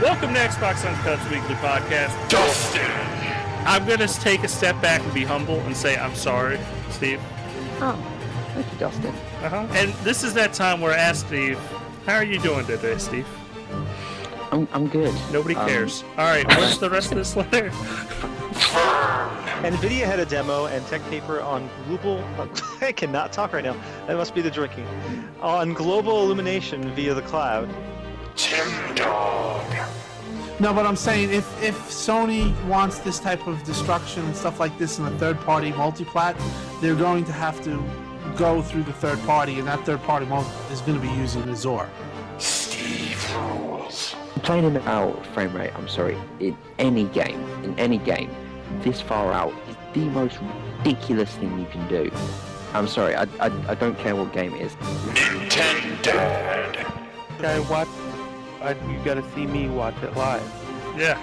Welcome to Xbox Uncut's weekly podcast. Dustin! I'm going to take a step back and be humble and say I'm sorry, Steve. Oh, thank you, Dustin. And this is that time where I ask Steve, how are you doing today, Steve? I'm good. Nobody cares. All right, what's the rest of this letter? NVIDIA had a demo and tech paper on global... I cannot talk right now. That must be the drinking. On global illumination via the cloud. Tim Dog. No, but I'm saying if Sony wants this type of destruction and stuff like this in a third-party multi-plat, they're going to have to go through the third party, and that third party is going to be using Azure. Steve rules. Playing in out frame rate, I'm sorry, in any game, this far out is the most ridiculous thing you can do. I'm sorry, I don't care what game it is. Nintendo. Guy, watch. You gotta see me watch it live. Yeah.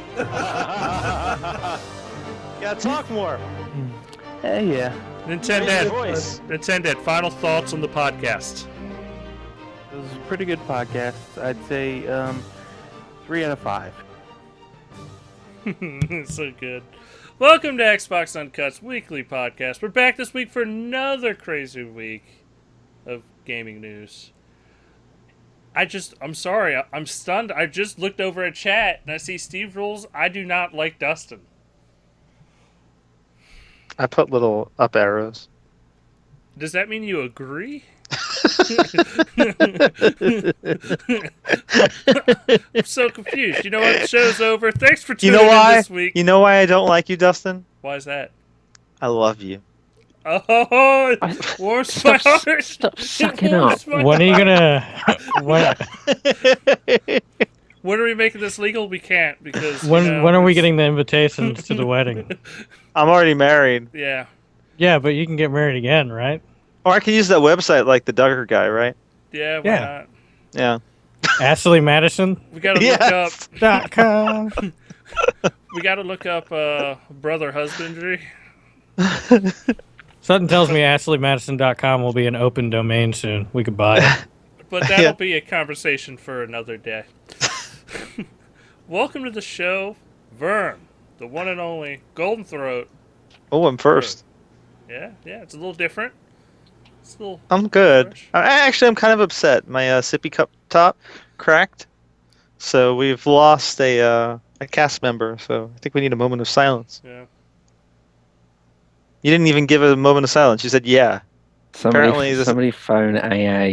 Yeah, talk more. Yeah. Nintendo, final thoughts on the podcast. It was a pretty good podcast. I'd say 3 out of 5. So good. Welcome to Xbox Uncut's weekly podcast. We're back this week for another crazy week of gaming news. I'm sorry, I'm stunned. I just looked over at chat and I see Steve rules. I do not like Dustin. I put little up arrows. Does that mean you agree? I'm so confused. You know what? The show's over. Thanks for tuning in this week. You know why I don't like you, Dustin? Why is that? I love you. Oh, it warms my heart. Stop sucking up. When are you gonna? When are we making this legal? We can't because. When are we getting the invitations to the wedding? I'm already married. Yeah. Yeah, but you can get married again, right? Or I can use that website like the Duggar guy, right? Yeah. Why Yeah. not? Yeah. Ashley Madison. We gotta look up. .com. We gotta look up brother husbandry. Something tells me AshleyMadison.com will be an open domain soon. We could buy it. But that'll be a conversation for another day. Welcome to the show, Vern, the one and only Golden Throat. Oh, I'm first. Yeah, it's a little different. It's a little. I'm good. fresh. I'm kind of upset. My sippy cup top cracked. So we've lost a cast member. So I think we need a moment of silence. Yeah. You didn't even give a moment of silence. You said, yeah. Apparently Somebody phone AA.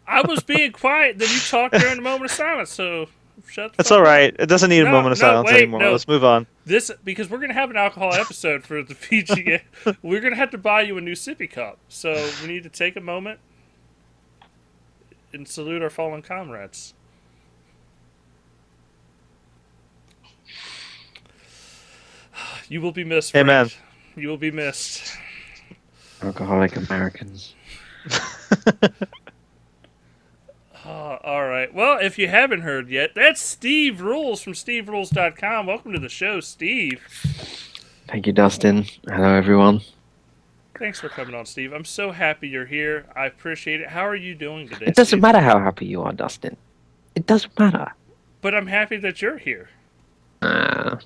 I was being quiet, then you talked during the moment of silence, so shut the That's fuck all up. right. It doesn't need a moment of silence anymore. no. Let's move on. Because we're going to have an alcohol episode for the PGA. We're going to have to buy you a new sippy cup. So we need to take a moment and salute our fallen comrades. You will be missed, Frank. Amen. You will be missed. Alcoholic Americans. All right. Well, if you haven't heard yet, that's Steve Rules from SteveRules.com. Welcome to the show, Steve. Thank you, Dustin. Hello, everyone. Thanks for coming on, Steve. I'm so happy you're here. I appreciate it. How are you doing today, It doesn't Steve? matter how happy you are, Dustin. It doesn't matter. But I'm happy that you're here. I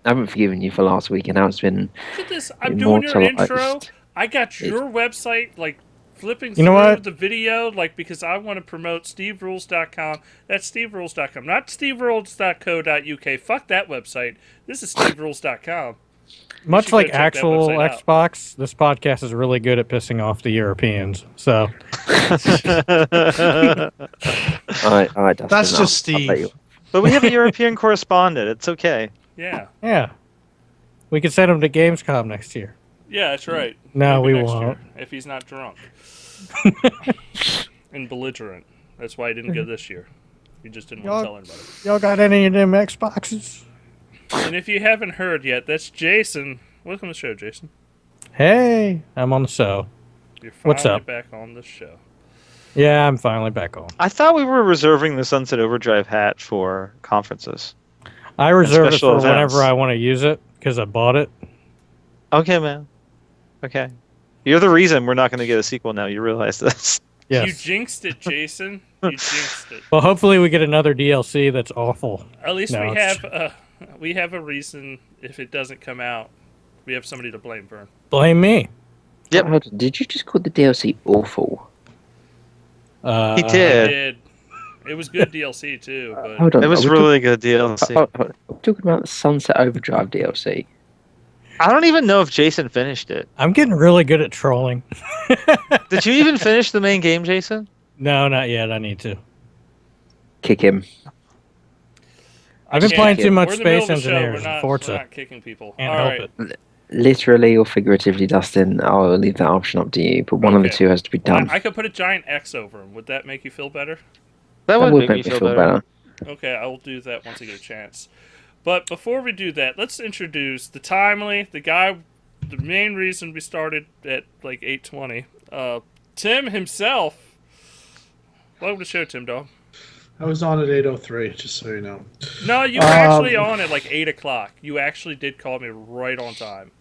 haven't forgiven you for last week, and now it's been Look at this. I'm doing your intro. immortalized. I got your website, like, flipping You know through what? the video, like, because I want to promote SteveRules.com. That's SteveRules.com, not SteveRules.co.uk. Fuck that website. This is SteveRules.com. Much should go like check that actual website out. Xbox, this podcast is really good at pissing off the Europeans. So All right, Dustin. That's just I'll let Steve. you- But we have a European correspondent. It's okay. Yeah. yeah, we could send him to Gamescom next year. Yeah, that's right. No, Maybe we next won't. year, if he's not drunk. And belligerent. That's why he didn't go this year. He just didn't want to tell anybody. Y'all got any of them Xboxes? And if you haven't heard yet, that's Jason. Welcome to the show, Jason. Hey, I'm on the show. You're finally What's up? back on the show. Yeah, I'm finally back on. I thought we were reserving the Sunset Overdrive hat for conferences. I reserve it special for events. whenever I want to use it because I bought it. Okay, man. Okay. You're the reason we're not going to get a sequel now. You realize this. Yes. You jinxed it, Jason. You jinxed it. Well, hopefully we get another DLC that's awful. At least No, we have a reason. If it doesn't come out, we have somebody to blame, Vern. Blame me. Yep. Hold on, did you just call the DLC awful? He I did. did. It was good DLC too, but Hold on. It was are we really good DLC. Hold on, are we talking about the Sunset Overdrive DLC? I don't even know if Jason finished it. I'm getting really good at trolling. Did you even finish the main game, Jason? No, not yet. I need to. Kick him. I've been can't- playing too much we're in the middle Space of the show. Engineers We're and not Forza. kicking people. Can't All help right. it. Literally or figuratively, Dustin, I'll leave that option up to you, but one of the Okay. two has to be done. I could put a giant X over him. Would that make you feel better? That That would would make me feel better. Okay, I will do that once I get a chance. But before we do that, let's introduce the timely, the guy, the main reason we started at like 8:20. Tim himself. Welcome to the show, Tim Dog. I was on at 8:03, just so you know. No, you were actually on at like 8 o'clock. You actually did call me right on time.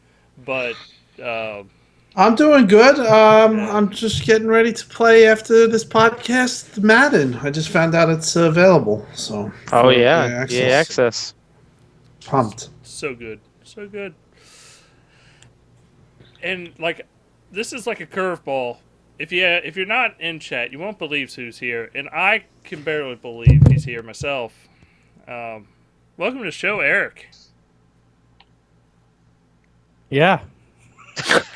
But I'm doing good. I'm just getting ready to play after this podcast, Madden. I just found out it's available. So. Oh for yeah, EA EA Access. Pumped. so good. So good. And like this is like a curveball. If you're not in chat, you won't believe who's here, and I can barely believe he's here myself. Welcome to the show, Eric. Yeah.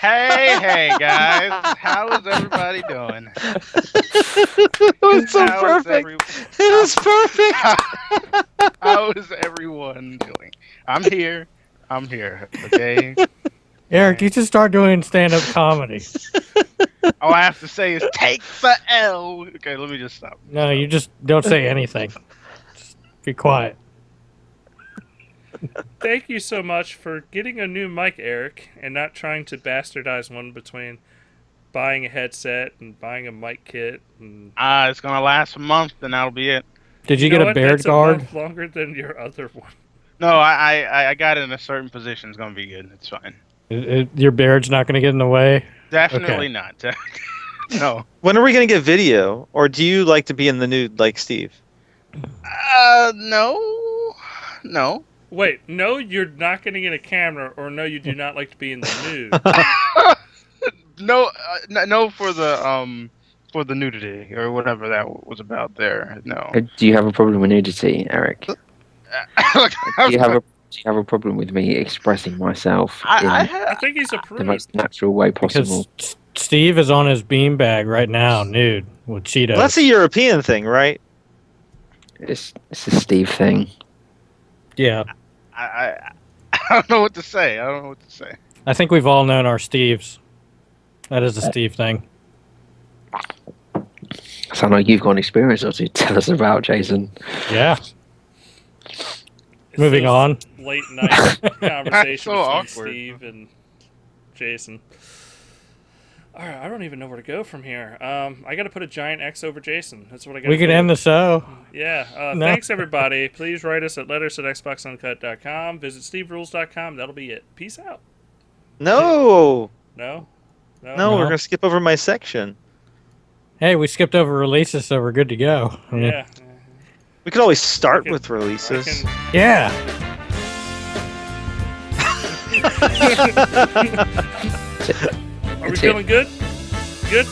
Hey guys, how is everybody doing? It was so How is perfect. It was perfect. How is everyone doing? I'm here. Okay. Eric, you should start doing stand-up comedy. All I have to say is take the L. Okay, let me just stop. No, you just don't say anything. Just be quiet. Thank you so much for getting a new mic, Eric, and not trying to bastardize one between buying a headset and buying a mic kit. And It's gonna last a month, and that'll be it. Did you know get a what? beard That's guard? A month longer than your other one. No, I got it in a certain position. It's gonna be good. It's fine. Your beard's not going to get in the way? Definitely Okay. not. No. When are we gonna get video? Or do you like to be in the nude like Steve? No. Wait, no, you're not going to get a camera, or no, you do not like to be in the nude. No, for the nudity or whatever that was about there. No. Do you have a problem with nudity, Eric? Look, Do you have a problem with me expressing myself in I think he's the approved. most natural way possible? Because Steve is on his beanbag right now, nude, with Cheetos. Well, that's a European thing, right? It's a Steve thing. Yeah. I don't know what to say. I think we've all known our Steves. That is a Steve thing. Sound like you've got an experience or two to tell us about, Jason. Yeah. It's Moving those on. Late night conversation So between awkward. Steve and Jason. All right, I don't even know where to go from here. I got to put a giant X over Jason. That's what I got. We can end the show. Yeah. No. Thanks, everybody. Please write us at letters@xboxuncut.com. Visit steverules.com. That'll be it. Peace out. No. No? No, we're gonna skip over my section. Hey, we skipped over releases, so we're good to go. I mean, Yeah. We could always start can- with I releases. can- Yeah. Are we feeling good? Good?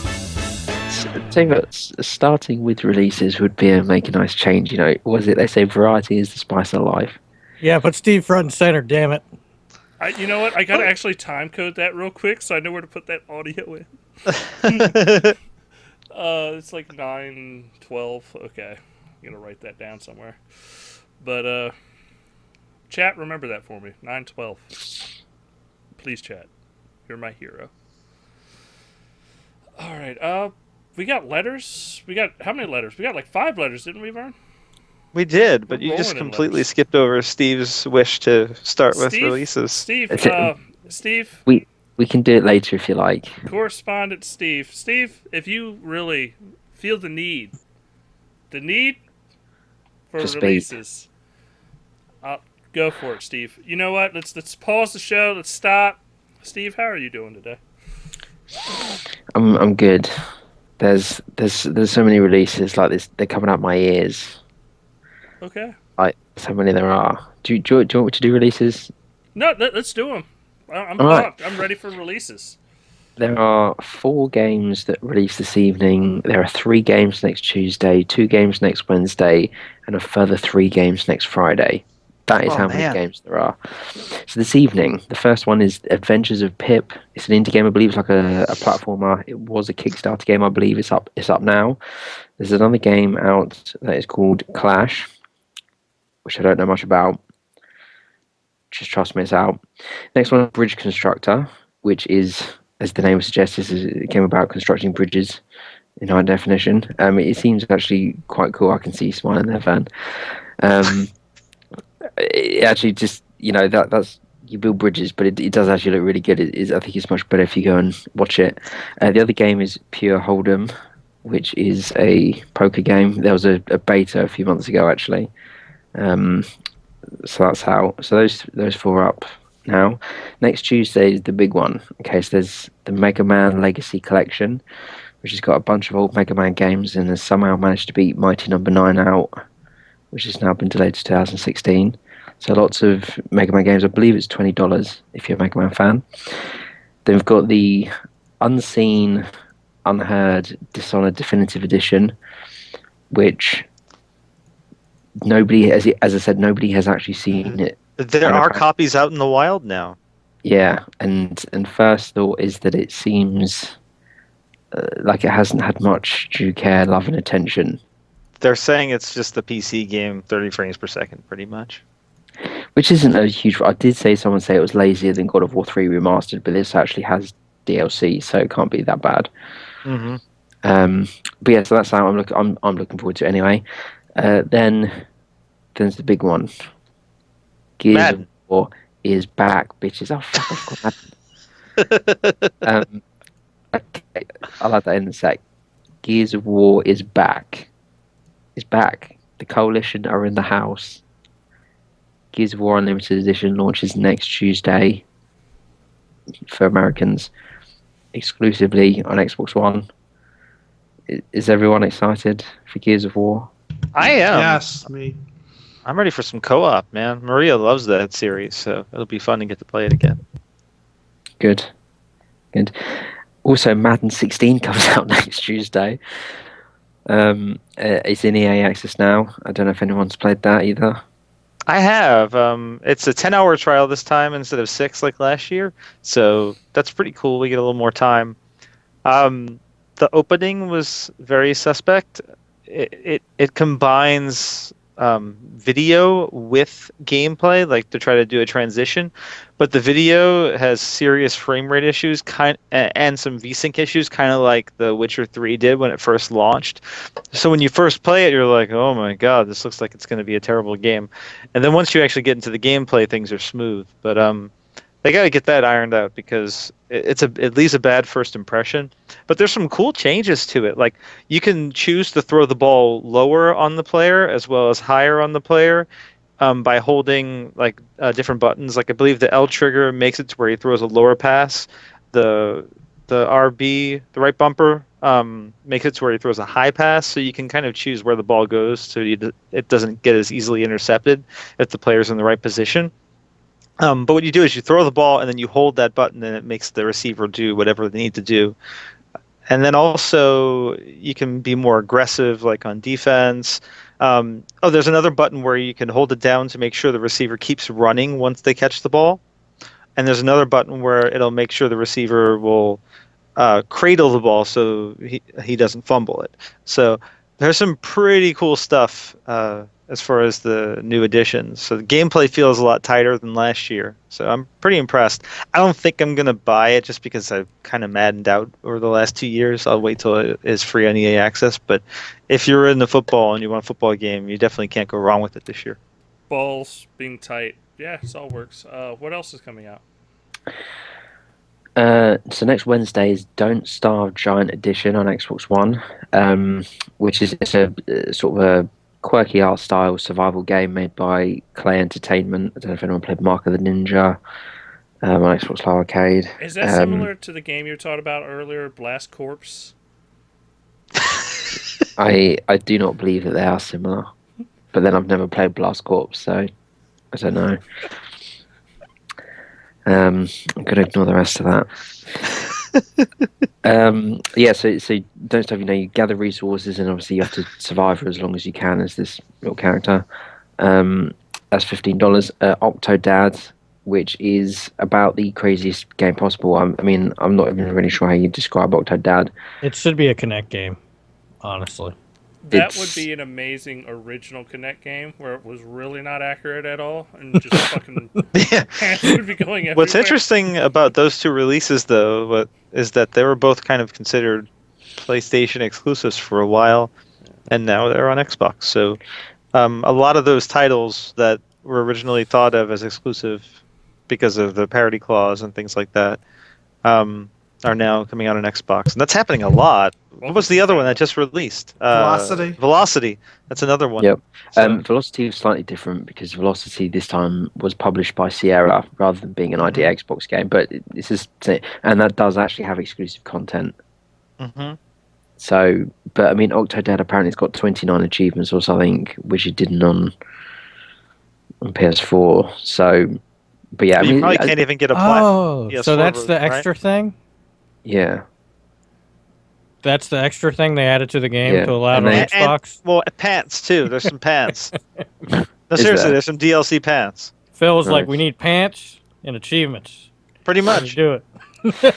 Say that starting with releases would make a nice change. You know, was it? They say variety is the spice of life. Yeah, put Steve front and center, damn it. You know what? I got to actually time code that real quick so I know where to put that audio in. It's like 9:12. Okay. I'm going to write that down somewhere. But, chat, remember that for me. 9:12. Please, chat. You're my hero. All right. We got letters. We got how many letters? We got like 5 letters, didn't we, Vern? We did, but We're you just rolling in completely letters. skipped over Steve's wish to start with Steve? releases. Steve, That's it. Steve, We can do it later if you like. correspondent Steve. Steve, if you really feel the need for To speak. releases, go for it, Steve. You know what? Let's pause the show. Let's stop. Steve, how are you doing today? I'm good. there's so many releases like this. They're coming out my ears. Okay. Like so many there are. Do you want me to do releases? No, let's do them. I'm All right. pumped. I'm ready for releases. There are 4 games that release this evening. There are 3 games next Tuesday, 2 games next Wednesday, and a further 3 games next Friday. That is Oh, how many man. games there are. So this evening, the first one is Adventures of Pip. It's an indie game, I believe. It's like a platformer. It was a Kickstarter game, I believe. It's up. It's up now. There's another game out that is called Clash, which I don't know much about. Just trust me, it's out. Next one, Bridge Constructor, which is, as the name suggests, is a game about constructing bridges in high definition. It seems actually quite cool. I can see you smiling there, Van. It actually just, that's you build bridges, but it does actually look really good. I think it's much better if you go and watch it. The other game is Pure Hold'em, which is a poker game. There was a beta a few months ago, actually. So that's how. So those 4 are up now. Next Tuesday is the big one. Okay, so there's the Mega Man Legacy Collection, which has got a bunch of old Mega Man games and has somehow managed to beat Mighty Number 9 out, which has now been delayed to 2016. So lots of Mega Man games. I believe it's $20 if you're a Mega Man fan. Then we've got the Unseen, Unheard, Dishonored Definitive Edition, which nobody, as I said, nobody has actually seen it. There are copies out in the wild now. Yeah, and first thought is that it seems like it hasn't had much due care, love, and attention. They're saying it's just the PC game, 30 frames per second, pretty much. Which isn't a huge. I did say someone say it was lazier than God of War 3 remastered, but this actually has DLC, so it can't be that bad. Mm-hmm. But yeah, so that's how I'm looking forward to it anyway. Then there's the big one. Gears of War is back, bitches. Oh fuck off. Okay, I'll add that in a sec. Gears of War is back. It's back. The Coalition are in the house. Gears of War Unlimited Edition launches next Tuesday for Americans, exclusively on Xbox One. Is everyone excited for Gears of War? I am. Yes, me. I'm ready for some co-op, man. Maria loves that series, so it'll be fun to get to play it again. Good. Also, Madden 16 comes out next Tuesday. It's in EA Access now. I don't know if anyone's played that either. I have. It's a 10-hour trial this time instead of 6 like last year, so that's pretty cool. We get a little more time. The opening was very suspect. It combines video with gameplay, like to try to do a transition, but the video has serious frame rate issues, and some VSync issues, kind of like The Witcher 3 did when it first launched. So when you first play it, you're like, "Oh my god, this looks like it's going to be a terrible game," and then once you actually get into the gameplay, things are smooth. But they got to get that ironed out because it's at least a bad first impression. But there's some cool changes to it. Like you can choose to throw the ball lower on the player as well as higher on the player by holding like different buttons. Like I believe the L trigger makes it to where he throws a lower pass. The RB, the right bumper, makes it to where he throws a high pass. So you can kind of choose where the ball goes so it doesn't get as easily intercepted if the player's in the right position. But what you do is you throw the ball and then you hold that button and it makes the receiver do whatever they need to do. And then also you can be more aggressive, like on defense. There's another button where you can hold it down to make sure the receiver keeps running once they catch the ball. And there's another button where it'll make sure the receiver will cradle the ball so he doesn't fumble it. So there's some pretty cool stuff as far as the new additions. So the gameplay feels a lot tighter than last year. So I'm pretty impressed. I don't think I'm going to buy it just because I've kind of maddened out over the last 2 years. I'll wait till it is free on EA Access. But if you're into football and you want a football game, you definitely can't go wrong with it this year. Balls being tight. Yeah, it all works. What else is coming out? So next Wednesday is Don't Starve Giant Edition on Xbox One, which is a sort of a quirky art style survival game made by Clay Entertainment. I don't know if anyone played Mark of the Ninja on Xbox Live Arcade. Is that similar to the game you were talking about earlier, Blast Corps? I do not believe that they are similar, but then I've never played Blast Corps, so I don't know. I'm gonna ignore the rest of that. Yeah, so Don't Starve, you gather resources, and obviously you have to survive for as long as you can as this little character. That's $15. Octodad, which is about the craziest game possible. I mean, I'm not even really sure how you describe Octodad. It should be a Connect game, honestly. That would be an amazing original Connect game where it was really not accurate at all and just fucking Yeah. hands would be going everywhere. What's interesting about those two releases, though, is that they were both kind of considered PlayStation exclusives for a while, and now they're on Xbox. So a lot of those titles that were originally thought of as exclusive because of the parity clause and things like that are now coming out on Xbox. And that's happening a lot. What was the other one that just released? Velocity. Velocity. That's another one. Yep. So- Velocity was slightly different because Velocity this time was published by Sierra rather than being an ID Xbox game. But this is, and that does actually have exclusive content. Mhm. So, but I mean, Octodad apparently has got 29 achievements or something, which it didn't on PS4. So, but yeah, But I you mean, probably can't even get a plat. Oh, PS4 so that's version, the right? extra thing? yeah, That's the extra thing they added to the game Yeah, to allow it and on they- Xbox? Well, pants too. There's some pants. No, Is seriously, there? there's some DLC pants. Phil was like, Nice. we need pants and achievements. Pretty How do much. you do it?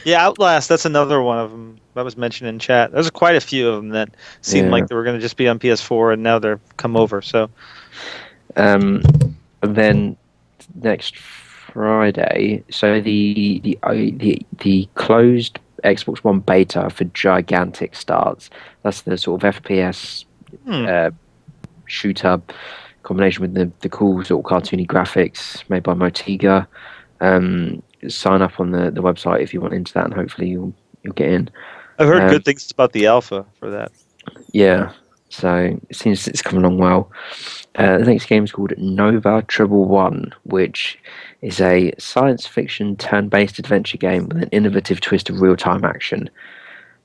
Yeah, Outlast. That's another one of them that was mentioned in chat. There's quite a few of them that seemed Yeah. like they were going to just be on PS4, and now they're come over. So And then next Friday, so the closed Xbox One beta for Gigantic starts. That's the sort of FPS shooter combination with the cool sort of cartoony graphics made by Motiga. Sign up on the website if you want into that, and hopefully you'll get in. I've heard good things about the alpha for that. Yeah, so it seems it's come along well. The next game is called Nova Triple One, which is a science fiction turn-based adventure game with an innovative twist of real-time action,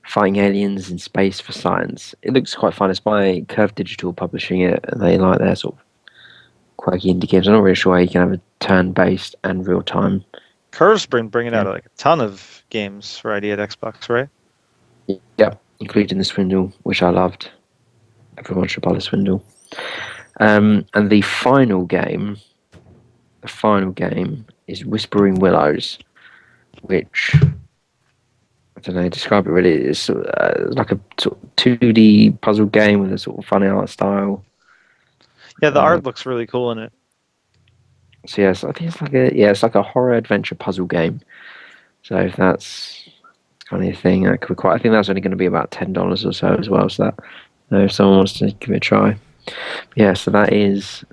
fighting aliens in space for science. It looks quite fun. It's by Curve Digital publishing it, and they like their sort of quirky indie games. I'm not really sure how you can have a turn-based and real-time. Curve's bringing out like a ton of games for ID at Xbox, right? Yeah, including the Swindle, which I loved. Everyone should buy the Swindle. And the final game is Whispering Willows, which I don't know, describe it really. It's like a sort of 2D puzzle game with a sort of funny art style. Yeah, the art looks really cool in it. So yes, I think it's like a horror adventure puzzle game. So if that's kind of a thing, that could be quite. I think that's only going to be about $10 or so as well. So that if someone wants to give it a try, yeah. So that is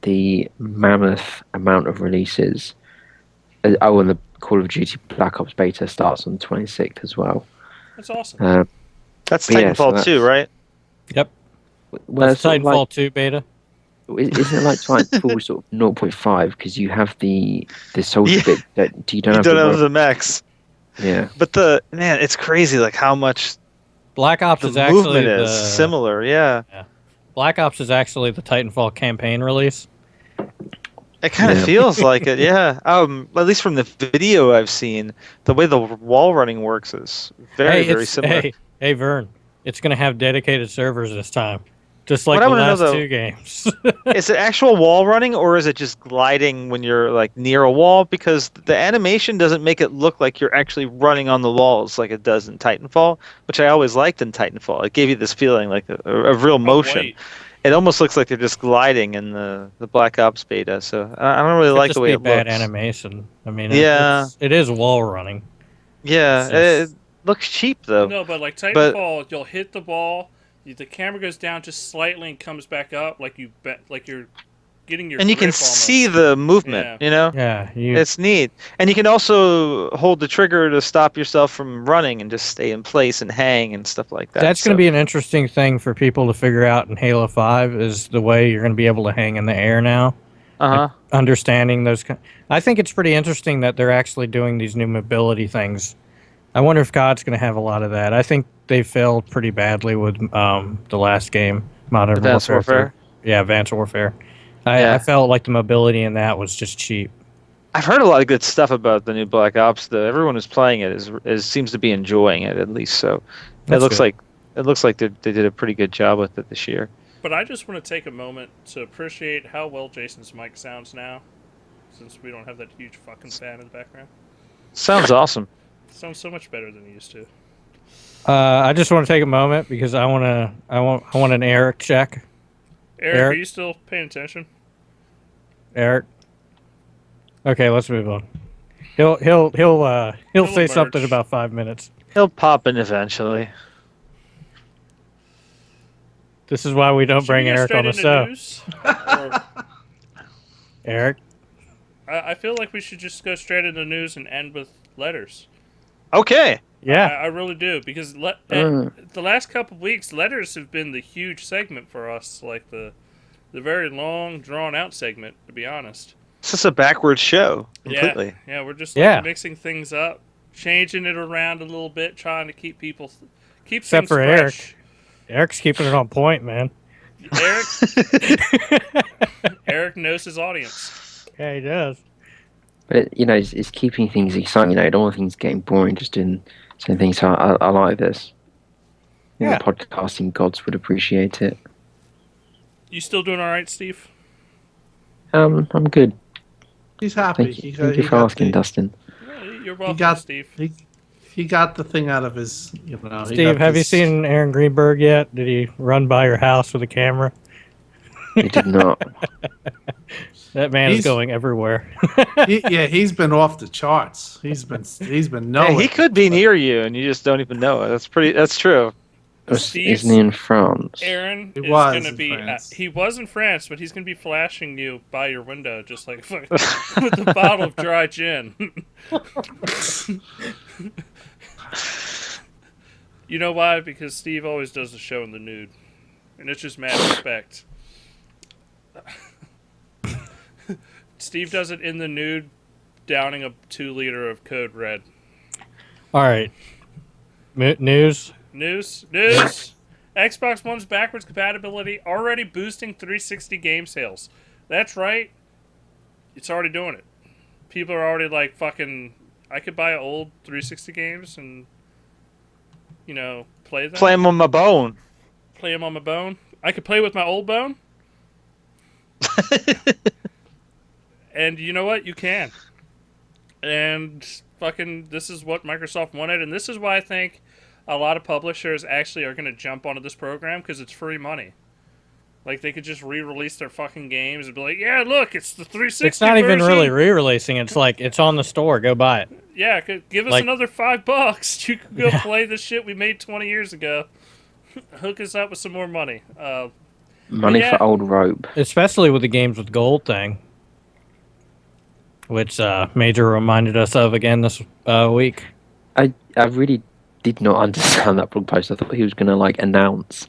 the mammoth amount of releases. Oh, and the Call of Duty Black Ops beta starts on the 26th as well. That's awesome. That's yeah, so Titanfall 2, right? Yep. Well, That's it's sort of Titanfall like, 2 beta. isn't it like Titanfall sort of 0.5 because you have the soldier Yeah. bit that you don't You have don't the have the mechs. yeah. But man, it's crazy like how much Black Ops the is actually movement the is similar. Yeah, Black Ops is actually the Titanfall campaign release. it kind of Yeah. feels like it. Yeah, at least from the video I've seen, the way the wall running works is very similar. Hey, Vern, it's going to have dedicated servers this time, just like What I the wanna know, last though- two games. Is it actual wall running or is it just gliding when you're like near a wall? Because the animation doesn't make it look like you're actually running on the walls like it does in Titanfall, which I always liked in Titanfall. It gave you this feeling like of real motion. Wait. It almost looks like they're just gliding in the Black Ops beta. So I don't really Could like just the way be it bad looks. animation. I mean, Yeah. it is wall running. Yeah, It's just- it looks cheap though. No, but like But- Titanfall, you'll hit the ball, the camera goes down just slightly and comes back up, like you're getting your. And you can grip almost. see the movement, Yeah. you know? Yeah, It's neat. And you can also hold the trigger to stop yourself from running and just stay in place and hang and stuff like that. that's going to be an interesting thing for people to figure out in Halo 5 is the way you're going to be able to hang in the air now. Uh-huh. Understanding those. I think it's pretty interesting that they're actually doing these new mobility things. I wonder if COD's going to have a lot of that. I think they failed pretty badly with the last game, Modern Advanced Warfare. 3. Yeah, Advanced Warfare. Yeah. I felt like the mobility in that was just cheap. I've heard a lot of good stuff about the new Black Ops. Though everyone who's playing it is seems to be enjoying it at least. So That's good. it looks like they did a pretty good job with it this year. But I just want to take a moment to appreciate how well Jason's mic sounds now, since we don't have that huge fucking fan in the background. Sounds awesome. It sounds so much better than it used to. I just want to take a moment because I want an Eric check. Eric, Eric? are you still paying attention? Eric. Okay, let's move on. He'll say something emerge. about 5 minutes. He'll pop in eventually. This is why we don't Should bring we go Eric straight on the into show. news? Or, Eric. I feel like we should just go straight into news and end with letters. Okay. Yeah. I really do, because Mm. the last couple weeks, letters have been the huge segment for us, like the very long, drawn-out segment, to be honest. It's just a backwards show. Completely. Yeah, we're just Yeah. mixing things up, changing it around a little bit, trying to keep Except things for fresh. Eric's keeping it on point, man. Eric knows his audience. Yeah, he does. But it's keeping things exciting. I don't want things getting boring. Just doing same things. So I like this. I think the podcasting gods would appreciate it. You still doing all right, Steve? I'm good. He's happy. Thank you for asking, Dustin. Yeah, you're welcome, got Steve. He got the thing out of his. He Steve, got have you this- seen Aaron Greenberg yet? Did he run by your house with a camera? He did not. That man is He's- going everywhere. He's been off the charts. He's been nowhere. Hey, he could be near you, and you just don't even know it. That's true. Steve's- Isn't he in France? Aaron He is was going to in be. France. He was in France, but he's going to be flashing you by your window, just like with a bottle of dry gin. You know why? Because Steve always does the show in the nude, and it's just mad respect. Steve does it in the nude, downing a 2-liter of Code Red. All right. News. News. Xbox One's backwards compatibility already boosting 360 game sales. That's right. It's already doing it. People are already like, fucking, I could buy old 360 games and, play them. Play him on my bone. Play them on my bone. I could play with my old bone. And you know what? You can. And fucking, this is what Microsoft wanted, and this is why I think a lot of publishers actually are going to jump onto this program, because it's free money. Like, they could just re-release their fucking games and be like, yeah, look, it's the 360 It's not even version. really re-releasing. It's like it's on the store. Go buy it. Yeah, give us Like- another $5. You can go play the shit we made 20 years ago. Hook us up with some more money. Money Yeah. for old rope. Especially with the games with gold thing, which Major reminded us of again this week. I really did not understand that blog post. I thought he was going to announce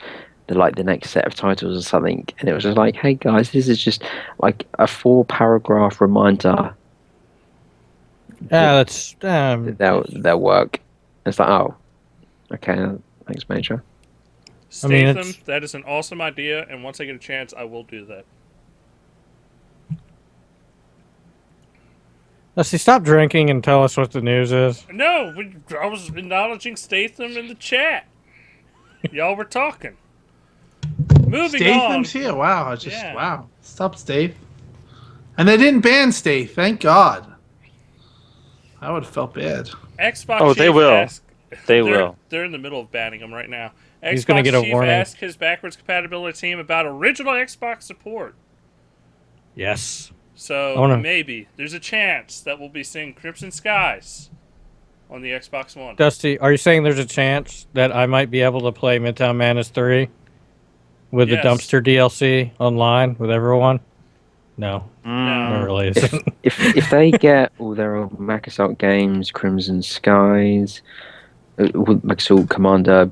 the next set of titles or something, and it was just like, hey guys, this is just like a 4-paragraph reminder Yeah, that's that they'll work. It's like, oh, okay, thanks, Major. I mean, Statham, it's- that is an awesome idea, and once I get a chance, I will do that. Let's see. Stop drinking and tell us what the news is. No, I was acknowledging Statham in the chat. Y'all were talking. Moving Statham's here. Wow, Yeah. wow. Stop, Stave. And they didn't ban Stave. Thank God. I would have felt bad. on. Xbox Oh, Chief they will. asked- They they're, will. They're in the middle of banning him right now. He's Xbox gonna get a Chief warning. asked his backwards compatibility team about original Xbox support. Yes. So I wanna- maybe there's a chance that we'll be seeing Crimson Skies on the Xbox One. Dusty, are you saying there's a chance that I might be able to play Midtown Madness 3 with Yes. the dumpster DLC online with everyone? No, Mm. not really. If they get all their old Microsoft games, Crimson Skies, Microsoft Commander,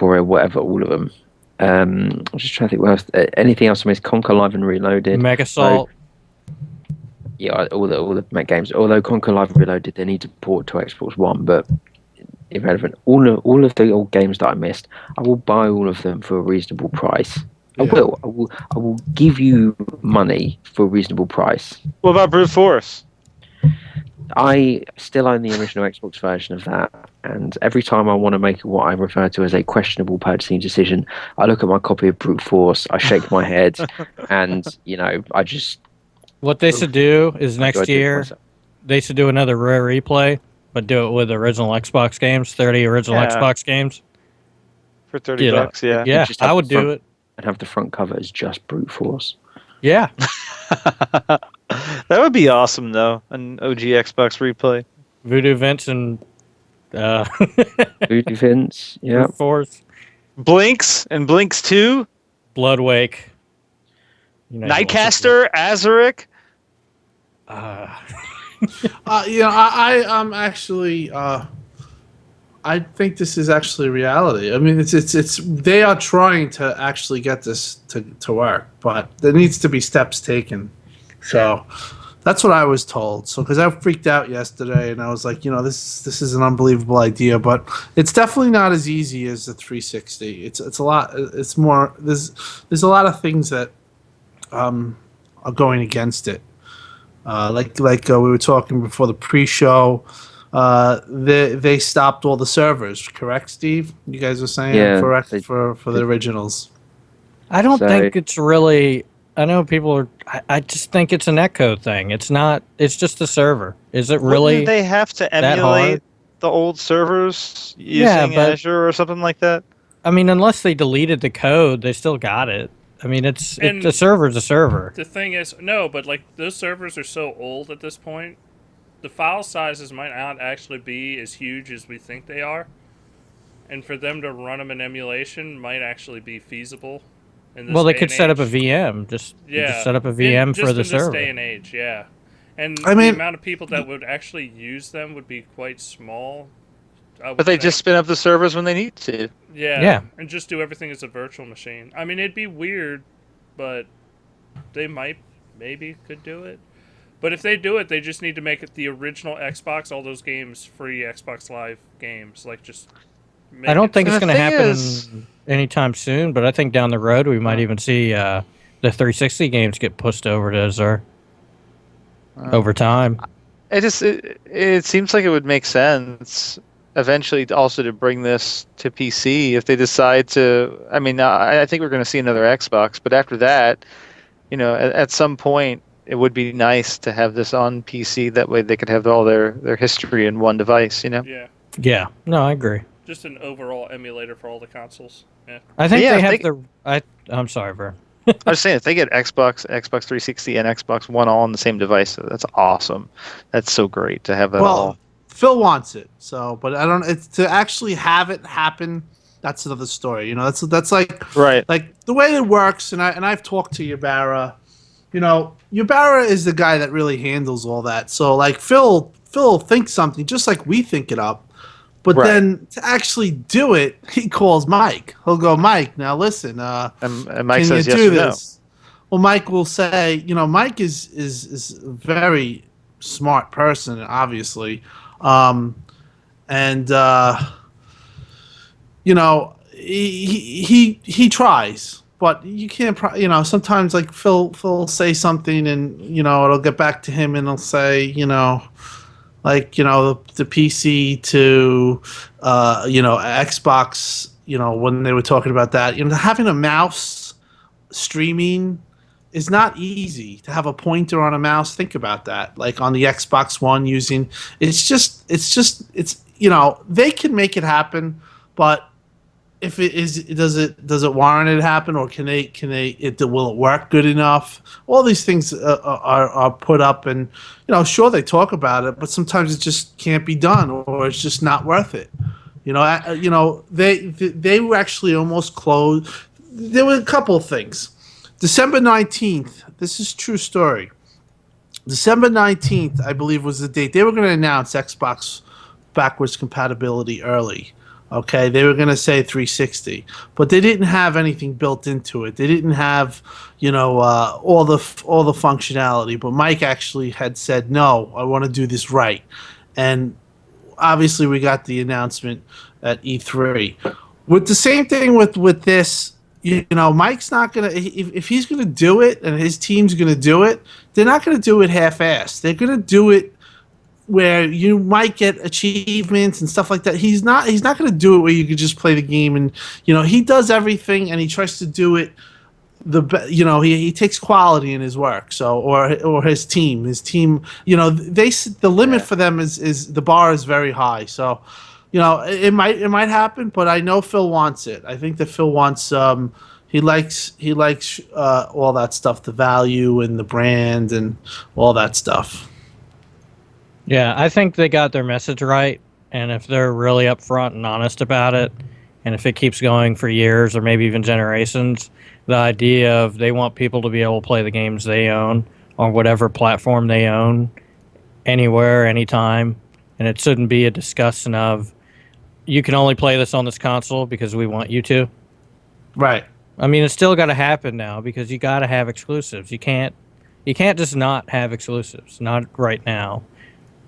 Warrior, whatever, all of them. I'm just trying to think what else. Anything else? I mean, Conquer Live and Reloaded. Mega Salt. Yeah, all the Mac games. Although Conquer Live and Reloaded, they need to port to Xbox One, but irrelevant. All of the old games that I missed, I will buy all of them for a reasonable price. I Yeah. will. I will give you money for a reasonable price. What about Brute Force? I still own the original Xbox version of that, and every time I want to make what I refer to as a questionable purchasing decision, I look at my copy of Brute Force, I shake my head, and I just What they should do is I do next it year myself. they should do another rare replay, but do it with original Xbox games, 30 original Yeah. Xbox games. For 30 You know, bucks, yeah. Yeah, just have I the would do front- it. and have the front cover as just Brute Force. Yeah, That would be awesome, though. An OG Xbox replay. Voodoo Vince and uh, Voodoo Vince, yeah. Brute Force, Blinks and Blinks 2. Bloodwake, Nightcaster, Azaric. I'm actually. I think this is actually reality. I mean, it's they are trying to actually get this to work, but there needs to be steps taken. So that's what I was told. So because I freaked out yesterday and I was like, this is an unbelievable idea, but it's definitely not as easy as the 360. It's a lot. It's more. There's a lot of things that are going against it. Like we were talking before the pre-show. They stopped all the servers, correct, Steve? You guys were saying Yeah, for the originals. I don't So- think it's really. I know people are. I just think it's an echo thing. It's not. It's just a server. Is it really? Wouldn't they have to hard? emulate the old servers Yeah, using but- Azure or something like that? I mean, unless they deleted the code, they still got it. I mean, And- a server's a server. The thing is, no, but like those servers are so old at this point, the file sizes might not actually be as huge as we think they are, and for them to run them in emulation might actually be feasible. In this Well, they day could and set up a age. VM. Just set up a In- VM just for the in server. this day and age, yeah. And I mean- the amount of people that would actually use them would be quite small. I would But they think. just spin up the servers when they need to. Yeah, and just do everything as a virtual machine. I mean, it'd be weird, but they maybe could do it. But if they do it, they just need to make it the original Xbox, all those games, free Xbox Live games. Like, just make I don't think And it's the going to thing happen is- anytime soon, but I think down the road we might even see the 360 games get pushed over to Azure over time. It seems like it would make sense eventually also to bring this to PC if they decide to. I mean, I think we're going to see another Xbox, but after that, at some point it would be nice to have this on PC. That way they could have all their history in one device. Yeah, Yeah, no, I agree. just an overall emulator for all the consoles. Yeah, I think Yeah, they have they- I'm sorry, Ver. I was saying if they get Xbox 360, and Xbox One all on the same device, that's awesome. That's so great to have that all. Well, Phil wants it, so but I don't. It's to actually have it happen. That's another story. That's like Right. like the way it works. And I've talked to Ybarra. Ybarra is the guy that really handles all that. So like Phil thinks something just like we think it up. But Right. then to actually do it, he calls Mike. He'll go, Mike, now listen, And Mike can says you yes do or no. this? Well, Mike will say, Mike is a very smart person, obviously. He tries, but you can't, sometimes like Phil will say something and, it'll get back to him and he'll say, the PC to Xbox, when they were talking about that, having a mouse streaming is not easy. To have a pointer on a mouse, think about that. Like on the Xbox One it's they can make it happen, but if it is, does it warrant it happen, or will it work good enough? All these things are put up, and sure they talk about it, but sometimes it just can't be done, or it's just not worth it. They were actually almost closed. There were a couple of things. December 19th. This is true story. December 19th, I believe, was the date they were going to announce Xbox backwards compatibility early. Okay, they were going to say 360, but they didn't have anything built into it. They didn't have, all the functionality. But Mike actually had said, "No, I want to do this right." And obviously we got the announcement at E3. With the same thing with this, Mike's not gonna if he's gonna do it and his team's gonna do it, they're not gonna do it half-assed. They're gonna do it where you might get achievements and stuff like that. He's not going to do it where you could just play the game and he does everything and he tries to do it he takes quality in his work. So or his team the limit for them is the bar is very high. So it might happen, but I know Phil wants it. I think that Phil wants he likes all that stuff, the value and the brand and all that stuff. Yeah, I think they got their message right, and if they're really upfront and honest about it, and if it keeps going for years or maybe even generations, the idea of they want people to be able to play the games they own on whatever platform they own, anywhere, anytime, and it shouldn't be a discussion of, you can only play this on this console because we want you to. Right. I mean, it's still got to happen now because you got to have exclusives. You can't just not have exclusives, not right now.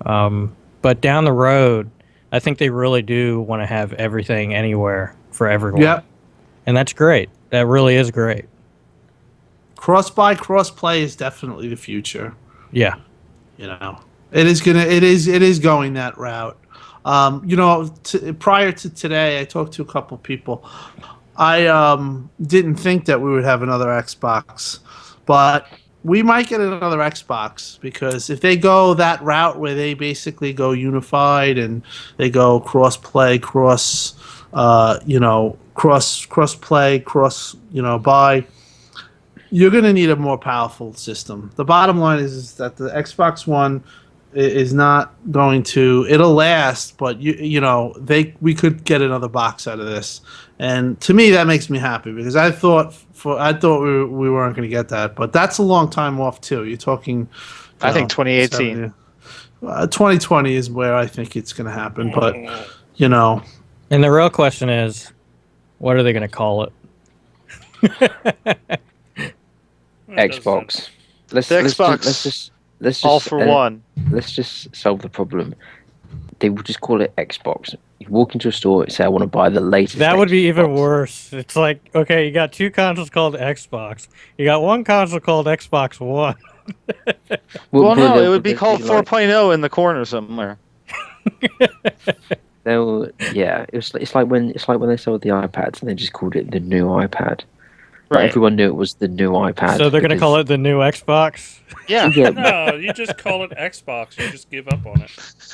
But down the road, I think they really do want to have everything anywhere for everyone. Yep. And that's great. That really is great. Cross-buy, cross-play is definitely the future. Yeah. It is going that route. Prior to today, I talked to a couple people. I didn't think that we would have another Xbox, but we might get another Xbox because if they go that route where they basically go unified and they go cross-play, cross-play, buy, you're going to need a more powerful system. The bottom line is that the Xbox One is not going to. It'll last, but we could get another box out of this, and to me that makes me happy because I thought we weren't going to get that, but that's a long time off too. You're talking. I think 2018. 2020 is where I think it's going to happen, but And the real question is, what are they going to call it? Xbox. Let's just all for one. Let's just solve the problem. They will just call it Xbox. You walk into a store and say, I want to buy the latest. That would be Xbox. even worse. It's like, okay, you got two consoles called Xbox. You got one console called Xbox One. Well, no, it would be called 4.0 in the corner somewhere. It's like when they sold the iPads and they just called it the new iPad. Right. Everyone knew it was the new iPad. So they're going to call it the new Xbox? Yeah. No, you just call it Xbox. You just give up on it.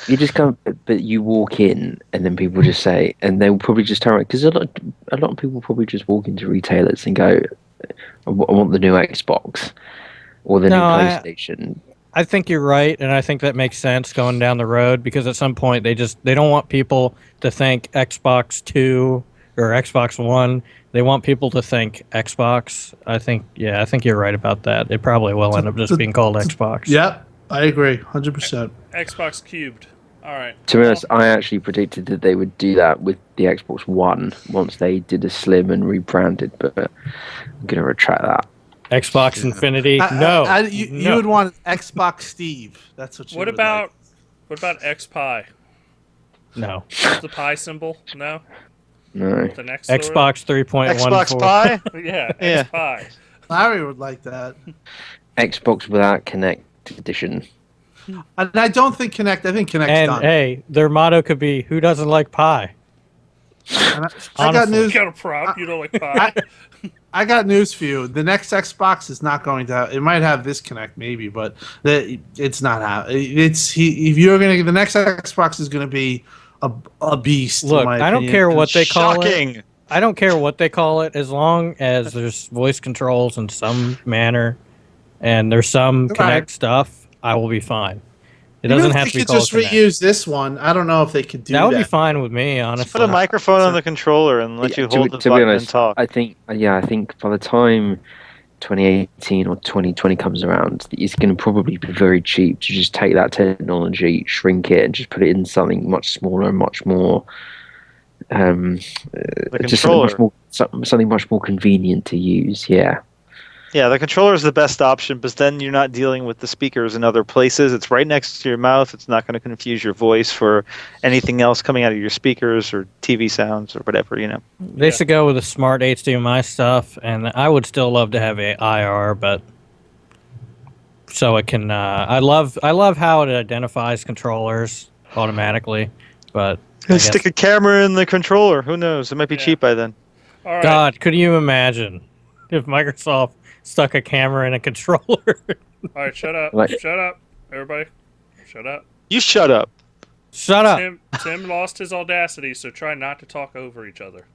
You just come, but you walk in, and then people just say, and they'll probably just turn around because a lot of people probably just walk into retailers and go, "I want the new Xbox or the new PlayStation." I think you're right, and I think that makes sense going down the road because at some point they don't want people to think Xbox 2 or Xbox One. They want people to think Xbox. I think you're right about that. It probably will end up just being called Xbox. Yep, I agree, 100%. Xbox cubed. All right. To be honest, I actually predicted that they would do that with the Xbox One once they did a slim and rebranded, but I'm going to retract that. Xbox Infinity? You would want Xbox Steve. That's what you What would about like. XPie? No. What's the pi symbol? No? No. The next Xbox 3.14. Xbox Pi? Yeah, Yeah. XPie. Larry would like that. Xbox without Kinect edition. And I don't think Kinect. I think Kinect's And done. hey, their motto could be, who doesn't like pie? And I got honestly. news. You got a prop. You don't like pi. I got news for you. The next Xbox is not going to have. It might have this Kinect, maybe, but it's not. If you're gonna, the next Xbox is going to be a beast. Look, in my I don't opinion. care what they call Shocking. it. I don't care what they call it, as long as there's voice controls in some manner, and there's some Right. Kinect stuff. I will be fine. It Even doesn't if have they to be could called just Kinect. reuse this one. I don't know if they could do that. That would be fine with me, honestly. Put a microphone on the controller and let you hold the to be button honest, and talk. I think by the time 2018 or 2020 comes around, it's going to probably be very cheap to just take that technology, shrink it, and just put it in something much smaller and much more. The Just controller. something much more convenient to use. Yeah. Yeah, the controller is the best option, but then you're not dealing with the speakers in other places. It's right next to your mouth. It's not going to confuse your voice for anything else coming out of your speakers or TV sounds or whatever, you know. They should go with the smart HDMI stuff, and I would still love to have a IR, but so it can. I love how it identifies controllers automatically, but I guess, Stick a camera in the controller. Who knows? It might be Yeah. cheap by then. All right. God, could you imagine if Microsoft stuck a camera in a controller? All right. Shut up. Like- Shut up. Everybody. Shut up. You shut up. Shut up. Tim lost his audacity, so try not to talk over each other,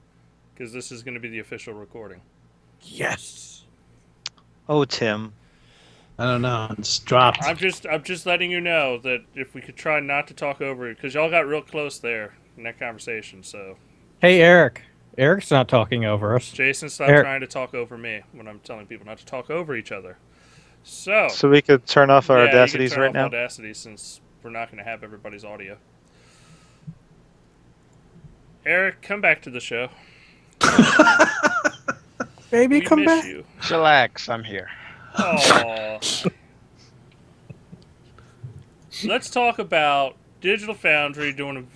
because this is going to be the official recording. Yes. Oh, Tim. I don't know. It's dropped. I'm just letting you know that if we could try not to talk over it, because y'all got real close there in that conversation. So Hey, Eric. Eric's not talking over us. Jason, stop Eric. trying to talk over me when I'm telling people not to talk over each other. So We could turn off our yeah, you can audacities turn right off now. Audacity, since we're not going to have everybody's audio. Eric, come back to the show. Baby, We come miss back. you. Chillax, I'm here. Aww. Let's talk about Digital Foundry doing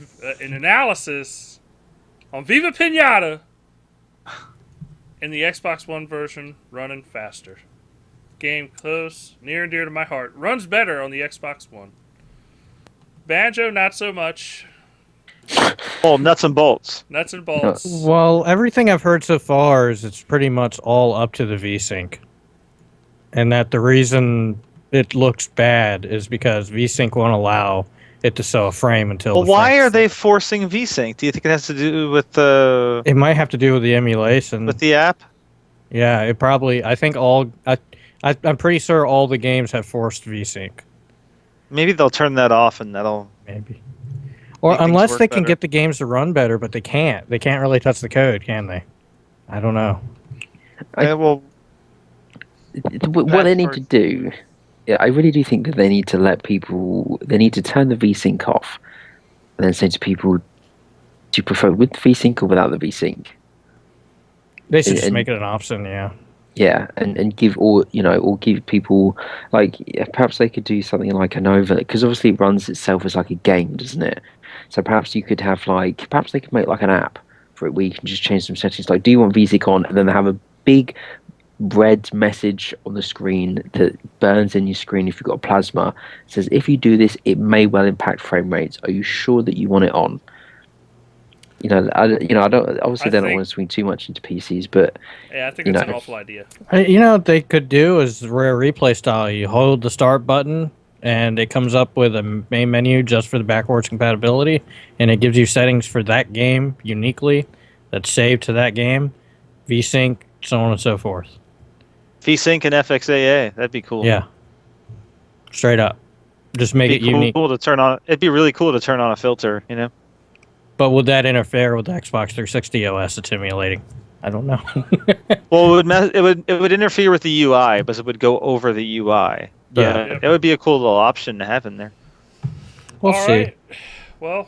an analysis on Viva Pinata and the Xbox One version running faster. Game close, near and dear to my heart. Runs better on the Xbox One. Banjo, not so much. Oh, nuts and bolts. Nuts and bolts. Well, everything I've heard so far is it's pretty much all up to the VSync. And that the reason it looks bad is because VSync won't allow it to show a frame until Well, the why frame's are they set. forcing VSync? Do you think it has to do with the It might have to do with the emulation. app? Yeah, it probably. I think all. I'm pretty sure all the games have forced VSync. Maybe they'll turn that off and that'll. Maybe. Or Make things unless work they can better. get the games to run better, but they can't. They can't really touch the code, can they? I don't know. Well, What they need part- to do, yeah, I really do think that they need to let people. They need to turn the VSync off, and then say to people, "Do you prefer with the VSync or without the VSync?" They should just And- make it an option. Yeah. Yeah, and give all or give people like perhaps they could do something like an over because obviously it runs itself as like a game, doesn't it? So perhaps you could have perhaps they could make like an app for it where you can just change some settings. Like, do you want VSync on, and then have a big red message on the screen that burns in your screen if you've got a plasma. It says if you do this, it may well impact frame rates. Are you sure that you want it on? I don't. Obviously, they don't want to swing too much into PCs, but Yeah, I think You it's know. an awful idea. What they could do is rare replay style. You hold the start button, and it comes up with a main menu just for the backwards compatibility, and it gives you settings for that game uniquely that's saved to that game, VSync, so on and so forth. VSync and FXAA. That'd be cool. Yeah. Straight up. Just make It'd it be unique. cool to turn on. It'd be really cool to turn on a filter. But would that interfere with the Xbox 360 OS it's emulating? I don't know. Well, it would interfere with the UI, but it would go over the UI. But Yeah. it would be a cool little option to have in there. We'll All see. right. Well,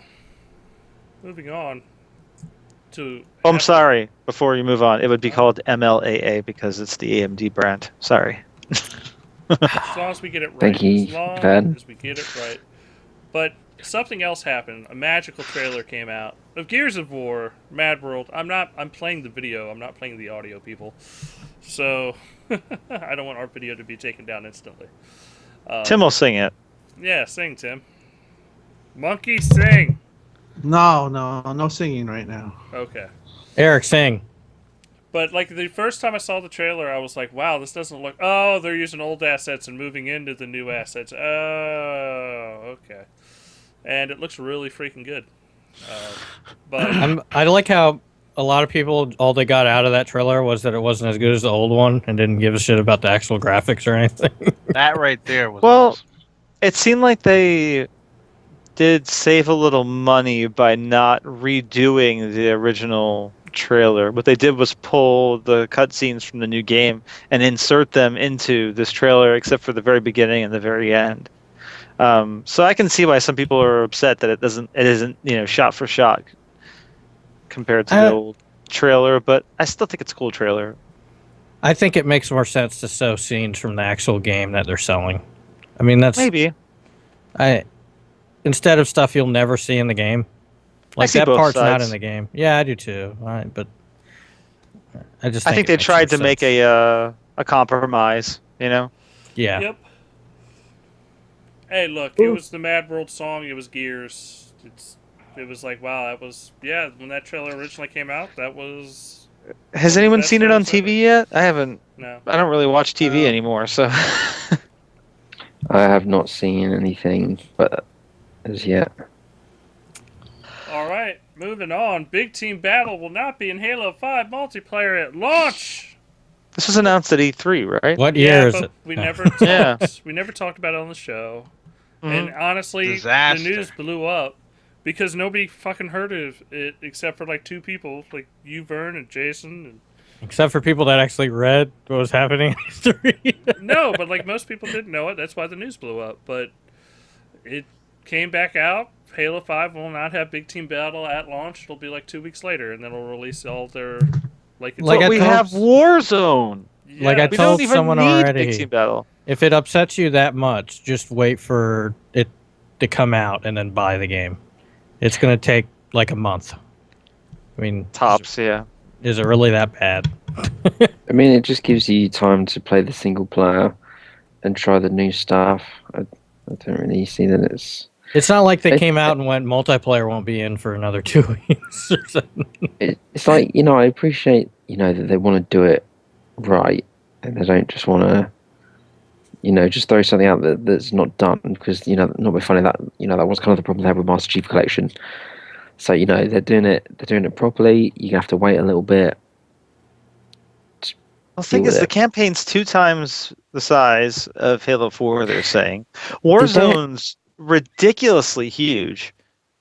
moving on to. Oh, I'm sorry. Before you move on, it would be called MLAA because it's the AMD brand. Sorry. As long as we get it right. Thank you, As long Van. as we get it right. But something else happened. A magical trailer came out of Gears of War, Mad World. I'm playing the video. I'm not playing the audio, people. So I don't want our video to be taken down instantly. Tim will sing it. Yeah, sing, Tim. Monkey, sing. No singing right now. Okay. Eric, sing. But like the first time I saw the trailer, I was like, "Wow, this doesn't look." Oh, they're using old assets and moving into the new assets. Oh, okay. And it looks really freaking good. But I like how a lot of people, all they got out of that trailer was that it wasn't as good as the old one and didn't give a shit about the actual graphics or anything. That right there was Well, awesome. it seemed like they did save a little money by not redoing the original trailer. What they did was pull the cutscenes from the new game and insert them into this trailer, except for the very beginning and the very end. So I can see why some people are upset that it isn't shot for shot compared to the old trailer, but I still think it's a cool trailer. I think it makes more sense to show scenes from the actual game that they're selling. I mean, that's Maybe. instead of stuff you'll never see in the game. I Like see that both part's not sides. in the game. Yeah, I do too. But I just I think it they makes tried more to make sense. a compromise. You know. Yeah. Yep. Hey, look, it was the Mad World song. It was Gears. It was like, wow, that was when that trailer originally came out, that was Has one of the anyone best seen it on trailers ever. TV yet? I haven't. No. I don't really watch TV anymore, so. I have not seen anything, but as yet. All right, moving on. Big Team Battle will not be in Halo 5 multiplayer at launch. This was announced at E3, right? What Yeah, year is but it? we never Yeah. talked. We never talked about it on the show. And Mhm. honestly, Disaster. the news blew up because nobody fucking heard of it except for like 2 people, like you, Vern, and Jason. And Except for people that actually read what was happening in history. no, but like most people didn't know it. That's why the news blew up. But it came back out. Halo 5 will not have Big Team Battle at launch. It'll be like 2 weeks later, and then it'll release all their like. Like But I we told- have Warzone. yeah, like I We told don't even someone need already. Big Team Battle. If it upsets you that much, just wait for it to come out and then buy the game. It's going to take like a month. I mean, Tops, yeah. is it really that bad? I mean, it just gives you time to play the single player and try the new stuff. I don't really see that it's. It's not like they It- came out and went multiplayer won't be in for another 2 weeks or something. It's like, I appreciate, that they want to do it right and they don't just want to, just throw something out that's not done because, not be funny that, that was kind of the problem they had with Master Chief Collection. So, they're doing it properly. You have to wait a little bit. The thing Deal is, with the it. campaign's 2 times the size of Halo 4, they're saying. Warzone's ridiculously huge.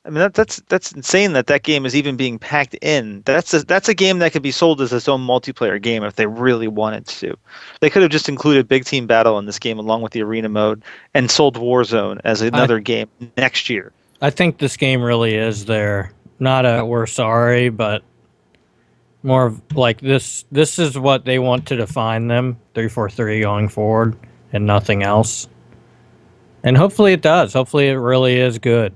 I mean, that's insane that game is even being packed in. That's a game that could be sold as its own multiplayer game if they really wanted to. They could have just included Big Team Battle in this game along with the arena mode and sold Warzone as another game next year. I think this game really is there. Not a we're sorry, but more of like this is what they want to define them 343 going forward and nothing else. And hopefully it does. Hopefully it really is good.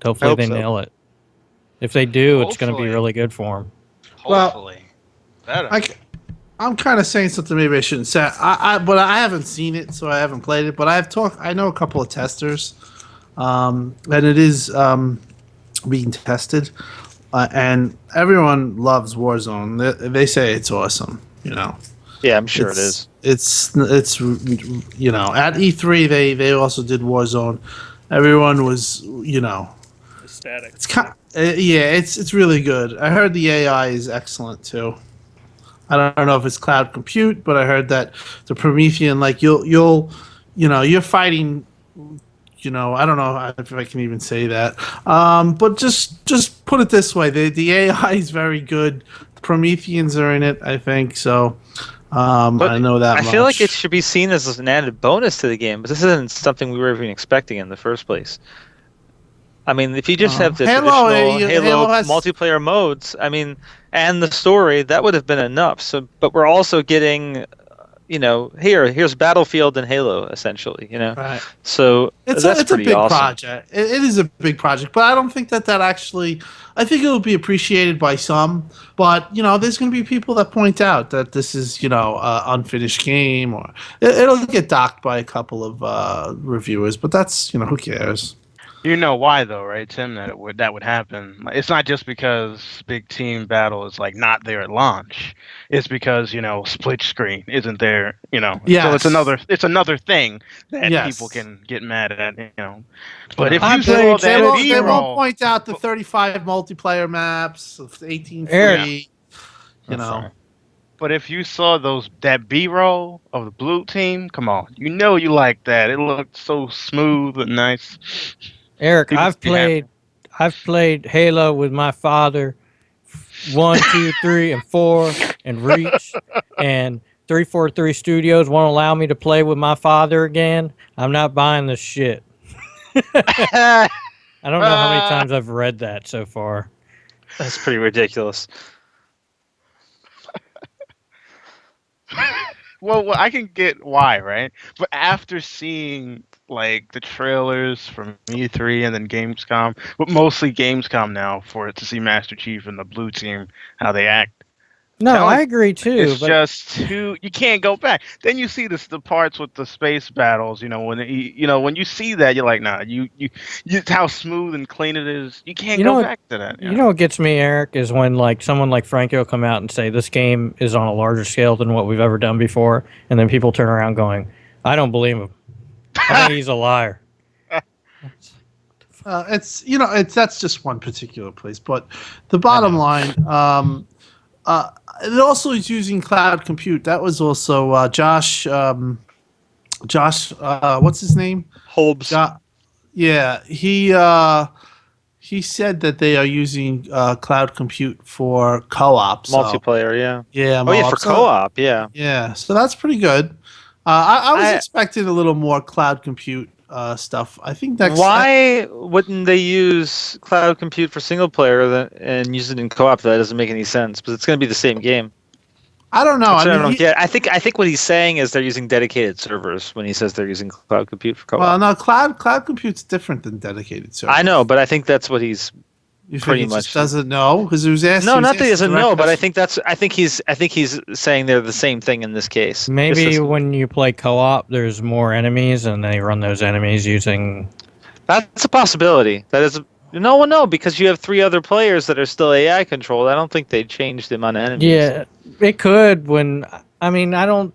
Hopefully hope they so. nail it. If they do, it's going to be Hopefully. really good for them. Well, Hopefully. Better. I'm kind of saying something maybe I shouldn't say. But I haven't seen it, so I haven't played it. But I know a couple of testers, and it is being tested, and everyone loves Warzone. They say it's awesome. Yeah, I'm sure it is. It's at E3 they also did Warzone. Everyone was ecstatic. it's kind it's really good. I heard the AI is excellent too. I don't know if it's cloud compute, but I heard that the Promethean, like you're fighting. I don't know if I can even say that. But just put it this way: the AI is very good. The Prometheans are in it, I think. So But I know that. I feel like it should be seen as an added bonus to the game, but this isn't something we were even expecting in the first place. I mean, if you just have the Halo, traditional Halo Halo has- multiplayer modes, I mean, and the story, that would have been enough. So, but we're also getting, here's Battlefield and Halo, essentially, Right. So It's that's a pretty big awesome. project. It is a big project, but I don't think that actually. I think it will be appreciated by some, but there's going to be people that point out that this is unfinished game, or it'll get docked by a couple of reviewers. But that's who cares? You know why though, right, Tim? That would happen. Like, it's not just because Big Team Battle is like not there at launch. It's because split screen isn't there. So Yes. it's another thing that Yes. people can get mad at. But if I you saw played- they that won't, they won't B-roll, point out the 35 multiplayer maps of 18 Eric. free. I'm sorry. but if you saw that B-roll of the blue team, come on, you like that. It looked so smooth and nice. Eric, People I've be happy. played Halo with my father 1, 2, 3, and 4 and Reach and 343 Studios won't allow me to play with my father again. I'm not buying this shit. I don't know how many times I've read that so far. That's pretty ridiculous. Well, I can get why, right? But after seeing like the trailers from E3 and then Gamescom, but mostly Gamescom now for it to see Master Chief and the Blue Team how they act. No, Telling I agree too, it's but just too. You can't go back. Then you see the parts with the space battles. When you see that, you're like, nah. You how smooth and clean it is. You can't you go know, back to that. you know what gets me, Eric, is when like someone like Franco come out and say this game is on a larger scale than what we've ever done before, and then people turn around going, "I don't believe him. I think he's a liar." It's that's just one particular place, but the bottom line, it also is using cloud compute. That was also Josh, what's his name? Holmes. Yeah, he said that they are using cloud compute for co-op. So Multiplayer, yeah. yeah, Oh, yeah, for so, co-op, yeah. yeah, so that's pretty good. I was expecting a little more cloud compute stuff. I think that's Why wouldn't they use cloud compute for single player and use it in co-op? That doesn't make any sense, because it's going to be the same game. I don't know. That's I what I mean, don't get. I think what he's saying is they're using dedicated servers when he says they're using cloud compute for co-op. well, no, cloud compute's different than dedicated servers. I know, but I think that's what he's You pretty think he much just doesn't know because he was asked. No, he was not that he asked a doesn't direct know, but I question. think he's saying they're the same thing in this case. Maybe Just as- when you play co-op, there's more enemies, and they run those enemies using. that's a possibility. That is no, because you have 3 other players that are still AI controlled. I don't think they changed the amount of enemies. Yeah, it could. When I mean, I don't.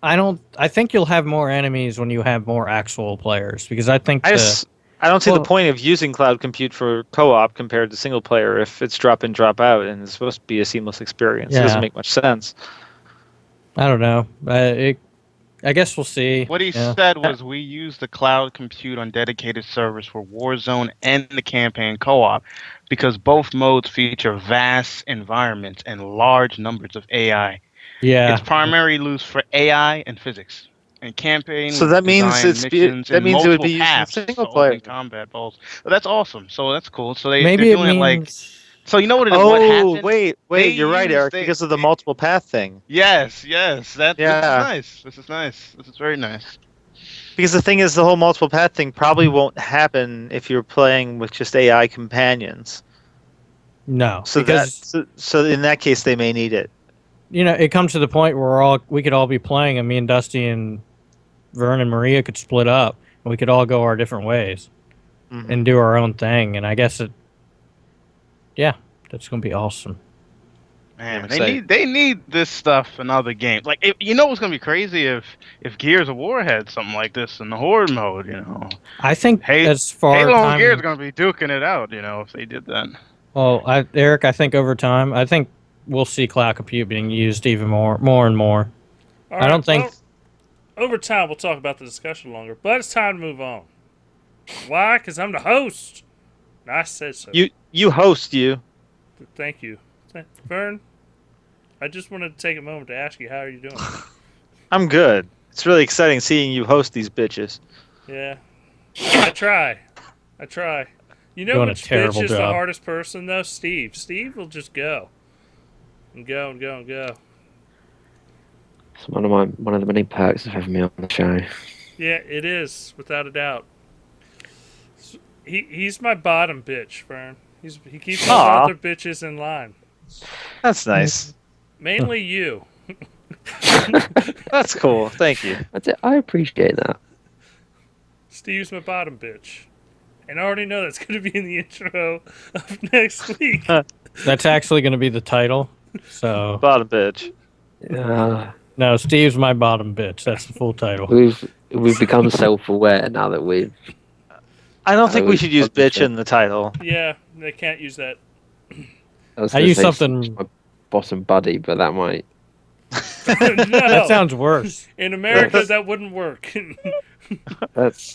I think you'll have more enemies when you have more actual players because I think I don't see well- the point of using cloud compute for co-op compared to single player if it's drop in, drop out, and it's supposed to be a seamless experience. It Yeah. doesn't make much sense. I don't know. I guess we'll see. What he Yeah. said was we use the cloud compute on dedicated servers for Warzone and the campaign co-op because both modes feature vast environments and large numbers of AI. Yeah. It's primarily used for AI and physics. And campaign So that means design missions that and means it would multiple be used in paths single for player. open combat balls. But that's awesome. So that's cool. So they're Maybe it doing it like means. so. You know what? What Oh, happened? wait, They you're right, Eric, they- because of the multiple path thing. Yes. This is Yeah. nice. This is nice. This is very nice. Because the thing is, the whole multiple path thing probably won't happen if you're playing with just AI companions. No, So because so in that case, they may need it. it comes to the point where we could all be playing, and me and Dusty and Vern and Maria could split up, and we could all go our different ways Mhm. and do our own thing. And I guess that's gonna be awesome. Man, I'm they excited. need this stuff in other games. Like, what's gonna be crazy if Gears of War had something like this in the Horde mode. I think as far Halo and time, Gears are gonna be duking it out. If they did that. well, Eric, I think over time, I think we'll see cloud compute being used even more and more. All I don't think. well, over time, we'll talk about the discussion longer, but it's time to move on. Why? Because I'm the host. I said so. You host you. Thank you. Vern, I just wanted to take a moment to ask you, how are you doing? I'm good. It's really exciting seeing you host these bitches. Yeah. I try. You know Doing a which bitch terrible is the job. hardest person, though? Steve. Steve will just go. And go and go and go. It's one of the many perks of having me on the show. Yeah, it is, without a doubt. He's my bottom bitch, Vern. He keeps all the Aw. other bitches in line. That's nice. Mainly you. That's cool. Thank you. I appreciate that. Steve's my bottom bitch. And I already know that's going to be in the intro of next week. That's actually going to be the title. So Bottom bitch. no, Steve's my bottom bitch. That's the full title. We've become self-aware now that we've. I don't think we we should use published bitch it. in the title. Yeah, they can't use that. I use something- My bottom buddy, but that might. No. That sounds worse. In America, that wouldn't work. That's.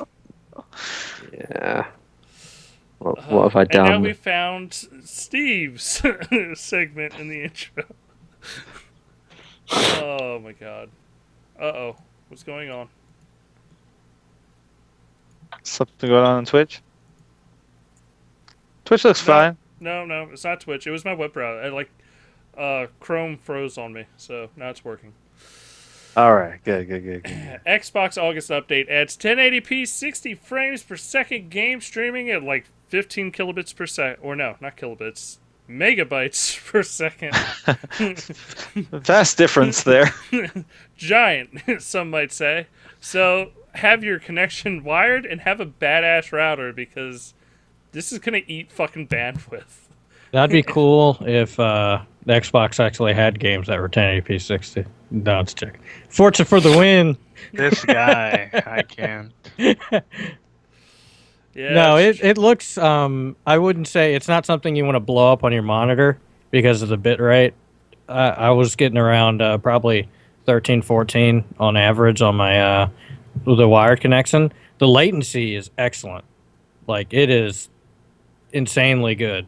Yeah. What have I And now done? we found Steve's segment in the intro. Oh my god. Uh-oh. What's going on? Something going on Twitch? Twitch looks fine. No, it's not Twitch. It was my web browser. Chrome froze on me, so now it's working. All right, good. Xbox August update adds 1080p 60 frames per second game streaming at like 15 kilobits per second. Or no, not kilobits. Megabytes per second. Vast difference there. Giant, some might say. So have your connection wired and have a badass router because this is going to eat fucking bandwidth. That'd be cool if the Xbox actually had games that were 1080p 60. No, it's check. Forza for the win. This guy, I can't. Yeah. No, it looks. I wouldn't say it's not something you want to blow up on your monitor because of the bit rate. I was getting around probably 13, 14 on average on my the wired connection. The latency is excellent. Like it is insanely good.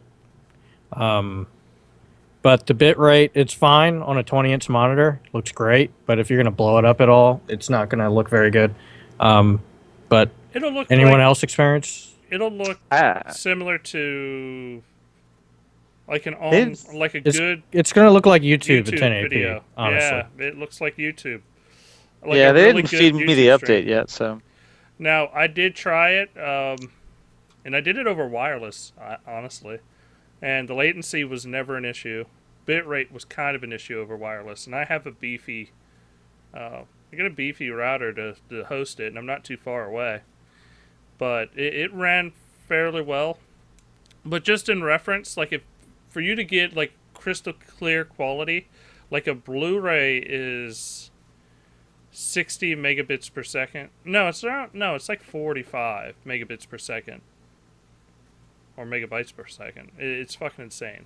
But the bit rate, it's fine on a 20-inch monitor. Looks great, but if you're going to blow it up at all, it's not going to look very good. But it'll look anyone like, else experience? It'll look similar to like an good It's going to look like YouTube at YouTube 1080p. video. Honestly. Yeah, it looks like YouTube. Like yeah, a they really didn't good feed me the YouTube update stream. yet, so. Now I did try it, and I did it over wireless, honestly, and the latency was never an issue. Bitrate was kind of an issue over wireless, and I have a beefy, I got a beefy router to host it, and I'm not too far away. But it ran fairly well. But just in reference, like for you to get like crystal clear quality, like a Blu-ray is 60 megabits per second. No, it's like 45 megabits per second. Or megabytes per second. It's fucking insane.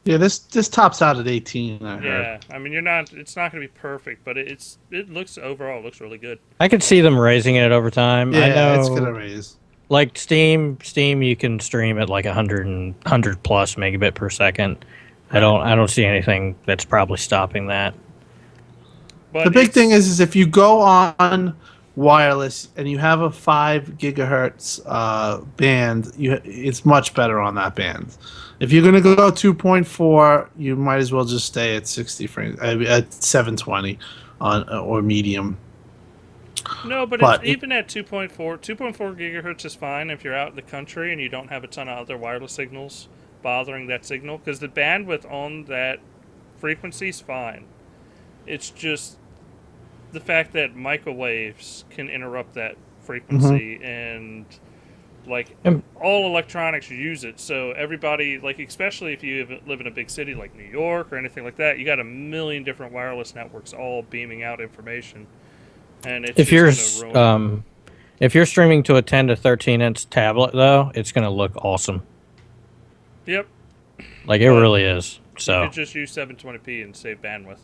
Yeah, this tops out at 18. I heard. Yeah, I mean it's not going to be perfect, but it looks really good. I could see them raising it over time. Yeah, I know, it's gonna raise. Like Steam, you can stream at like 100 plus megabit per second. I don't see anything that's probably stopping that. But the big thing is if you go on wireless and you have a 5 gigahertz band, it's much better on that band. If you're gonna go 2.4, you might as well just stay at 60 frames at 720 on or medium. No, but even at 2.4 gigahertz is fine if you're out in the country and you don't have a ton of other wireless signals bothering that signal, because the bandwidth on that frequency is fine. It's just the fact that microwaves can interrupt that frequency, and like all electronics use it. So everybody, like especially if you live in a big city like New York or anything like that, you got a million different wireless networks all beaming out information. And it's if you're streaming to a 10 to 13 inch tablet though, it's going to look awesome. Yep. Like it really is. So you could just use 720p and save bandwidth.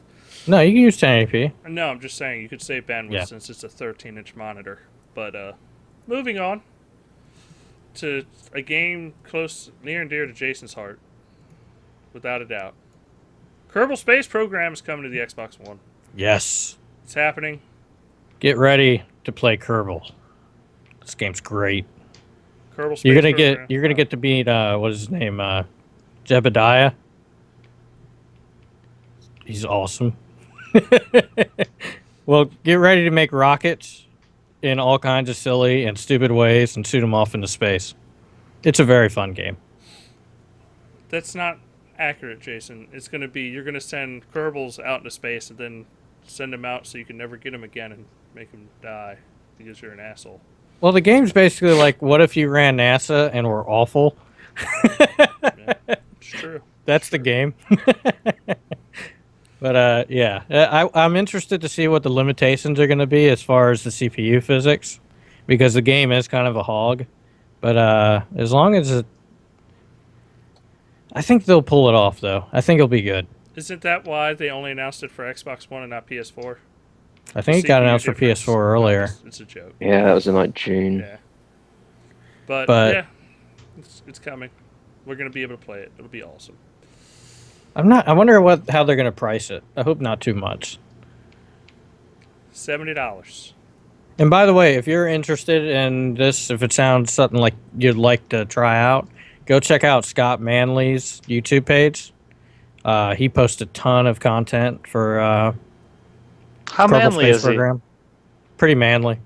No, you can use 1080p. No, I'm just saying you could save bandwidth since it's a 13-inch monitor. But moving on to a game near and dear to Jason's heart, without a doubt. Kerbal Space Program is coming to the Xbox One. Yes. It's happening. Get ready to play Kerbal. This game's great. Kerbal Space Program. You're gonna get to meet what is his name? Jebediah. He's awesome. Well, get ready to make rockets in all kinds of silly and stupid ways and shoot them off into space. It's a very fun game. That's not accurate, Jason. It's going to be you're going to send Kerbals out into space and then send them out so you can never get them again and make them die because you're an asshole. Well, the game's basically like, what if you ran NASA and were awful? Yeah, it's true. That's the game. But yeah, I'm interested to see what the limitations are going to be as far as the CPU physics, because the game is kind of a hog. But as long as I think they'll pull it off, though. I think it'll be good. Isn't that why they only announced it for Xbox One and not PS4? I think it got announced for PS4 earlier. It's a joke. Yeah, that was in like June. Yeah. But yeah, it's coming. We're going to be able to play it. It'll be awesome. I wonder how they're going to price it. I hope not too much. $70. And by the way, if you're interested in this, if it sounds something like you'd like to try out, go check out Scott Manley's YouTube page. He posts a ton of content for How Kerbal manly Space is he? Program. Pretty manly.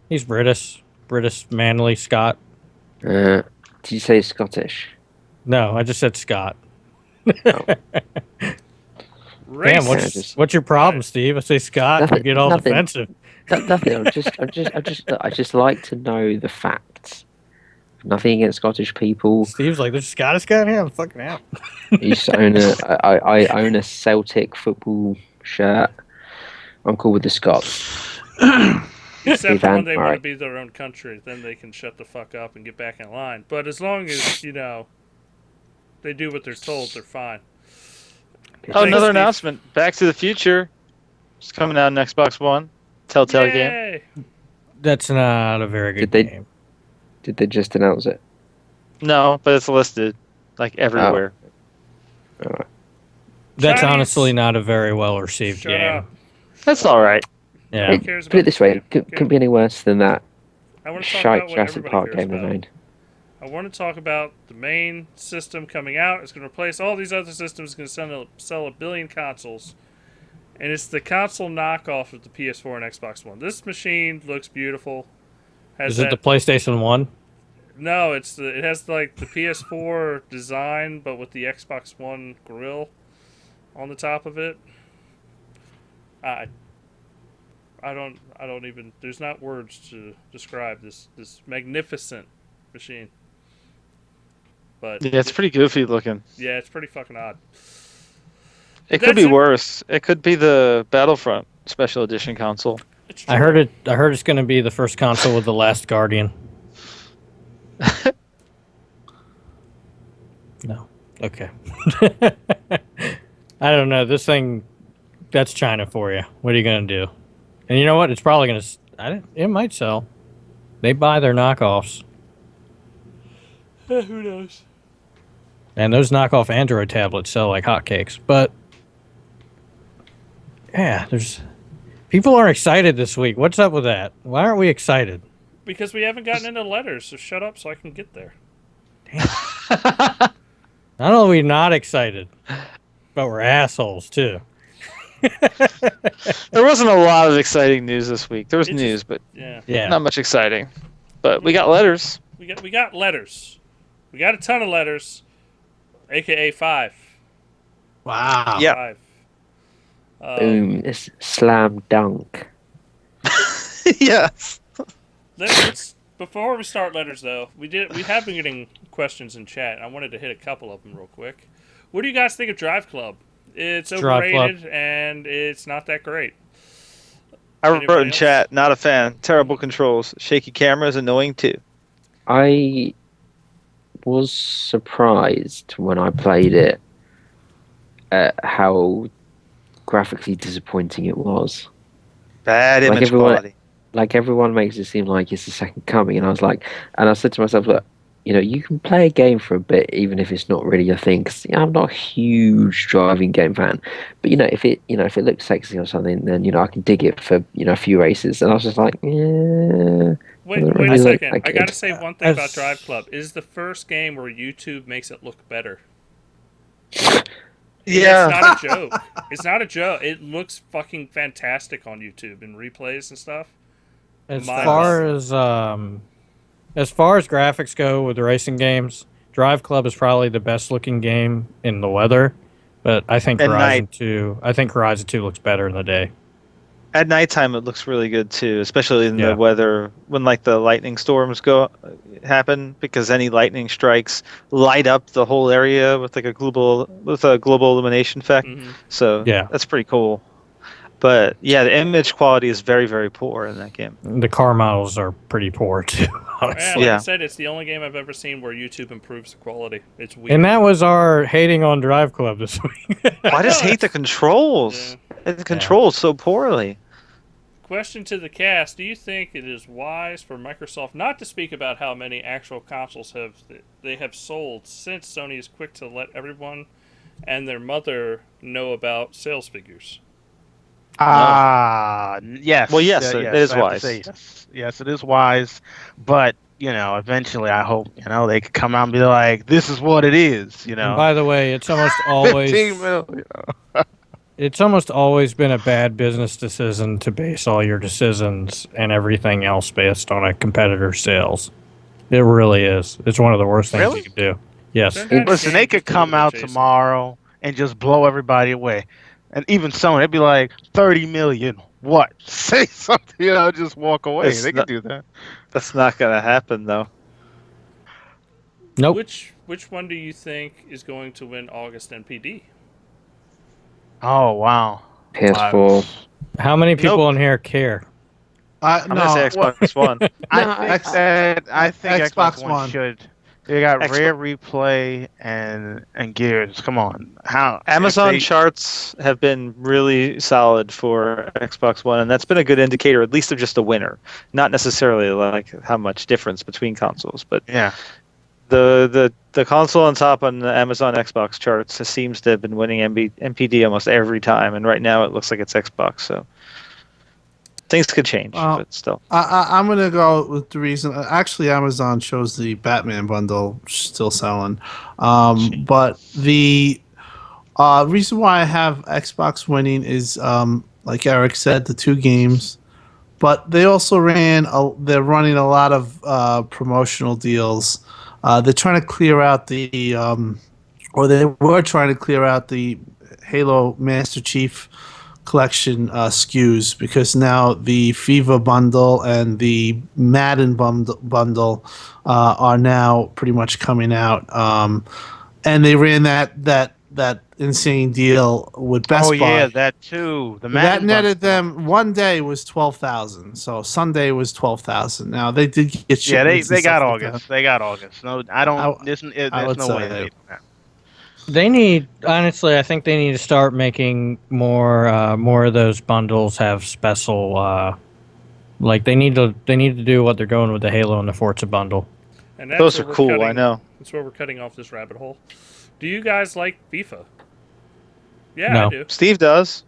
He's British. British manly Scott. Did you say Scottish? No, I just said Scott. Oh. Damn, Racist. what's your problem, Steve? I say Scott, you Nothing. get all Nothing. defensive. Nothing. I just like to know the facts. Nothing against Scottish people. Steve's like, there's a Scottish guy in here? I'm fucking out. I used to own I own a Celtic football shirt. I'm cool with the Scots. Except Steve for when and they Murray. want to be their own country, then they can shut the fuck up and get back in line. But as long as, they do what they're told, they're fine. Oh, another Steve. announcement. Back to the Future. It's coming out on Xbox One. Telltale game. Yay! That's not a very good Did they- game. Did they just announce it? No, but it's listed like everywhere. That's Chinese- honestly not a very well received Shut game. up. That's all right. Yeah. Who cares Put it about this way: game? couldn't be any worse than that I want to talk shite about what Jurassic everybody Park cares game they about. made. I want to talk about the main system coming out. It's going to replace all these other systems. It's going to sell a billion consoles. And it's the console knockoff of the PS4 and Xbox One. This machine looks beautiful. Is it the PlayStation 1? No, it has like the PS4 design, but with the Xbox One grill on the top of it. I don't even. There's not words to describe this magnificent machine. But Yeah, it's pretty goofy looking. yeah, it's pretty fucking odd. It could That's be it. worse. It could be the Battlefront Special Edition console. It's I heard it's going to be the first console with the Last Guardian. No. Okay. I don't know. This thing, that's China for you. What are you going to do? And you know what? It's probably going to. It might sell. They buy their knockoffs. Who knows? And those knockoff Android tablets sell like hotcakes. But yeah, people aren't excited this week. What's up with that? Why aren't we excited? Because we haven't gotten into letters, so shut up so I can get there. Not only are we not excited, but we're assholes too. There wasn't a lot of exciting news this week. There was It news, just- but Yeah, Yeah. not much exciting. But we got letters. we got letters. We got a ton of letters, aka 5. Wow. Yeah. 5. Boom! It's slam dunk. Yes. Let's before we start letters though, we have been getting questions in chat. I wanted to hit a couple of them real quick. What do you guys think of Drive Club? It's Drive Club. overrated and it's not that great. I Anybody wrote in else? chat, not a fan. Terrible controls. Shaky cameras, annoying too. I was surprised when I played it at how graphically disappointing it was. Bad Like image everyone- quality. Like everyone makes it seem like it's the second coming, and I said to myself, look, you can play a game for a bit even if it's not really your thing. 'Cause, I'm not a huge driving game fan, but if it looks sexy or something, then I can dig it for a few races. And I was just like, yeah. Wait Doesn't a really look second. that I gotta good. say one thing about Drive Club. It is the first game where YouTube makes it look better. Yeah. It's not a joke. It's not a joke. It looks fucking fantastic on YouTube and replays and stuff. As My far as graphics go with racing games, Drive Club is probably the best looking game in the weather. But I think At Horizon night. 2. I think Horizon 2 looks better in the day. At nighttime, it looks really good too, especially in Yeah. the weather when like the lightning storms happen, because any lightning strikes light up the whole area with like a global illumination effect. Mhm. So Yeah. that's pretty cool. But yeah, the image quality is very, very poor in that game. The car models are pretty poor too, Yeah, honestly. like Yeah. I said, it's the only game I've ever seen where YouTube improves the quality. It's weird. And that was our hating on Drive Club this week. I just hate the controls. It controls so poorly. Question to the cast: do you think it is wise for Microsoft not to speak about how many actual consoles they have sold, since Sony is quick to let everyone and their mother know about sales figures? Yes. Well, yes, it is I have to wise. say yes, it is wise. But eventually, I hope they could come out and be like, "This is what it is." And by the way, it's almost always 15 million. it's almost always been a bad business decision to base all your decisions and everything else based on a competitor's sales. It really is. It's one of the worst things Really? you can do. Yes. Then that Listen, they game could just blew come it, out Jason. tomorrow and just blow everybody away. And even Sony, they'd be like 30 million. What? Say something, just walk away. It's They not- could do that. That's not gonna happen though. Nope. Which one do you think is going to win August NPD? Oh, wow. PS4. How many people Nope. in here care? I'm gonna say Xbox One. I think Xbox One One. should. They got Xbox- Rare Replay and Gears. Come on, how Amazon if they- charts have been really solid for Xbox One, and that's been a good indicator, at least of just a winner. Not necessarily like how much difference between consoles, but Yeah, the console on top on the Amazon Xbox charts seems to have been winning MPD almost every time, and right now it looks like it's Xbox. So things could change, but still. I'm gonna go with the reason. Actually, Amazon shows the Batman bundle still selling, but the reason why I have Xbox winning is, like Eric said, the two games, but they also they're running a lot of promotional deals. They're trying to clear out or they were trying to clear out the Halo Master Chief Collection SKUs, because now the FIFA bundle and the Madden bundle are now pretty much coming out, and they ran that insane deal with Best Buy. yeah, that too. The That Madden netted bundle. them one day was 12,000. So Sunday was 12,000. Now they did get Yeah, shipments they and got stuff like August. that. They got August. No, I don't. There's would no way say they did that. They need, honestly, I think they need to start making more of those bundles have special. Like they need to do what they're doing with the Halo and the Forza bundle. And that's Those where are we're cool. cutting- I know. That's where we're cutting off this rabbit hole. Do you guys like FIFA? Yeah, No. I do. Steve does.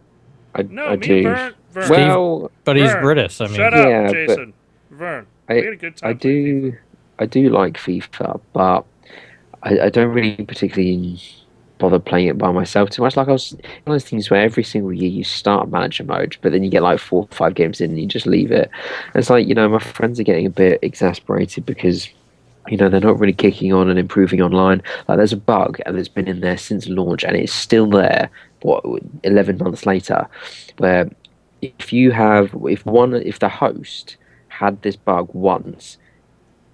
No, I me do. and Vern. Well, But he's Vern, British. I mean, Shut up, Yeah, but Jason. Vern. I- We had a good time. I playing do. I do like FIFA, but I don't really particularly bother playing it by myself too much. Like one of those things where every single year you start manager mode, but then you get like 4 or 5 games in and you just leave it. And it's like, my friends are getting a bit exasperated because they're not really kicking on and improving online. Like there's a bug and it's been in there since launch and it's still there. 11 months later, where if the host had this bug once,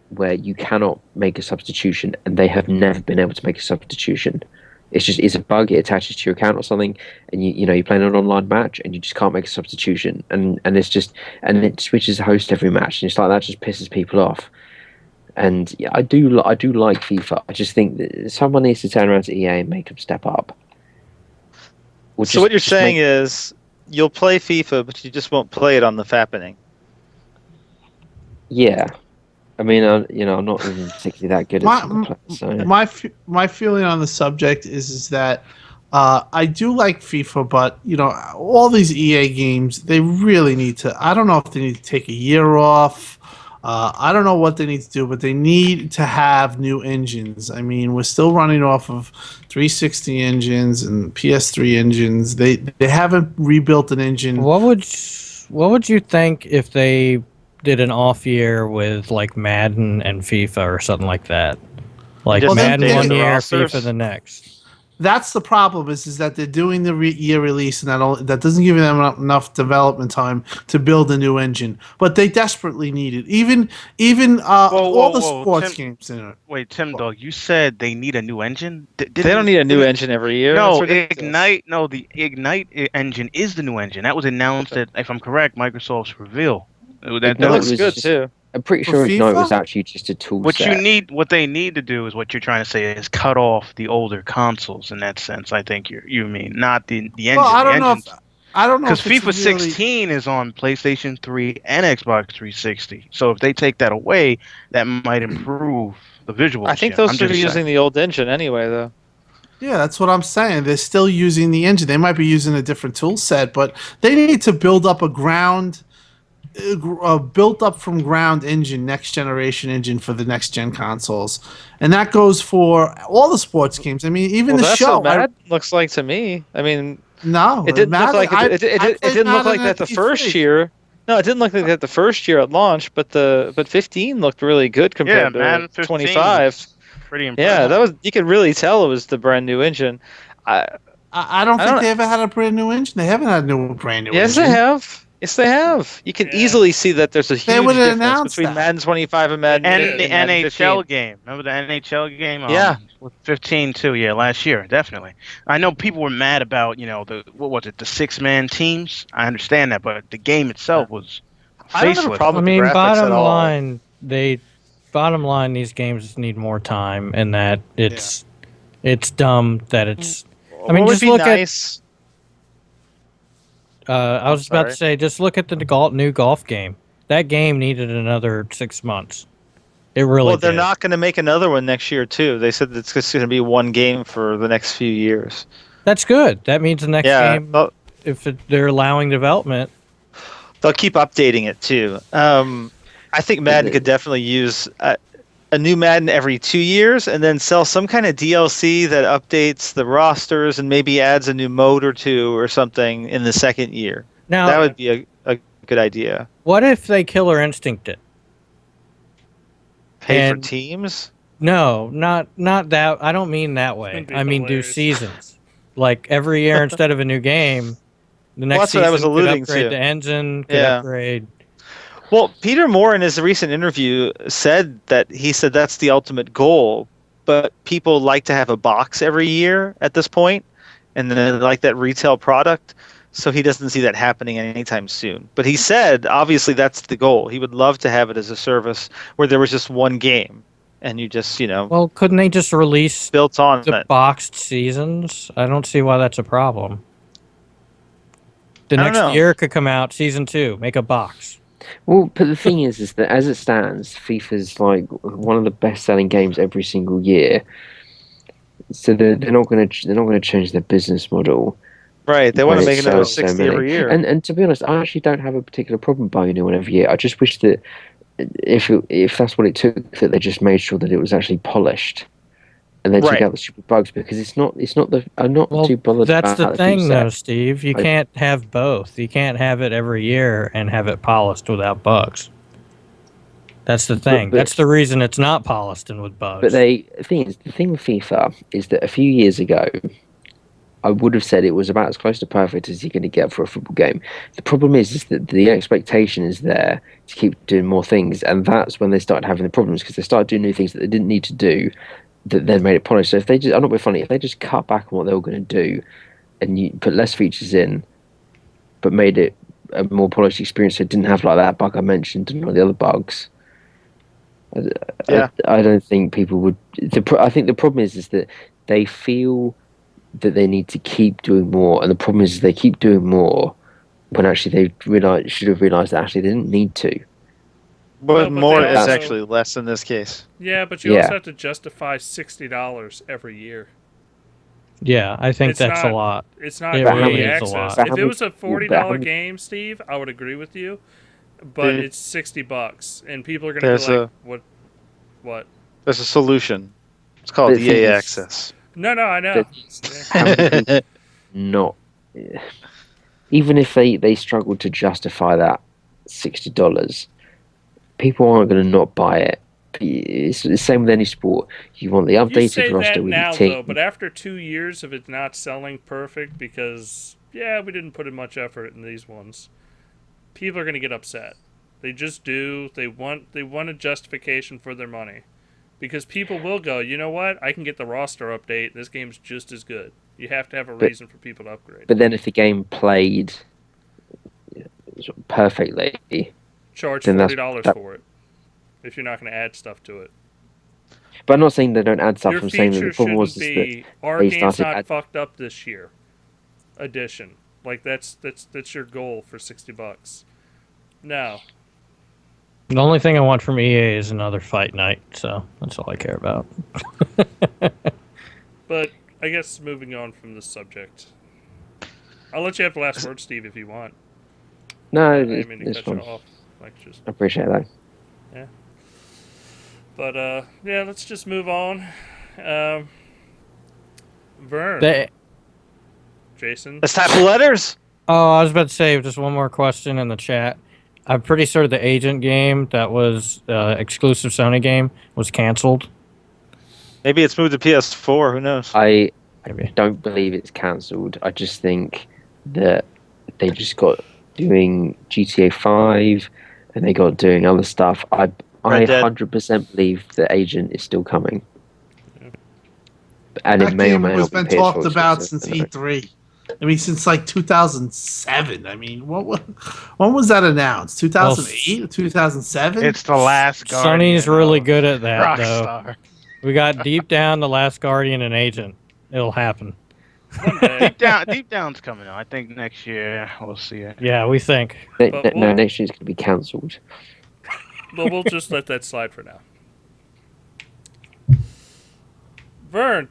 where you cannot make a substitution and they have never been able to make a substitution. It's a bug. It attaches to your account or something, and you're playing an online match and you just can't make a substitution, and it switches the host every match, and it's like that just pisses people off. And yeah, I do like FIFA. I just think that someone needs to turn around to EA and make them step up. Or So what you're saying is you'll play FIFA, but you just won't play it on the Fappening. yeah. I mean, I'm not even particularly that good at single player, so. My feeling on the subject is that I do like FIFA, but all these EA games, they really need to. I don't know if they need to take a year off. I don't know what they need to do, but they need to have new engines. I mean, we're still running off of 360 engines and PS3 engines. They haven't rebuilt an engine. what would you think if they did an off year with like Madden and FIFA or something like that? Like Just Madden update one the year, rosters? FIFA the next. That's the problem is that they're doing the year release, and that doesn't give them enough development time to build a new engine. But they desperately need it. Even all the whoa, sports Tim. games in it. Wait, Tim Dog, you said they need a new engine. They don't need a new engine every year. No, That's ridiculous. Ignite. No, the Ignite engine is the new engine. That was announced at, if I'm correct, Microsoft's reveal. That It No, looks it was good just- too. I'm pretty For sure Ignite FIFA? was actually just a tool What set. what they need to do is what you're trying to say is cut off the older consoles in that sense. I think you mean not the engine. Well, I The don't know engine's- if Because it's FIFA really- 16 is on PlayStation 3 and Xbox 360. So if they take that away, that might improve the visuals. I think Jim. those I'm should be just using saying. the old engine anyway, though. Yeah, that's what I'm saying. They're still using the engine. They might be using a different tool set, but they need to build up built up from ground engine, next generation engine for the next gen consoles, and that goes for all the sports games. I mean, even Well, the that's show. what Madden looks like to me. I mean, No, It didn't look like Madden- it played didn't look Madden like that at the E3. first year. No, it didn't look like that the first year at launch, but 15 looked really good Yeah, compared Madden to 15 25. was pretty impressive. Yeah, that was you could really tell it was the brand new engine. I I don't I think don't. they ever had a brand new engine. They haven't had a brand new Yes, engine. they have. Yes, they have. You can Yeah. easily see that there's a They huge would've difference announced between that. Madden 25 and Madden And the and Madden NHL 15. game. Remember the NHL game? Yeah. With 15 too. Yeah, last year, definitely. I know people were mad about the what was it, the 6-man teams. I understand that, but the game itself was I don't have a faceless. problem I with the mean, graphics at all. bottom line, these games need more time, and that it's dumb that it's. I mean, What would just be look nice? I was about to say, just look at the new golf game. That game needed another 6 months. It really Well, they're did. not going to make another one next year too. They said it's just going to be one game for the next few years. That's good. That means the next Yeah, game, they're allowing development. they'll keep updating it too. I think Madden could definitely use a new Madden every 2 years, and then sell some kind of DLC that updates the rosters and maybe adds a new mode or two or something in the second year. Now, That would be a good idea. what if they Killer Instinct it? Pay for And- teams. No, not that. I don't mean that way. That'd be I mean do hilarious. seasons. Like every year, instead of a new game, the next that's what I was season could alluding upgrade to. the engine, could Yeah. upgrade. Well, Peter Moore in his recent interview said that's the ultimate goal, but people like to have a box every year at this point, and then they like that retail product. So he doesn't see that happening anytime soon. But he said, obviously, that's the goal. He would love to have it as a service where there was just one game, and you just Well, couldn't they just release built on the it. boxed seasons? I don't see why that's a problem. The I don't next know. year could come out season 2, make a box. Well, but the thing is that as it stands, FIFA's like one of the best-selling games every single year. So they're not going to change their business model. Right? They want to when make it another sells so 60 many. every year. And to be honest, I actually don't have a particular problem buying a new one every year. I just wish that if that's what it took, that they just made sure that it was actually polished, and then took Right. out the stupid bugs, because I'm not Well, too bothered that's about the thing, feature though, set. Steve. You I- can't have both. You can't have it every year and have it polished without bugs. That's the thing. but- That's the reason it's not polished and with bugs. But the thing with FIFA is that a few years ago, I would have said it was about as close to perfect as you're going to get for a football game. The problem is that the expectation is there to keep doing more things, and that's when they started having the problems, because they started doing new things that they didn't need to do, that then made it polished. So if they just, I'm not being funny, if they just cut back on what they were going to do, and you put less features in, but made it a more polished experience, so it didn't have like that bug I mentioned and all the other bugs. Yeah. I don't think people would. I think the problem is that they feel that they need to keep doing more, and the problem is they keep doing more when actually they should have realized that actually they didn't need to. But but more they is also- actually less in this case. Yeah, but you Yeah. also have to justify $60 every year. Yeah, I think It's that's not- a lot. It's not It early really is a access. lot. But If how it many- was a but $40 how many- game, Steve, I would agree with you. But There- it's $60, and people are going to There's be like, "What? There's a solution. It's called The thing EA is- Access. No, I know." How many people not, even if they struggle to justify that $60, people aren't going to not buy it. It's the same with any sport. You want the You updated say roster that with now, your team. though, but after 2 years of it not selling perfect because, we didn't put in much effort in these ones, people are going to get upset. They just do. They want a justification for their money. Because people will go, you know what? I can get the roster update. This game's just as good. You have to have a reason for people to upgrade. But then if the game played sort of perfectly, Charge then that's- $40 that- for it if you're not going to add stuff to it. but I'm not saying they don't add stuff. Your I'm saying that feature the problem was shouldn't that be our they game's started not fucked up this year. Edition, like that's your goal for $60. No, The only thing I want from EA is another fight night, so that's all I care about. but I guess moving on from this subject, I'll let you have the last word, Steve, if you want. no, I didn't mean to it's cut you fine. off. Like just, I appreciate that. but let's just move on. Vern, They, Jason? Let's type the letters. Oh, I was about to say just one more question in the chat. I'm pretty sure the Agent game that was exclusive Sony game was canceled. Maybe it's moved to PS4. Who knows? I Maybe. don't believe it's cancelled. I just think that they just got doing GTA 5 and they got doing other stuff. I Red Dead. 100% believe the Agent is still coming. And That it may or game may has not be been PS4 talked about exclusive, since I don't know. E3. I mean, since like 2007. I mean, when was that announced? 2008 or 2007? It's the last Guardian. Sony's really of good at that, though. Rockstar. We got Deep Down, The Last Guardian, and Agent. It'll happen. One day. Deep Down's coming out. I think next year we'll see it. Yeah, we think. But No, we'll- next year's going to be cancelled. But we'll just let that slide for now. Vern,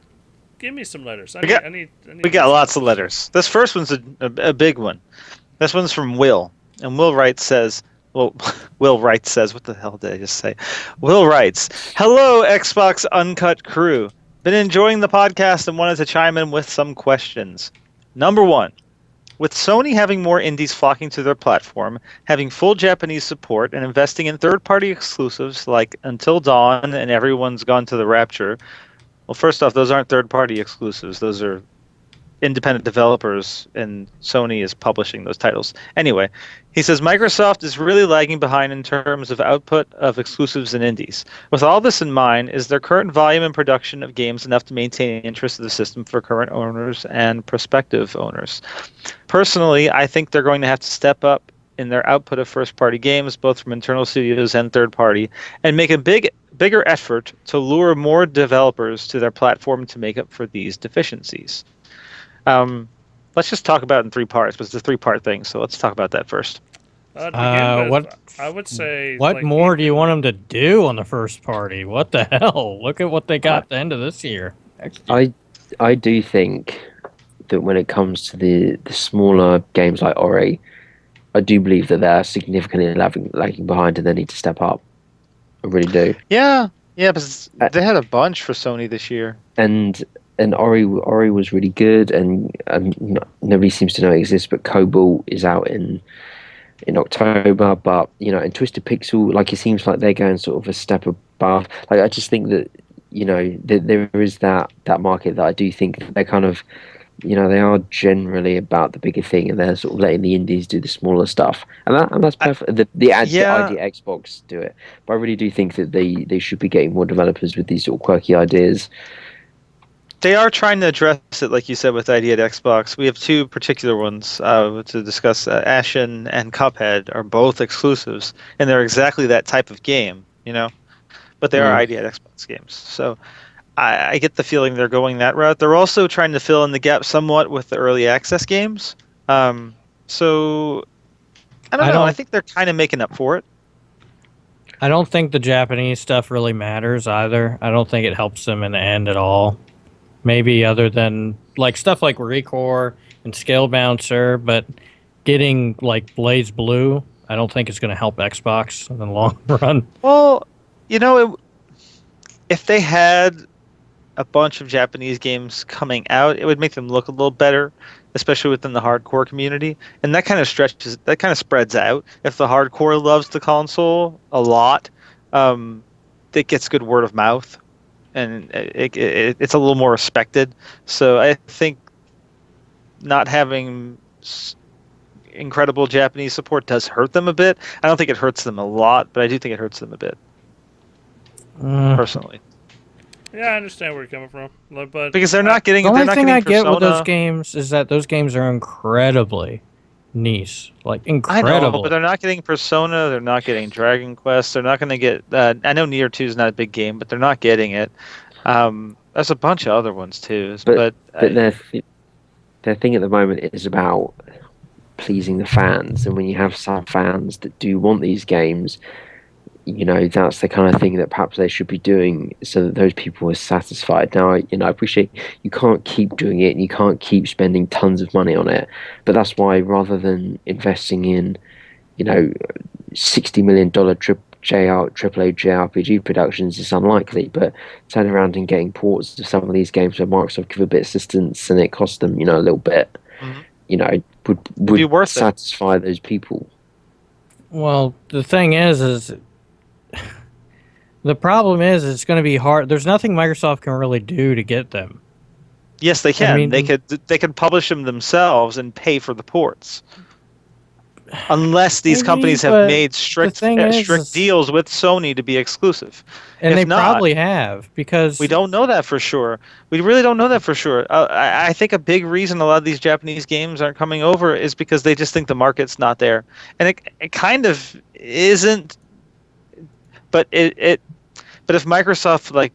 give me some letters. I need We got lots of letters. This first one's a big one. This one's from Will. And Will writes says, well, Will writes says, what the hell did I just say? Will writes, hello, Xbox Uncut crew. Been enjoying the podcast and wanted to chime in with some questions. Number one, with Sony having more indies flocking to their platform, having full Japanese support, and investing in third-party exclusives like Until Dawn and Everyone's Gone to the Rapture, well, first off, those aren't third-party exclusives. Those are independent developers, and Sony is publishing those titles. Anyway, he says Microsoft is really lagging behind in terms of output of exclusives and indies. With all this in mind, is their current volume and production of games enough to maintain the interest of the system for current owners and prospective owners? Personally, I think they're going to have to step up in their output of first-party games, both from internal studios and third-party, and make a bigger effort to lure more developers to their platform to make up for these deficiencies. Let's just talk about it in three parts, but it's a three-part thing, so let's talk about that first. To begin with, what- I would say. What like, more do you want them to do on the first party? What the hell? Look at what they got at the end of this year. I do think that when it comes to the smaller games like Ori, I do believe that they're significantly lagging behind and they need to step up. I really do. Yeah, because they had a bunch for Sony this year. And Ori was really good, and nobody seems to know it exists. But Cobalt is out in October. But and Twisted Pixel, like, it seems like they're going sort of a step above. Like, I just think that there is that market that I do think that they're kind of they are generally about the bigger thing, and they're sort of letting the indies do the smaller stuff, and that's perfect. The idea Xbox do it, but I really do think that they should be getting more developers with these sort of quirky ideas. They are trying to address it, like you said, with ID at Xbox. We have two particular ones to discuss. Ashen and Cuphead are both exclusives, and they're exactly that type of game, But they are ID at Xbox games. So I get the feeling they're going that route. They're also trying to fill in the gap somewhat with the early access games. So I don't know. I think they're kind of making up for it. I don't think the Japanese stuff really matters either. I don't think it helps them in the end at all. Maybe other than like stuff like Recore and Scale Bouncer, but getting like Blaze Blue, I don't think it's going to help Xbox in the long run. Well, if they had a bunch of Japanese games coming out, it would make them look a little better, especially within the hardcore community. And that kind of spreads out. If the hardcore loves the console a lot, it gets good word of mouth. And it's a little more respected. So I think not having incredible Japanese support does hurt them a bit. I don't think it hurts them a lot, but I do think it hurts them a bit, personally. Yeah, I understand where you're coming from, but Because they're not getting. The They're only not thing I getting get with those Persona. games is that those games are incredibly niche, like I incredible. know, but they're not getting Persona. They're not getting Dragon Quest. They're not going to get. I know Nier 2 is not a big game, but they're not getting it. There's a bunch of other ones too, but their thing at the moment is about pleasing the fans, and when you have some fans that do want these games, that's the kind of thing that perhaps they should be doing so that those people are satisfied. Now, I appreciate you can't keep doing it and you can't keep spending tons of money on it, but that's why rather than investing in, $60 million AAA JRPG productions is unlikely, but turn around and getting ports of some of these games where Microsoft give a bit of assistance and it costs them, a little bit. Mhm. would be worth it. satisfy those people. Well, the thing is the problem is it's going to be hard. There's nothing Microsoft can really do to get them. Yes, they I can. mean- They could publish them themselves and pay for the ports. Unless these Maybe, companies have but made strict thing is- strict deals with Sony to be exclusive. And If they not, probably have, because we don't know that for sure. We really don't know that for sure. I think a big reason a lot of these Japanese games aren't coming over is because they just think the market's not there, and it kind of isn't. But but if Microsoft like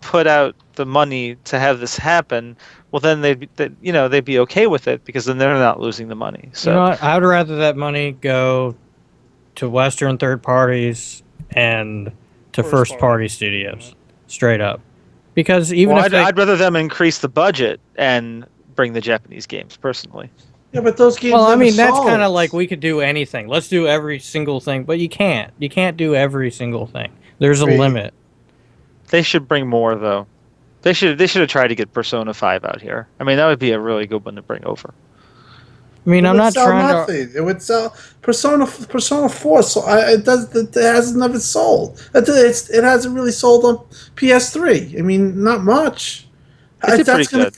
put out the money to have this happen, well then they'd be okay with it because then they're not losing the money. So you know what? I would rather that money go to Western third parties and to First first party. party studios, straight up. Because even well, if they, I'd rather them increase the budget and bring the Japanese games personally. Yeah, but those games. well, I never mean, that's sold. kind of like we could do anything. Let's do every single thing, but you can't. You can't do every single thing. There's a Right. limit. They should bring more though. They should have tried to get Persona 5 out here. I mean, that would be a really good one to bring over. I mean, It I'm would not sell trying to. nothing. It would sell Persona 4. So it hasn't never sold. It hasn't really sold on PS3. I mean, not much. It did That's pretty good.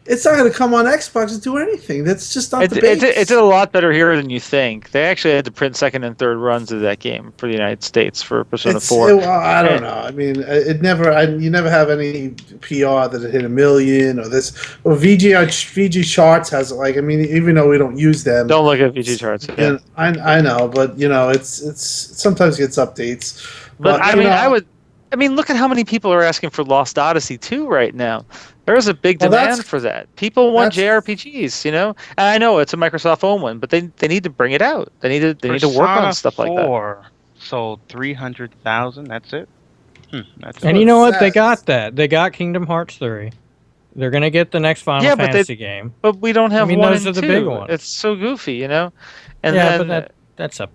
It's not going to come on Xbox and do anything. That's just not the base. It did a lot better here than you think. They actually had to print second and third runs of that game for the United States for Persona 4. I don't know. I mean, it never. You never have any PR that it hit 1 million or this. Well, VG Charts has like. I mean, even though we don't use them, Don't look at VG charts. Yeah. and I know, but it's sometimes gets updates. But I you mean, know, look at how many people are asking for Lost Odyssey 2 right now. There's a big Well, demand that's- for that. People want that's- JRPGs, And I know it's a Microsoft owned one, but they need to bring it out. They need to work on Persona stuff like that. 4 sold 300,000. That's it. That's And it. you know what? They says. got that. They got Kingdom Hearts 3. They're gonna get the next Final Yeah, but Fantasy game. But we don't have I mean, one those and are the two. big ones. It's so goofy, And yeah, then, but that's a.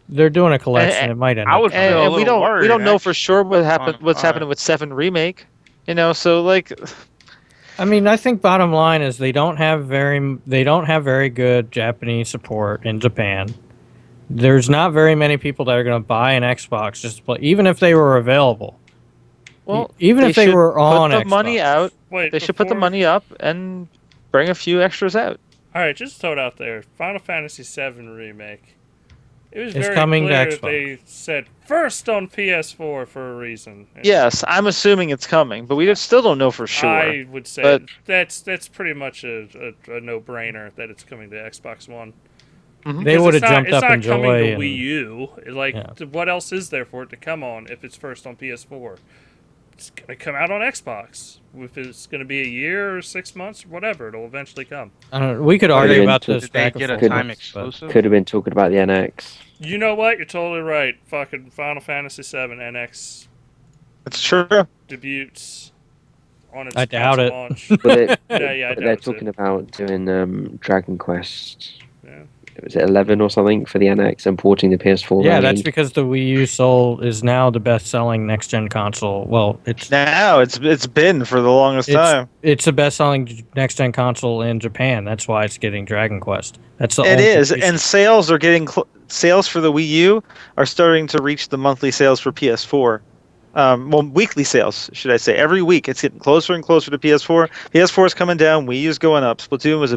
They're doing a collection. It might end I up. would coming. feel a and we little don't worried, know for sure what's on- happening with 7 Remake. So like I mean, I think bottom line is they don't have very good Japanese support in Japan. There's not very many people that are going to buy an Xbox just to play, even if they were available. well, Even if they should were on put the Xbox. money out. Wait, They should put the before- money up and bring a few extras out. All right, just throw it out there. Final Fantasy VII remake. It was It's very coming to clear Xbox. they said first on PS4 for a reason. And Yes, I'm assuming it's coming, but we still don't know for sure. I would say but- that's pretty much a no-brainer that it's coming to Xbox One. They Because would have it's not- jumped up in It's not coming joy. to and- Wii U. Like, Yeah. what else is there for it to come on if it's first on PS4? It's gonna come out on Xbox. If it's gonna be a year or 6 months, whatever, it'll eventually come. I don't know, we could argue been about to- this Did they back and get a forth, time but- exclusive? Could have been talking about the NX. You know what? You're totally right. Fucking Final Fantasy VII NX It's true. debuts on its I doubt console it. launch. But they, Yeah, I but doubt they're it too. talking about doing Dragon Quest. Yeah. Was it 11 or something for the NX and porting the PS4? Yeah, version? that's because the Wii U is now the best-selling next-gen console. Well, it's Now it's been for the longest time. it's the best-selling next-gen console in Japan. That's why it's getting Dragon Quest. That's the It only is, reason. and sales are getting sales for the Wii U are starting to reach the monthly sales for PS4. Well, weekly sales, should I say? Every week, it's getting closer and closer to PS4. PS4 is coming down. Wii U's going up. Splatoon was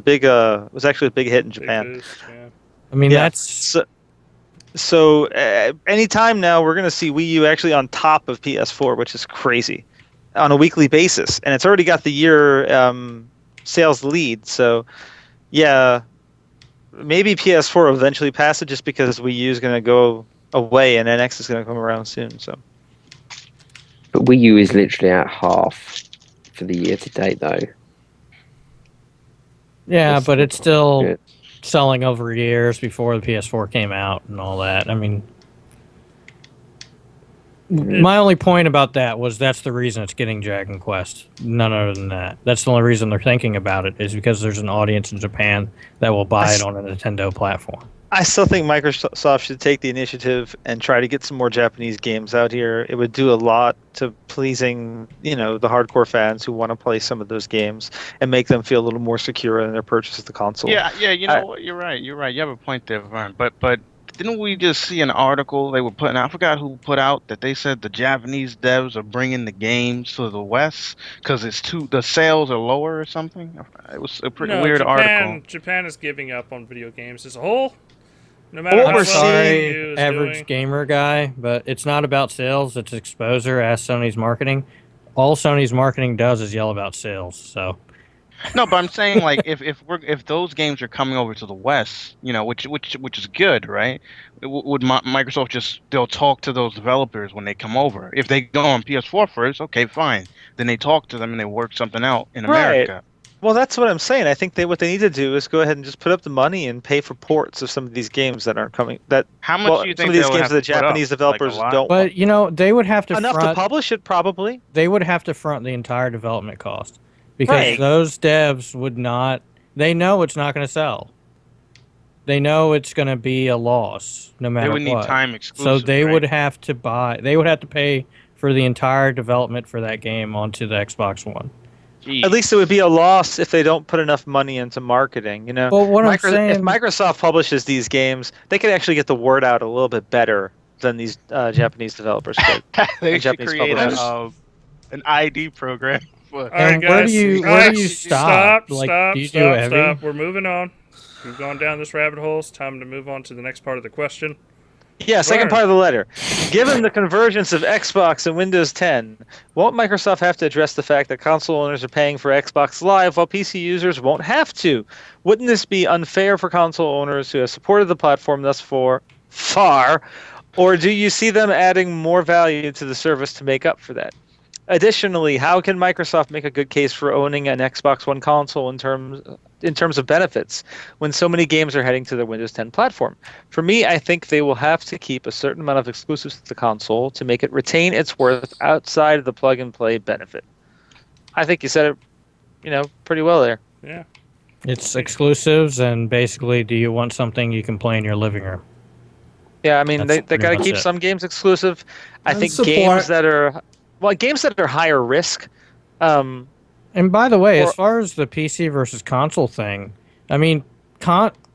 was actually a big hit in Big Japan. boost, yeah. I mean, Yeah. that's So anytime now, we're going to see Wii U actually on top of PS4, which is crazy, on a weekly basis, and it's already got the year sales lead. So, yeah, maybe PS4 will eventually pass it just because Wii U is going to go away and NX is going to come around soon. So, But Wii U is literally at half for the year to date, though. yeah, That's but it's still good. selling over years before the PS4 came out and all that. I mean, my only point about that was that's the reason it's getting Dragon Quest. None other than that. That's the only reason they're thinking about it is because there's an audience in Japan that will buy it on a Nintendo platform. I still think Microsoft should take the initiative and try to get some more Japanese games out here. It would do a lot to pleasing, the hardcore fans who want to play some of those games and make them feel a little more secure in their purchase of the console. Yeah. You know what? You're right. You have a point there, Vern. But didn't we just see an article they were putting out? I forgot who put out that they said the Japanese devs are bringing the games to the West because the sales are lower or something. It was a pretty weird article. Japan is giving up on video games as a whole. No matter What how we're well seeing- EU is Average doing. gamer guy, but it's not about sales, it's exposure as Sony's marketing. All Sony's marketing does is yell about sales, so No, but I'm saying like if those games are coming over to the West, which is good, right? Would Microsoft they'll talk to those developers when they come over. If they go on PS4 first, okay, fine. Then they talk to them and they work something out in America. Well, that's what I'm saying. I think what they need to do is go ahead and just put up the money and pay for ports of some of these games that aren't coming. How much do you think some of these they'll games have that the to put up? Japanese developers Like a lot? don't but they would have to enough front, to publish it, probably. they would have to front the entire development cost because Right. those devs would not. They know it's not going to sell. They know it's going to be a loss no matter They would need what. time So exclusive. they right? would have to buy. They would have to pay for the entire development for that game onto the Xbox One. Jeez. At least it would be a loss if they don't put enough money into marketing. Well, what I'm if saying, Microsoft publishes these games, they could actually get the word out a little bit better than these Japanese developers could. they and should Japanese create publishers. an ID program. All right, And where guys. do you- All where right, do you stop? Like, do you do every- stop. We're moving on. We've gone down this rabbit hole. It's time to move on to the next part of the question. Yeah, second Learn. part of the letter. Given the convergence of Xbox and Windows 10, won't Microsoft have to address the fact that console owners are paying for Xbox Live while PC users won't have to? Wouldn't this be unfair for console owners who have supported the platform thus far? Or do you see them adding more value to the service to make up for that? Additionally, how can Microsoft make a good case for owning an Xbox One console in terms of benefits when so many games are heading to the Windows 10 platform? For me, I think they will have to keep a certain amount of exclusives to the console to make it retain its worth outside of the plug-and-play benefit. I think you said it, pretty well there. Yeah. it's exclusives, and basically, do you want something you can play in your living room? Yeah, I mean, That's they pretty got to much keep it. some games exclusive. I And think support. games that are higher risk. And by the way, Or- as far as the PC versus console thing, I mean,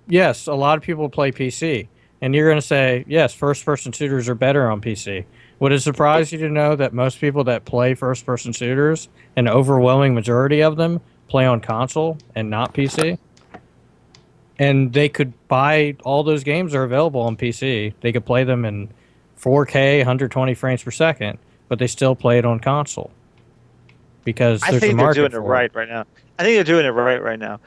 yes, a lot of people play PC, and you're going to say, yes, first-person shooters are better on PC. Would it surprise you to know that most people that play first-person shooters, an overwhelming majority of them, play on console and not PC? And they could buy all those games are available on PC. They could play them in 4K, 120 frames per second, but they still play it on console because I there's a think they're market doing it for right now. I think they're doing it right now.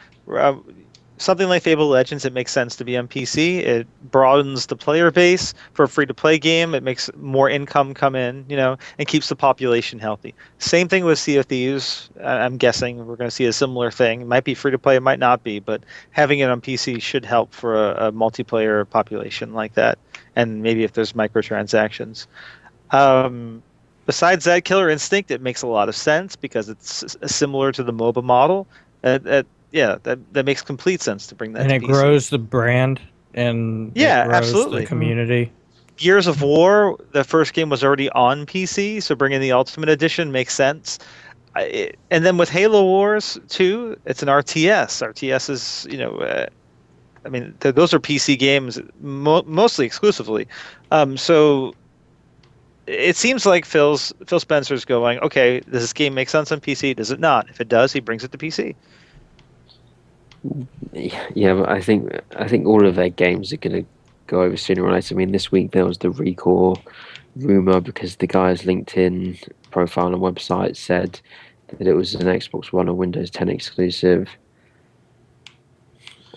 Something like Fable Legends, it makes sense to be on PC. It broadens the player base for a free-to-play game. It makes more income come in, and keeps the population healthy. Same thing with Sea of Thieves. I'm guessing we're going to see a similar thing. It might be free-to-play, it might not be, but having it on PC should help for a multiplayer population like that, and maybe if there's microtransactions. Besides that, Killer Instinct, it makes a lot of sense because it's similar to the MOBA model. That makes complete sense to bring that and to it PC. grows the brand and Yeah, it grows absolutely. the community. Gears of War, the first game was already on PC, so bringing the Ultimate Edition makes sense. And then with Halo Wars 2, it's an RTS. RTS is, those are PC games mostly exclusively. So it seems like Phil Spencer's going, okay, does this game make sense on PC? Does it not? If it does, he brings it to PC. Yeah, but I think all of their games are going to go over sooner or later. I mean, this week there was the Recore rumor because the guy's LinkedIn profile and website said that it was an Xbox One or Windows 10 exclusive.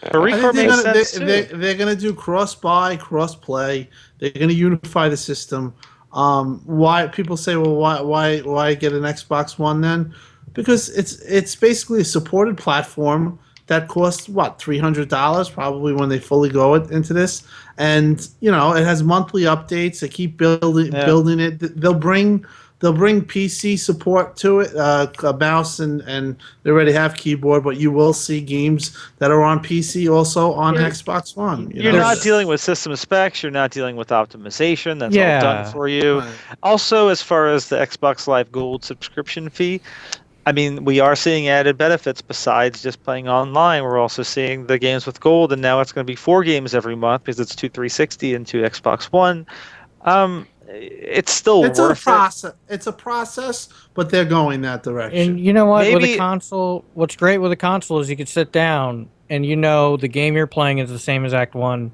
But I Recore think makes sense too. they're gonna do cross-buy, cross-play. They're gonna unify the system. Why people say, well, why get an Xbox One then? Because it's basically a supported platform that costs what, $300 probably when they fully go into this, and it has monthly updates. They keep building it. They'll bring they'll bring PC support to it, a mouse, and they already have keyboard. But you will see games that are on PC also on Xbox One. You're not dealing with system specs. You're not dealing with optimization. That's all done for you. Right. Also, as far as the Xbox Live Gold subscription fee, I mean, we are seeing added benefits besides just playing online. We're also seeing the games with Gold, and now it's going to be 4 games every month because it's 2 360 and 2 Xbox One. It's still It's worth a process. It's a process, but they're going that direction. And you know what? With Maybe- a console, what's great with a console is you can sit down and you know the game you're playing is the same exact one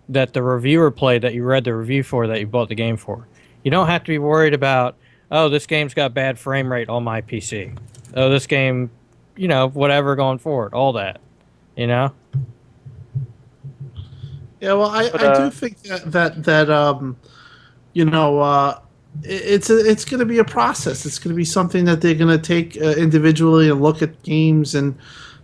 that the reviewer played that you read the review for that you bought the game for. You don't have to be worried about, oh, this game's got bad frame rate on my PC. Oh, this game, you know, whatever going forward, all that, you know. Yeah, well, I do think that you know, it's going to be a process. It's going to be something that they're going to take individually and look at games and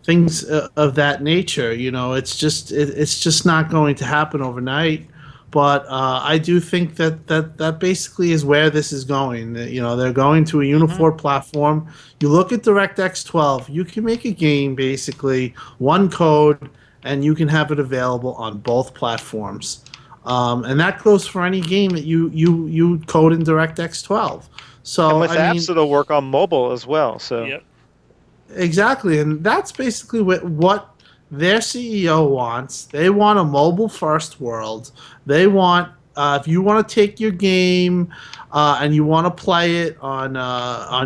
things of that nature. You know, it's just not going to happen overnight. But I do think that basically is where this is going. You know, they're going to a uniform platform. You look at DirectX 12, you can make a game basically one code, and you can have it available on both platforms. And that goes for any game that you code in DirectX 12. So and with I mean, apps, it'll work on mobile as well. So Yep. exactly, and that's basically what their CEO wants. They want a mobile-first world. They want, if you want to take your game and you want to play it on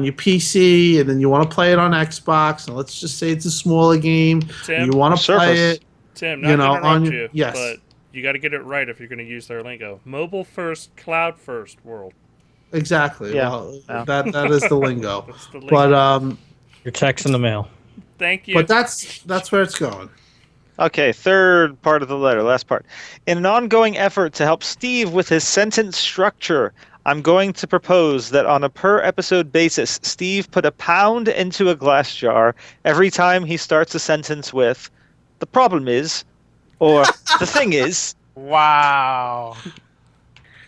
your PC, and then you want to play it on Xbox, and let's just say it's a smaller game, Tim, and you want to play Surface. it, Tim, not you to know, interrupt on you, yes. but you got to get it right if you're going to use their lingo. Mobile first, cloud first world. Exactly. Yeah. Well, Yeah. that is the lingo. That's the lingo. But Your check's in the mail. Thank you. but that's where it's going. Okay, third part of the letter, last part. In an ongoing effort to help Steve with his sentence structure, I'm going to propose that on a per episode basis, Steve put £1 into a glass jar every time he starts a sentence with, the problem is, or the thing is. Wow.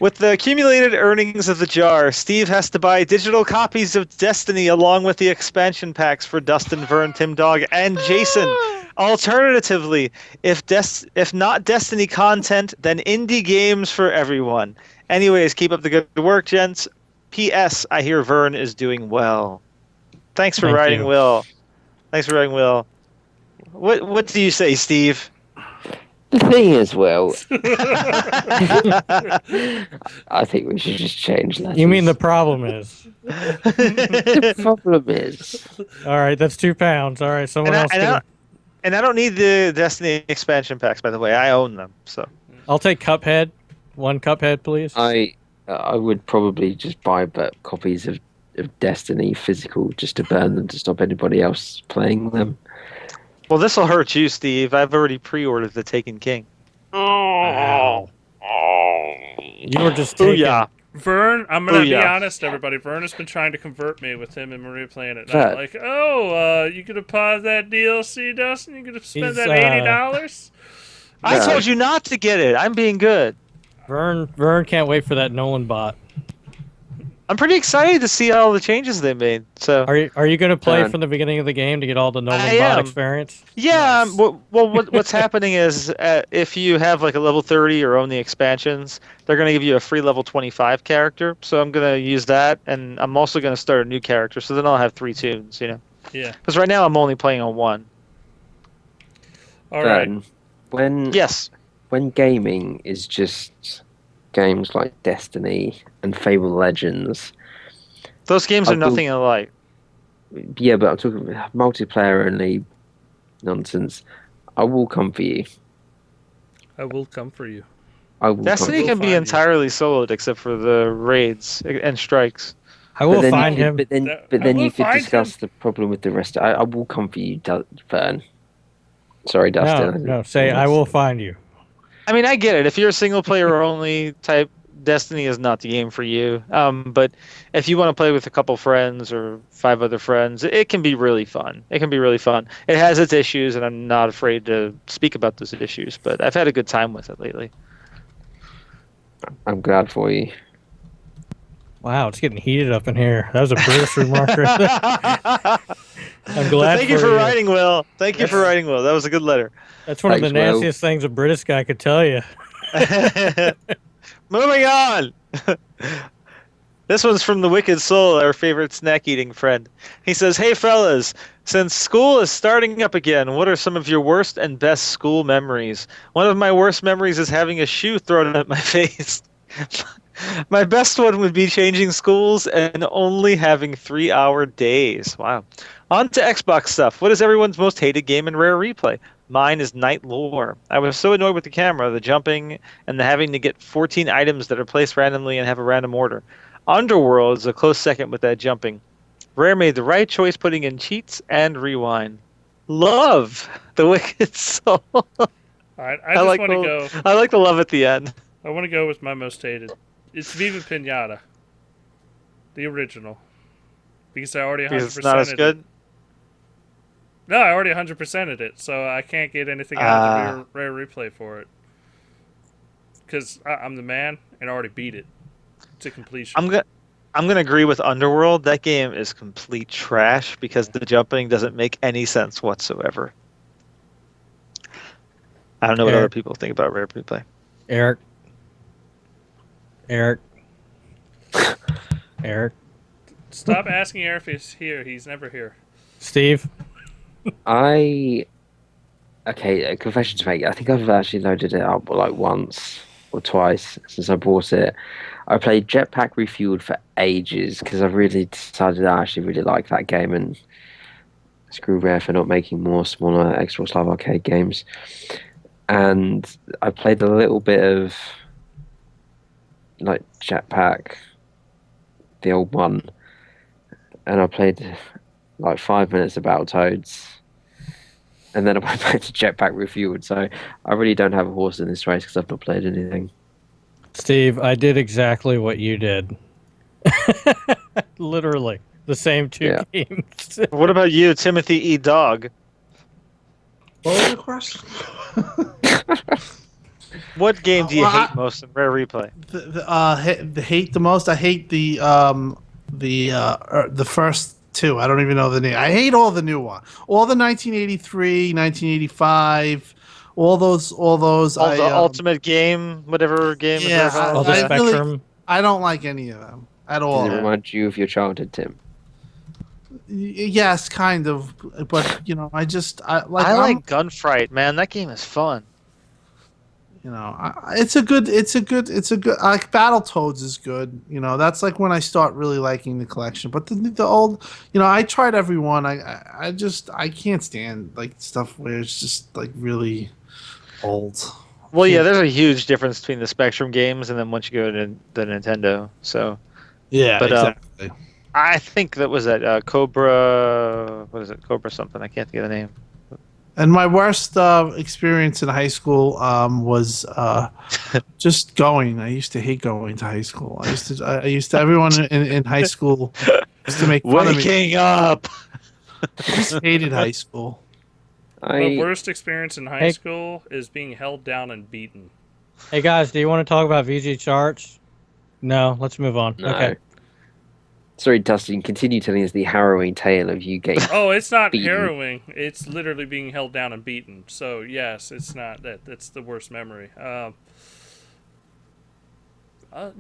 With the accumulated earnings of the jar, Steve has to buy digital copies of Destiny along with the expansion packs for Dustin, Vern, Tim Dog, and Jason. Alternatively, if not Destiny content, then indie games for everyone. Anyways, keep up the good work, gents. P.S. I hear Vern is doing well. Thanks for Thank writing, you. Will. Thanks for writing, Will. What do you say, Steve? The thing is, well, I think we should just change that. You mean the problem is? The problem is, All right, that's £2. All right, someone else. And I don't need the Destiny expansion packs, by the way. I own them, so. I'll take Cuphead. One Cuphead, please. I would probably just buy copies of Destiny physical just to burn them to stop anybody else playing them. Well, this will hurt you, Steve. I've already pre-ordered the Taken King. Wow. You were just taking. Booyah. Vern, I'm going to be Booyah. honest, everybody. Vern has been trying to convert me with him and Maria playing it. That- Like, you going to pause that DLC, Dustin? You going to spend He's, that $80? I Yeah. told you not to get it. I'm being good. Vern can't wait for that Nolan bot. I'm pretty excited to see all the changes they made. So Are you going to play Vern. from the beginning of the game to get all the Nolan I bot am. experience? yeah, Nice. what's happening is if you have like a level 30 or own the expansions, they're going to give you a free level 25 character. So I'm going to use that, and I'm also going to start a new character. So then I'll have 3 tunes, you know. Yeah. Because right now I'm only playing on 1. All right. Burn. When Yes. when gaming is just games like Destiny and Fable Legends, Those games I are will- nothing alike. yeah, but I'm talking multiplayer only nonsense. I will come for you. I will come for you. I will Destiny come We'll can be find you. entirely soloed except for the raids and strikes. I will then find you him. could, but then, I but then will you could find discuss the problem with the rest. I will come for you, Fern. Sorry, No, Dustin. no. Say I will find you. I mean, I get it. If you're a single player only type, Destiny is not the game for you. But if you want to play with a couple friends or 5 other friends, it can be really fun. It can be really fun. It has its issues, and I'm not afraid to speak about those issues. But I've had a good time with it lately. I'm glad for you. Wow, it's getting heated up in here. That was a British remark right there. I'm glad. Thank you for writing, Will. Thank you for writing, Will. That was a good letter. That's one of the Thanks, Will. nastiest things a British guy could tell you. Moving on. This one's from the Wicked Soul, our favorite snack eating friend. He says, "Hey fellas, since school is starting up again, what are some of your worst and best school memories? One of my worst memories is having a shoe thrown at my face. My best one would be changing schools and only having 3-hour days. Wow. On to Xbox stuff. What is everyone's most hated game in Rare Replay? Mine is Night Lore. I was so annoyed with the camera, the jumping, and the having to get 14 items that are placed randomly and have a random order. Underworld is a close second with that jumping. Rare made the right choice putting in cheats and rewind. Love the Wicked Soul." All right, I just want to go. I like the love at the end. I want to go with my most hated. It's Viva Pinata, the original, because I already 100%. Because it's not as good. No, I already 100%ed it, so I can't get anything out of the rare replay for it. Because I'm the man and I already beat it to completion. I'm gonna agree with Underworld. That game is complete trash because the jumping doesn't make any sense whatsoever. I don't know what other people think about Rare Replay. Eric. Stop asking Eric if he's here. He's never here. Steve. Okay, a confession to make. I think I've actually loaded it up like once or twice since I bought it. I played Jetpack Refueled for ages because I really decided I actually really like that game, and screw Rare for not making more smaller Xbox Live Arcade games. And I played a little bit of like Jetpack, the old one, and I played like 5 minutes of Battletoads, and then I went back to Jetpack Refueled. So I really don't have a horse in this race because I've not played anything. Steve, I did exactly what you did. Literally the same two games. What about you, Timothy E. Dog? What was the question? What game do you hate most in Rare Replay? The hate the most. I hate the first two. I don't even know the name. I hate all the new one. All the 1983, 1985. All those. All the Ultimate Game, whatever game. Yeah, all the Spectrum. Really, I don't like any of them at all. Does it remind you of your childhood, Tim? Yes, kind of. But you know, I like Gunfight, man. That game is fun. You know, it's a good. Like Battletoads is good. You know, that's like when I start really liking the collection. But the old, you know, I tried every one. I can't stand like stuff where it's just like really old. Well, yeah, there's a huge difference between the Spectrum games and then once you go to the Nintendo. So yeah, but exactly. I think that was at Cobra. What is it? Cobra something. I can't think of the name. And my worst experience in high school was just going. I used to hate going to high school. I used to everyone in high school used to make fun of me. Waking up. I just hated high school. My worst experience in high school is being held down and beaten. Hey guys, do you want to talk about VG charts? No, let's move on. No. Okay. Sorry, Dustin, continue telling us the harrowing tale of you getting Oh, it's not beaten. harrowing. It's literally being held down and beaten. So, yes, it's not that. That's the worst memory. No, other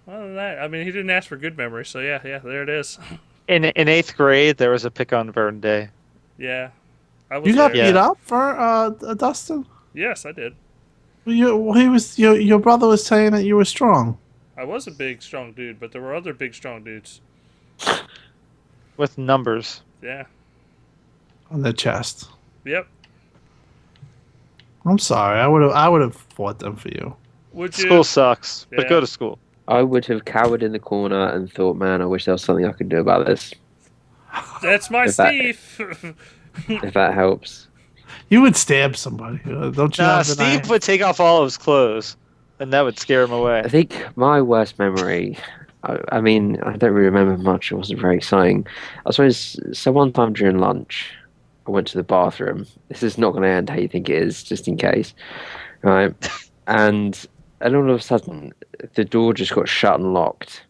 than that, I mean, he didn't ask for good memory, so yeah, there it is. In 8th grade, there was a pick on Vern Day. Yeah. I was You got there. beat up for Dustin? Yes, I did. Your brother was saying that you were strong. I was a big, strong dude, but there were other big, strong dudes. With numbers. Yeah. On the chest. Yep. I'm sorry. I would have fought them for you. Would you? School sucks, but Yeah. go to school. I would have cowered in the corner and thought, man, I wish there was something I could do about this. That's my If that- Steve. If that helps. You would stab somebody. Don't you? Nah, have an Steve eye? would take off all of his clothes, and that would scare him away. I think my worst memory, I mean, I don't really remember much. It wasn't very exciting. I suppose, so one time during lunch, I went to the bathroom. This is not going to end how you think it is, just in case. Right? And all of a sudden, the door just got shut and locked.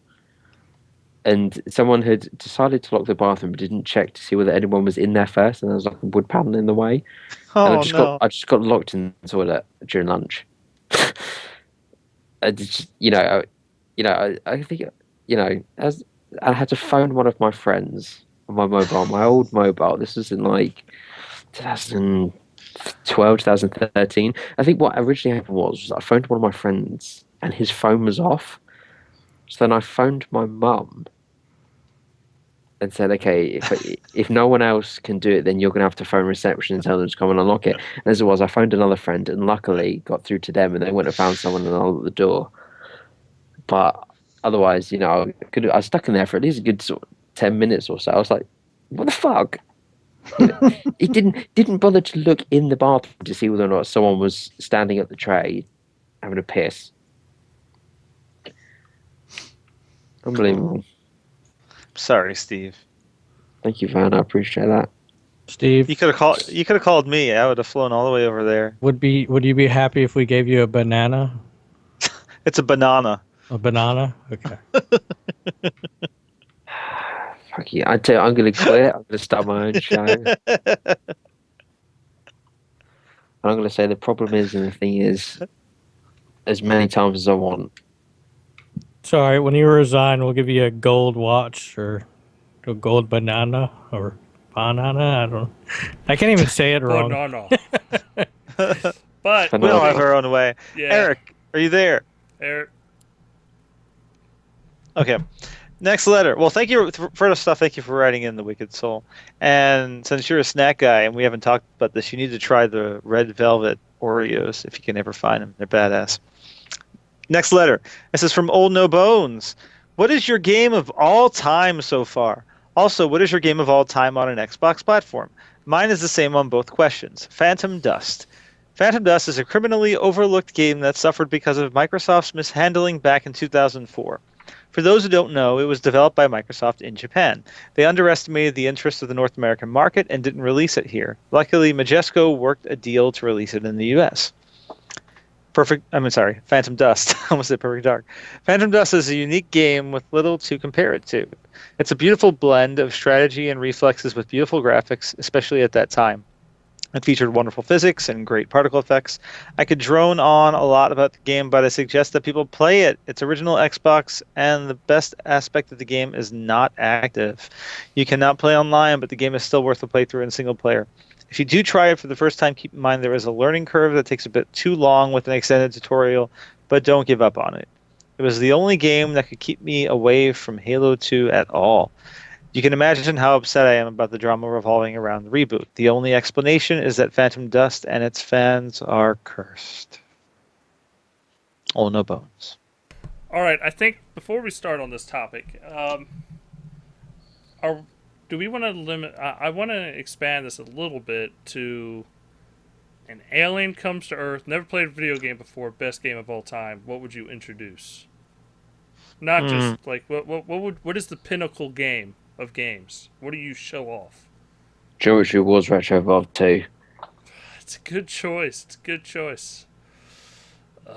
and someone had decided to lock the bathroom but didn't check to see whether anyone was in there first, and there was like a wood panel in the way. And Oh no. I just got locked in the toilet during lunch. I just, I think, as I had to phone one of my friends on my mobile, my old mobile. This was in like 2012, 2013. I think what originally happened was I phoned one of my friends and his phone was off. So then I phoned my mum and said, okay, if no one else can do it, then you're going to have to phone reception and tell them to come and unlock it. And as it was, I phoned another friend and luckily got through to them and they went and found someone and unlocked the door. But otherwise, I was stuck in there for at least a good sort of 10 minutes or so. I was like, what the fuck? He didn't bother to look in the bathroom to see whether or not someone was standing at the tray having a piss. Unbelievable. Sorry, Steve. Thank you, Van. I appreciate that. Steve, You could have called. You could have called me. I would have flown all the way over there. would you be happy if we gave you a banana? It's a banana. A banana? Okay. Fuck you. I tell you, I'm going to quit. I'm going to start my own show. And I'm going to say the problem is, and the thing is, as many times as I want. Sorry, when you resign, we'll give you a gold watch or a gold banana or banana. I can't even say it wrong. Banana. But We all have our own way. yeah, Eric, are you there? Eric. Okay. Next letter. Well, thank you first off. Thank you for writing in the Wicked Soul. And since you're a snack guy and we haven't talked about this, you need to try the red velvet Oreos if you can ever find them. They're badass. Next letter. This is from Old No Bones. What is your game of all time so far? Also, what is your game of all time on an Xbox platform? Mine is the same on both questions. Phantom Dust. Phantom Dust is a criminally overlooked game that suffered because of Microsoft's mishandling back in 2004. For those who don't know, it was developed by Microsoft in Japan. They underestimated the interest of the North American market and didn't release it here. Luckily, Majesco worked a deal to release it in the US. Phantom Dust. I almost said Perfect Dark. Phantom Dust is a unique game with little to compare it to. It's a beautiful blend of strategy and reflexes with beautiful graphics, especially at that time. It featured wonderful physics and great particle effects. I could drone on a lot about the game, but I suggest that people play it. It's original Xbox, and the best aspect of the game is not active. You cannot play online, but the game is still worth the playthrough in single player. If you do try it for the first time, keep in mind there is a learning curve that takes a bit too long with an extended tutorial, but don't give up on it. It was the only game that could keep me away from Halo 2 at all. You can imagine how upset I am about the drama revolving around the reboot. The only explanation is that Phantom Dust and its fans are cursed. Oh, no bones. All right, I think before we start on this topic, do we want to limit? I want to expand this a little bit to an alien comes to Earth, never played a video game before, best game of all time. What would you introduce? Not just like what is the pinnacle game of games? What do you show off? Geometry Wars Retro Evolved 2. It's a good choice. It's a good choice.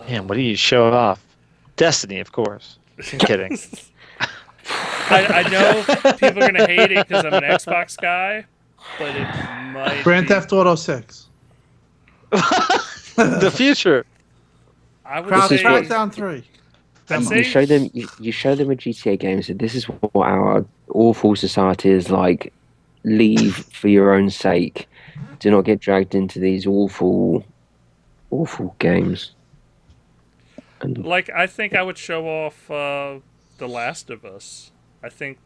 Man, what do you show off? Destiny, of course. I'm kidding. I know people are gonna hate it because I'm an Xbox guy, but it might. Grand be, Theft Auto 6. The future. I would Cross say. Crackdown 3. I'd You say show them, you show them a GTA game. So this is what our awful society is like. Leave for your own sake. Do not get dragged into these awful, awful games. And like I think I would show off The Last of Us. I think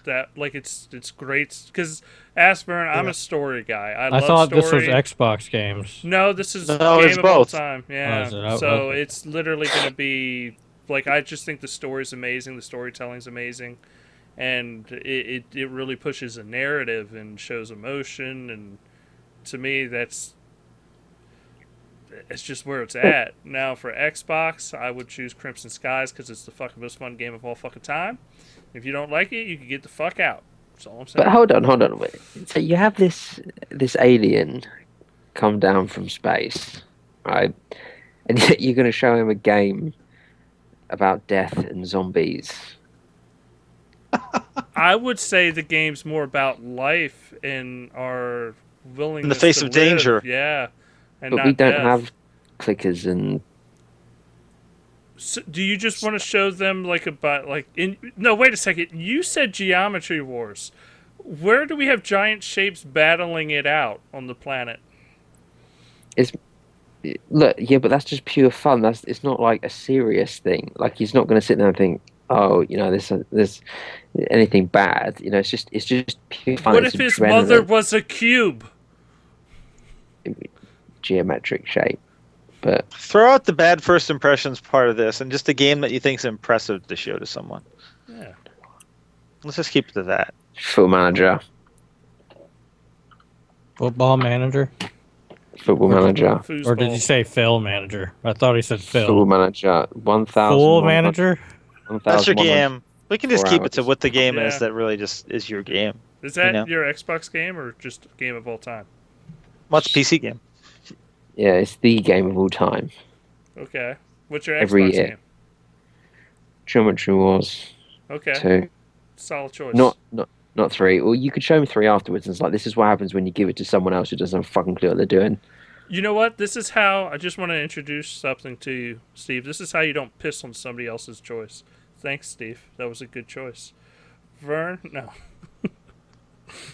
that like it's great because Asburn, I'm a story guy. I love thought story. this was Xbox games. No, this is No, game it's of all both. time. Yeah, Oh, is it? Oh, so okay. it's literally gonna be like I just think the story's amazing. The storytelling's amazing, and it really pushes a narrative and shows emotion. And to me, it's just where it's at. Now for Xbox, I would choose Crimson Skies because it's the fucking most fun game of all fucking time. If you don't like it, you can get the fuck out. That's all I'm saying. but hold on. Wait. So you have this alien come down from space, right? And yet you're going to show him a game about death and zombies. I would say the game's more about life and our willingness In the face to of live. danger. Yeah, and But not we don't death. have clickers and So, do you just want to show them no, wait a second. You said Geometry Wars. Where do we have giant shapes battling it out on the planet? look, yeah, but that's just pure fun. It's not like a serious thing. Like he's not going to sit there and think, oh, there's anything bad. It's just pure fun. What It's if his mother adrenaline, was a cube? geometric shape. But Throw out the bad first impressions part of this, and just a game that you think is impressive to show to someone. Yeah. Let's just keep it to that. Football Manager, Football Manager? Football Manager, Foosball. Or did you say Phil Manager? I thought he said Football Phil. Manager, 1,000. Full Manager? That's your game. We can just 4 keep it to hours. what the game Yeah. is that really just is your game. Is that you know? your Xbox game or just a game of all time? Well, it's a PC game. Yeah, it's the game of all time. Okay. What's your Every Xbox year. game? Geometry Wars Okay. 2. Solid choice. Not 3. Or you could show me 3 afterwards, and it's like, this is what happens when you give it to someone else who doesn't have a fucking clue what they're doing. You know what? This is how I just want to introduce something to you, Steve. This is how you don't piss on somebody else's choice. Thanks, Steve. That was a good choice. Vern, no.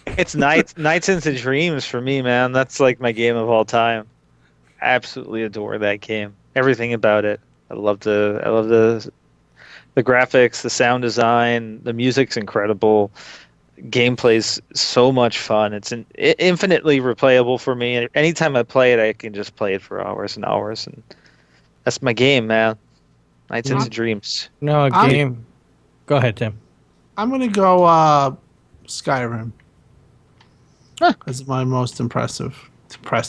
It's Nights into Dreams for me, man. That's like my game of all time. Absolutely adore that game. Everything about it. I love the graphics, the sound design, the music's incredible. Gameplay's so much fun. It's infinitely replayable for me. And anytime I play it, I can just play it for hours and hours. And that's my game, man. Nights into Dreams. No, a I'm- game. Go ahead, Tim. I'm gonna go Skyrim. As my most impressed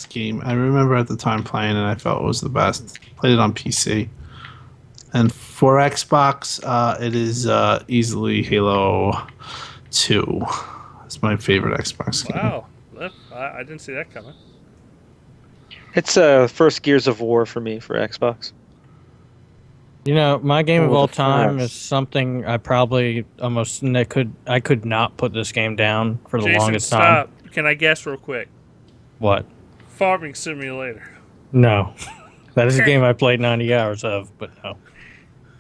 game. I remember at the time playing it, I felt it was the best. Played it on PC. And for Xbox, it is easily Halo 2. It's my favorite Xbox game. Wow. I didn't see that coming. It's first Gears of War for me for Xbox. You know, my game of Oh, all the time facts. is something I probably I could not put this game down for the Jason, longest time. stop. Can I guess real quick? What? Farming Simulator. No. That is a game I played 90 hours of, but no.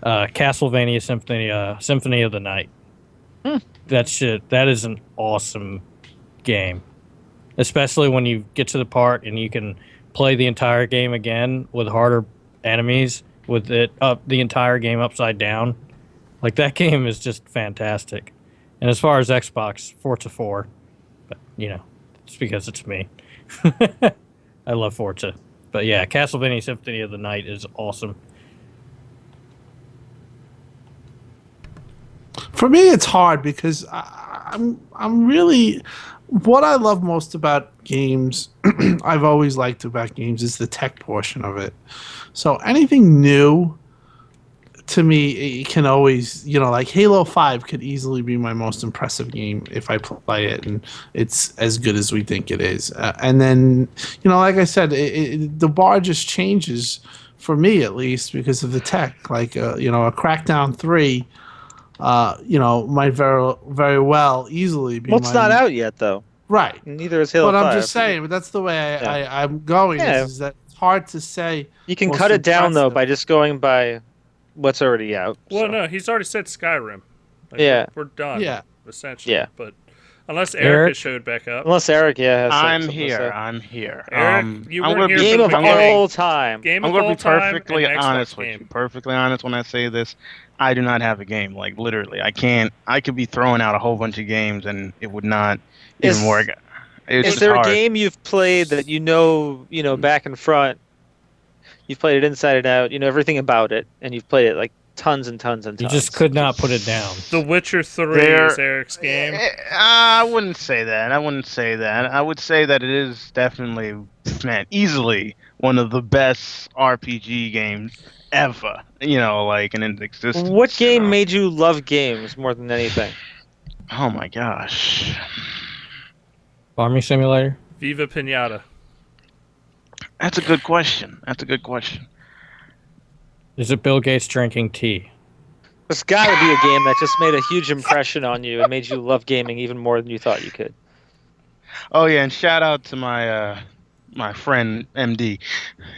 Castlevania Symphony of the Night. That is an awesome game. Especially when you get to the part and you can play the entire game again with harder enemies, with it up the entire game upside down. Like, that game is just fantastic. And as far as Xbox, Forza 4, but it's because it's me. I love Forza. But yeah, Castlevania Symphony of the Night is awesome. For me, it's hard because I'm really what I love most about games. I've always liked about games is the tech portion of it. So anything new to me, it can always, like Halo 5 could easily be my most impressive game if I play it and it's as good as we think it is. And then, like I said, the bar just changes for me at least because of the tech. Like, a Crackdown 3. Might very well easily be. Well, it's not out yet, though. Right. Neither is Halo But 5. I'm just saying. But that's the way I'm going. Yeah. Is that it's hard to say. You can most cut it down, though, impressive. by just going by what's already out. Well, so. no, he's already said Skyrim. Like, Yeah. We're done. Yeah. Essentially. Yeah. But unless Eric? Eric showed back up. Unless Eric, has I'm something to here. say. I'm here. Eric, you I'm weren't gonna here be- Game for of the beginning. all time. Game I'm of going all to be time perfectly and Xbox honest with game. you. Perfectly honest when I say this. I do not have a game. Like, literally. I could be throwing out a whole bunch of games and it would not Is- even work. It's Is just there hard. a game you've played that back and front? You've played it inside and out. You know everything about it, and you've played it like tons and tons and You tons. just could not put it down. The Witcher 3 There- is Eric's game. I wouldn't say that. I would say that it is definitely, easily one of the best RPG games ever. Like in existence. What game made you love games more than anything? Oh my gosh. Farming Simulator? Viva Pinata. That's a good question. Is it Bill Gates drinking tea? There's got to be a game that just made a huge impression on you and made you love gaming even more than you thought you could. Oh yeah, and shout out to my friend MD.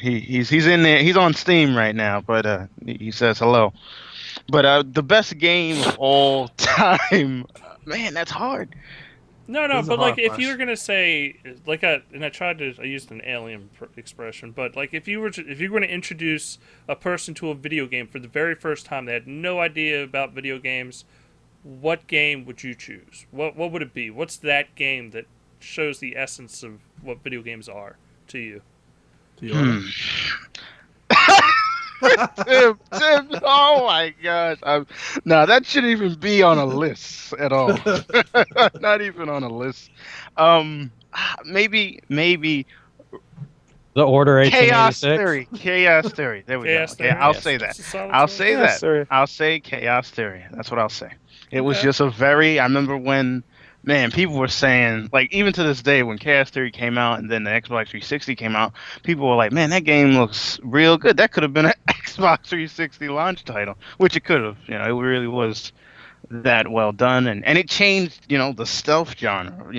He's in there. He's on Steam right now, but he says hello. But the best game of all time, man, that's hard. No, This is a but like hard if you were question. gonna say I used an alien expression, but like if you were going to introduce a person to a video game for the very first time, they had no idea about video games. What game would you choose? What would it be? What's that game that shows the essence of what video games are to you? To you. Tim, oh my gosh. No, that shouldn't even be on a list at all. Not even on a list. Maybe The Order Chaos 1886. Theory. Chaos Theory. There we Chaos go. Okay, Theory? I'll Yes. say that. It's a solid I'll choice. say Yeah, that. sorry. I'll say Chaos Theory. That's what I'll say. It was Okay. just I remember when, man, people were saying, like, even to this day, when Chaos Theory came out and then the Xbox 360 came out, people were like, man, that game looks real good. That could have been an Xbox 360 launch title, which it could have. You know, it really was that well done. And it changed, the stealth genre,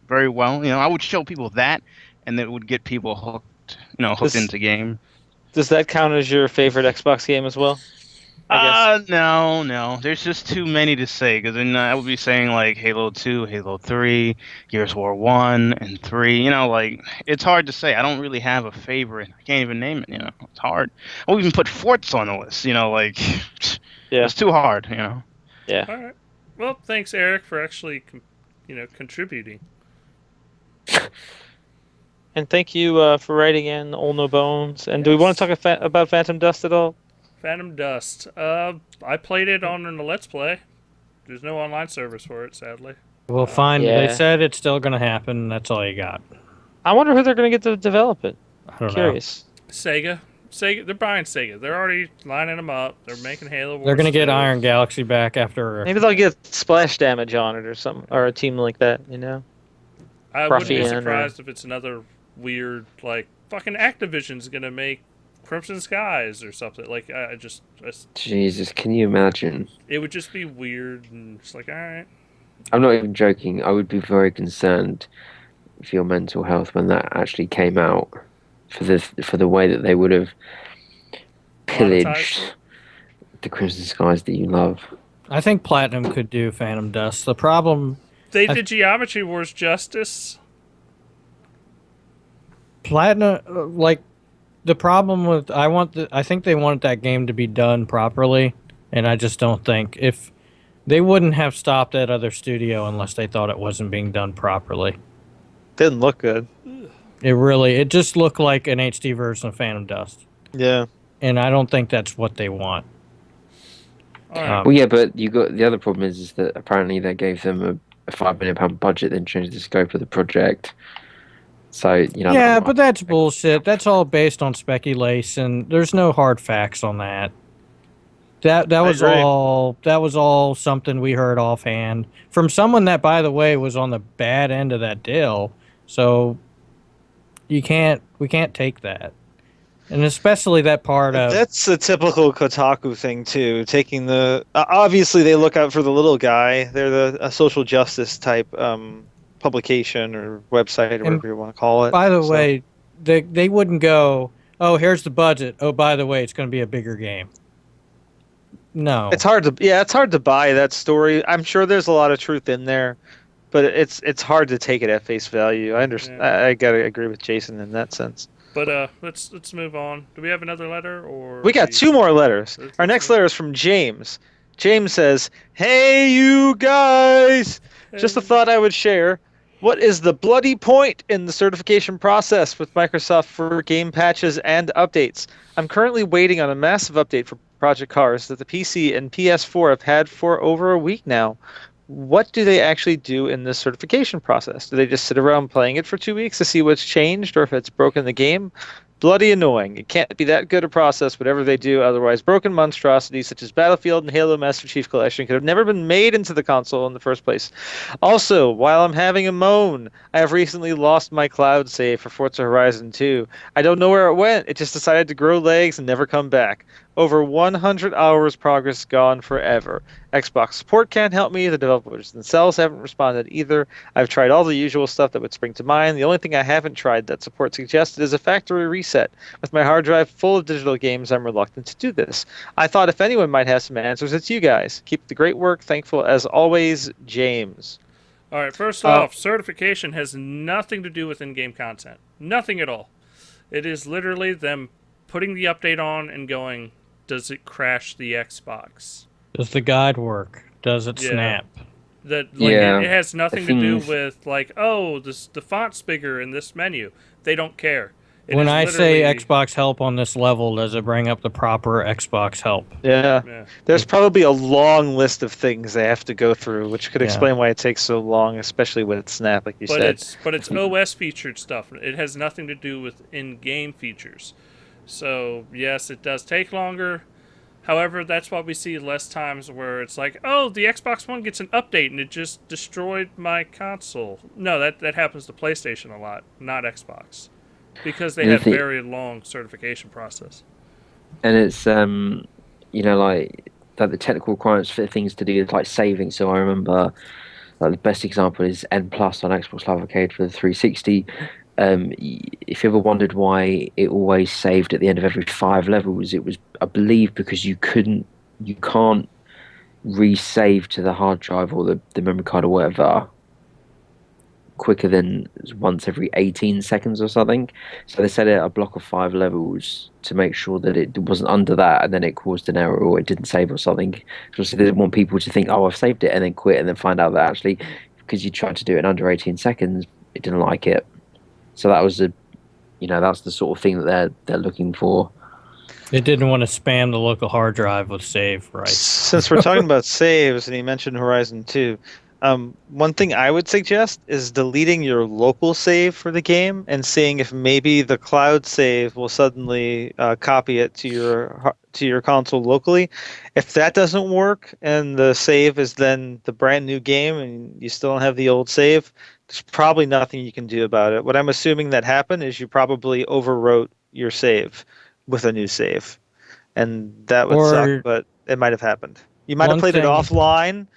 very well. I would show people that, and it would get people hooked This- into game. Does that count as your favorite Xbox game as well? I guess. No. There's just too many to say because then I would be saying like Halo 2, Halo 3, Gears of War 1 and 3. Like it's hard to say. I don't really have a favorite. I can't even name it. It's hard. I would even put Forts on the list. Like Yeah. it's too hard. Yeah. All right. Well, thanks, Eric, for actually contributing. And thank you for writing in Old No Bones. And do we want to talk about Phantom Dust at all? Phantom Dust. I played it on a Let's Play. There's no online service for it, sadly. Well, fine. Yeah. They said it's still going to happen. That's all you got. I wonder who they're going to get to develop it. I don't Curious. Sega, they're buying Sega. They're already lining them up. They're making Halo know. Wars. They're going to get 2. Iron Galaxy back after. Maybe they'll get splash damage on it or something, or a team like that. I wouldn't be Ruffian or- surprised if it's another weird, like, fucking Activision's going to make Crimson Skies or something. Like, I Jesus, can you imagine? it would just be weird and it's like, all right. I'm not even joking. I would be very concerned for your mental health when that actually came out, for the way that they would have pillaged Monetized. the Crimson Skies that you love. I think Platinum could do Phantom Dust. The problem, They did Geometry Wars justice. Platinum, the problem with I think they wanted that game to be done properly, and I just don't think if they wouldn't have stopped that other studio unless they thought it wasn't being done properly. Didn't look good. It just looked like an HD version of Phantom Dust, Yeah. and I don't think that's what they want. All right. Well, yeah, but you got the other problem is that apparently they gave them a £5 million budget, then changed the scope of the project. So Yeah, but that's bullshit. That's all based on speculation. There's no hard facts on that. That was agree. all something we heard offhand from someone that, by the way, was on the bad end of that deal. So we can't take that, and especially that part of That's a typical Kotaku thing too. Taking obviously they look out for the little guy. They're a social justice type publication or website or whatever you want to call it. By the So- way, they wouldn't go, oh, here's the budget. Oh, by the way, it's going to be a bigger game. No. It's hard to buy that story. I'm sure there's a lot of truth in there, but it's hard to take it at face value. I understand. Yeah. I gotta agree with Jason in that sense. But let's move on. Do we have another letter or We got two more letters. Let's- Our next letter is from James. James says, "Hey, you guys! Just a thought I would share. What is the bloody point in the certification process with Microsoft for game patches and updates? I'm currently waiting on a massive update for Project Cars that the PC and PS4 have had for over a week now. What do they actually do in this certification process? Do they just sit around playing it for 2 weeks to see what's changed or if it's broken the game? bloody annoying. It can't be that good a process, whatever they do. Otherwise, broken monstrosities such as Battlefield and Halo Master Chief Collection could have never been made into the console in the first place. Also, while I'm having a moan, I have recently lost my cloud save for Forza Horizon 2. I don't know where it went. It just decided to grow legs and never come back. Over 100 hours progress gone forever. Xbox support can't help me. The developers themselves haven't responded either. I've tried all the usual stuff that would spring to mind. The only thing I haven't tried that support suggested is a factory reset. With my hard drive full of digital games, I'm reluctant to do this. I thought if anyone might have some answers, it's you guys. Keep the great work. Thankful as always, James. All right, first off, certification has nothing to do with in-game content. Nothing at all. It is literally them putting the update on and going, does it crash the Xbox? Does the guide work? Does it snap? It has nothing to do with like, oh, the font's bigger in this menu. They don't care. When I say Xbox help on this level, does it bring up the proper Xbox help? Yeah. There's probably a long list of things they have to go through, which could explain why it takes so long, especially with Snap, like you said. But it's OS featured stuff. It has nothing to do with in-game features. So, yes, it does take longer. However, that's why we see less times where it's like, oh, the Xbox One gets an update and it just destroyed my console. No, that happens to PlayStation a lot, not Xbox. Because they have very long certification process. And it's, like the technical requirements for things to do with like saving. So I remember the best example is N Plus on Xbox Live Arcade for the 360. If you ever wondered why it always saved at the end of every 5 levels, it was, I believe, because you can't resave to the hard drive or the memory card or whatever quicker than once every 18 seconds or something. So they set it a block of 5 levels to make sure that it wasn't under that, and then it caused an error or it didn't save or something. So they didn't want people to think, oh, I've saved it, and then quit, and then find out that actually, because you tried to do it in under 18 seconds, it didn't like it. So that was that's the sort of thing that they're looking for. It didn't want to spam the local hard drive with save, right? Since we're talking about saves, and you mentioned Horizon 2, one thing I would suggest is deleting your local save for the game and seeing if maybe the cloud save will suddenly copy it to your console locally. If that doesn't work and the save is then the brand new game and you still don't have the old save, there's probably nothing you can do about it. What I'm assuming that happened is you probably overwrote your save with a new save, and that would suck, but it might have happened. You might have played it offline,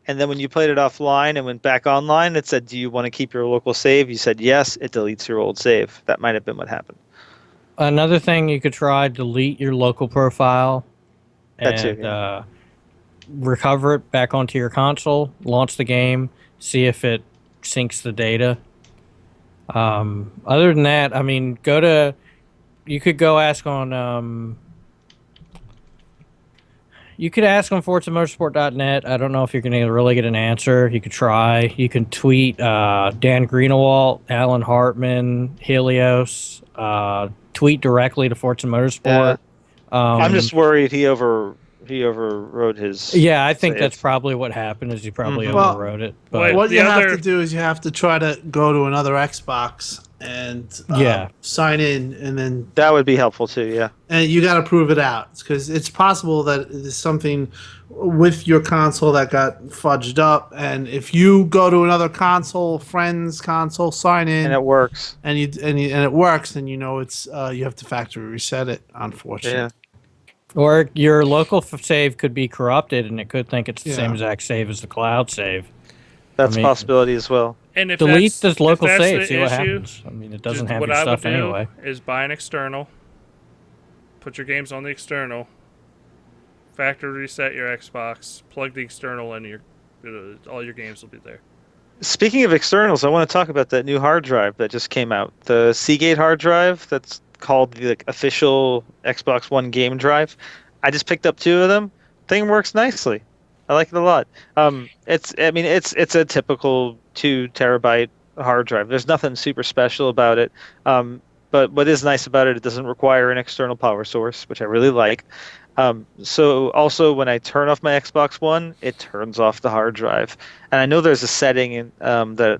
and then when you played it offline and went back online, it said, do you want to keep your local save? You said yes, it deletes your old save. That might have been what happened. Another thing you could try, delete your local profile and recover it back onto your console, launch the game, see if it syncs the data. Other than that, I mean, you could go ask on you could ask on ForzaMotorsport.net. I don't know if you're going to really get an answer. You could try. You can tweet Dan Greenewalt, Alan Hartman, Helios. Tweet directly to Forza Motorsport. I'm just worried he overrode his. Yeah, I think save. that's probably what happened. Is he probably overrode it. But what you have to do is you have to try to go to another Xbox and sign in, and then that would be helpful too. Yeah, and you got to prove it out because it's possible that there's something with your console that got fudged up, and if you go to another friend's console, sign in, and it works, and it works, then it's you have to factory reset it. Unfortunately. Yeah. Or your local save could be corrupted, and it could think it's the same exact save as the cloud save. That's a possibility as well. And if delete that's, this local if that's save, the see what issue, happens. I mean, it doesn't have what your I stuff would do anyway. is buy an external, put your games on the external, factory reset your Xbox, plug the external in, all your games will be there. Speaking of externals, I want to talk about that new hard drive that just came out. The Seagate hard drive that's called the official Xbox One game drive. I just picked up 2 of them. Thing works nicely. I like it a lot. It's a typical 2 terabyte hard drive. There's nothing super special about it. But what is nice about it, it doesn't require an external power source, which I really like. So also when I turn off my Xbox One, it turns off the hard drive. And I know there's a setting that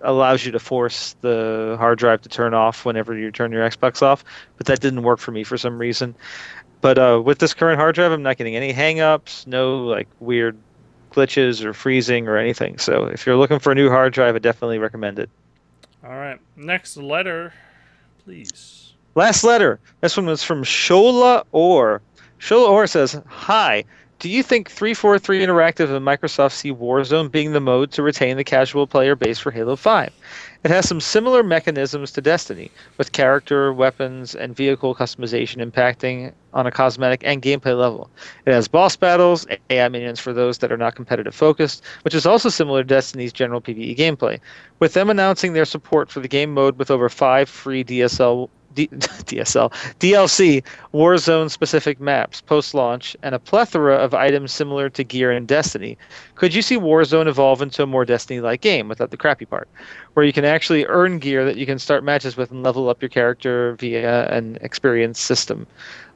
allows you to force the hard drive to turn off whenever you turn your Xbox off, but that didn't work for me for some reason. But with this current hard drive, I'm not getting any hang-ups, no like weird glitches or freezing or anything. So if you're looking for a new hard drive, I definitely recommend it. All right. Next letter, please. Last letter. This one was from Shola Orr. Shola Orr says, "Hi. Do you think 343 Interactive and Microsoft see Warzone being the mode to retain the casual player base for Halo 5? It has some similar mechanisms to Destiny, with character, weapons, and vehicle customization impacting on a cosmetic and gameplay level. It has boss battles, AI minions for those that are not competitive focused, which is also similar to Destiny's general PvE gameplay. With them announcing their support for the game mode with over 5 free DLC, Warzone specific maps post-launch, and a plethora of items similar to gear in Destiny, could you see Warzone evolve into a more Destiny-like game without the crappy part, where you can actually earn gear that you can start matches with and level up your character via an experience system?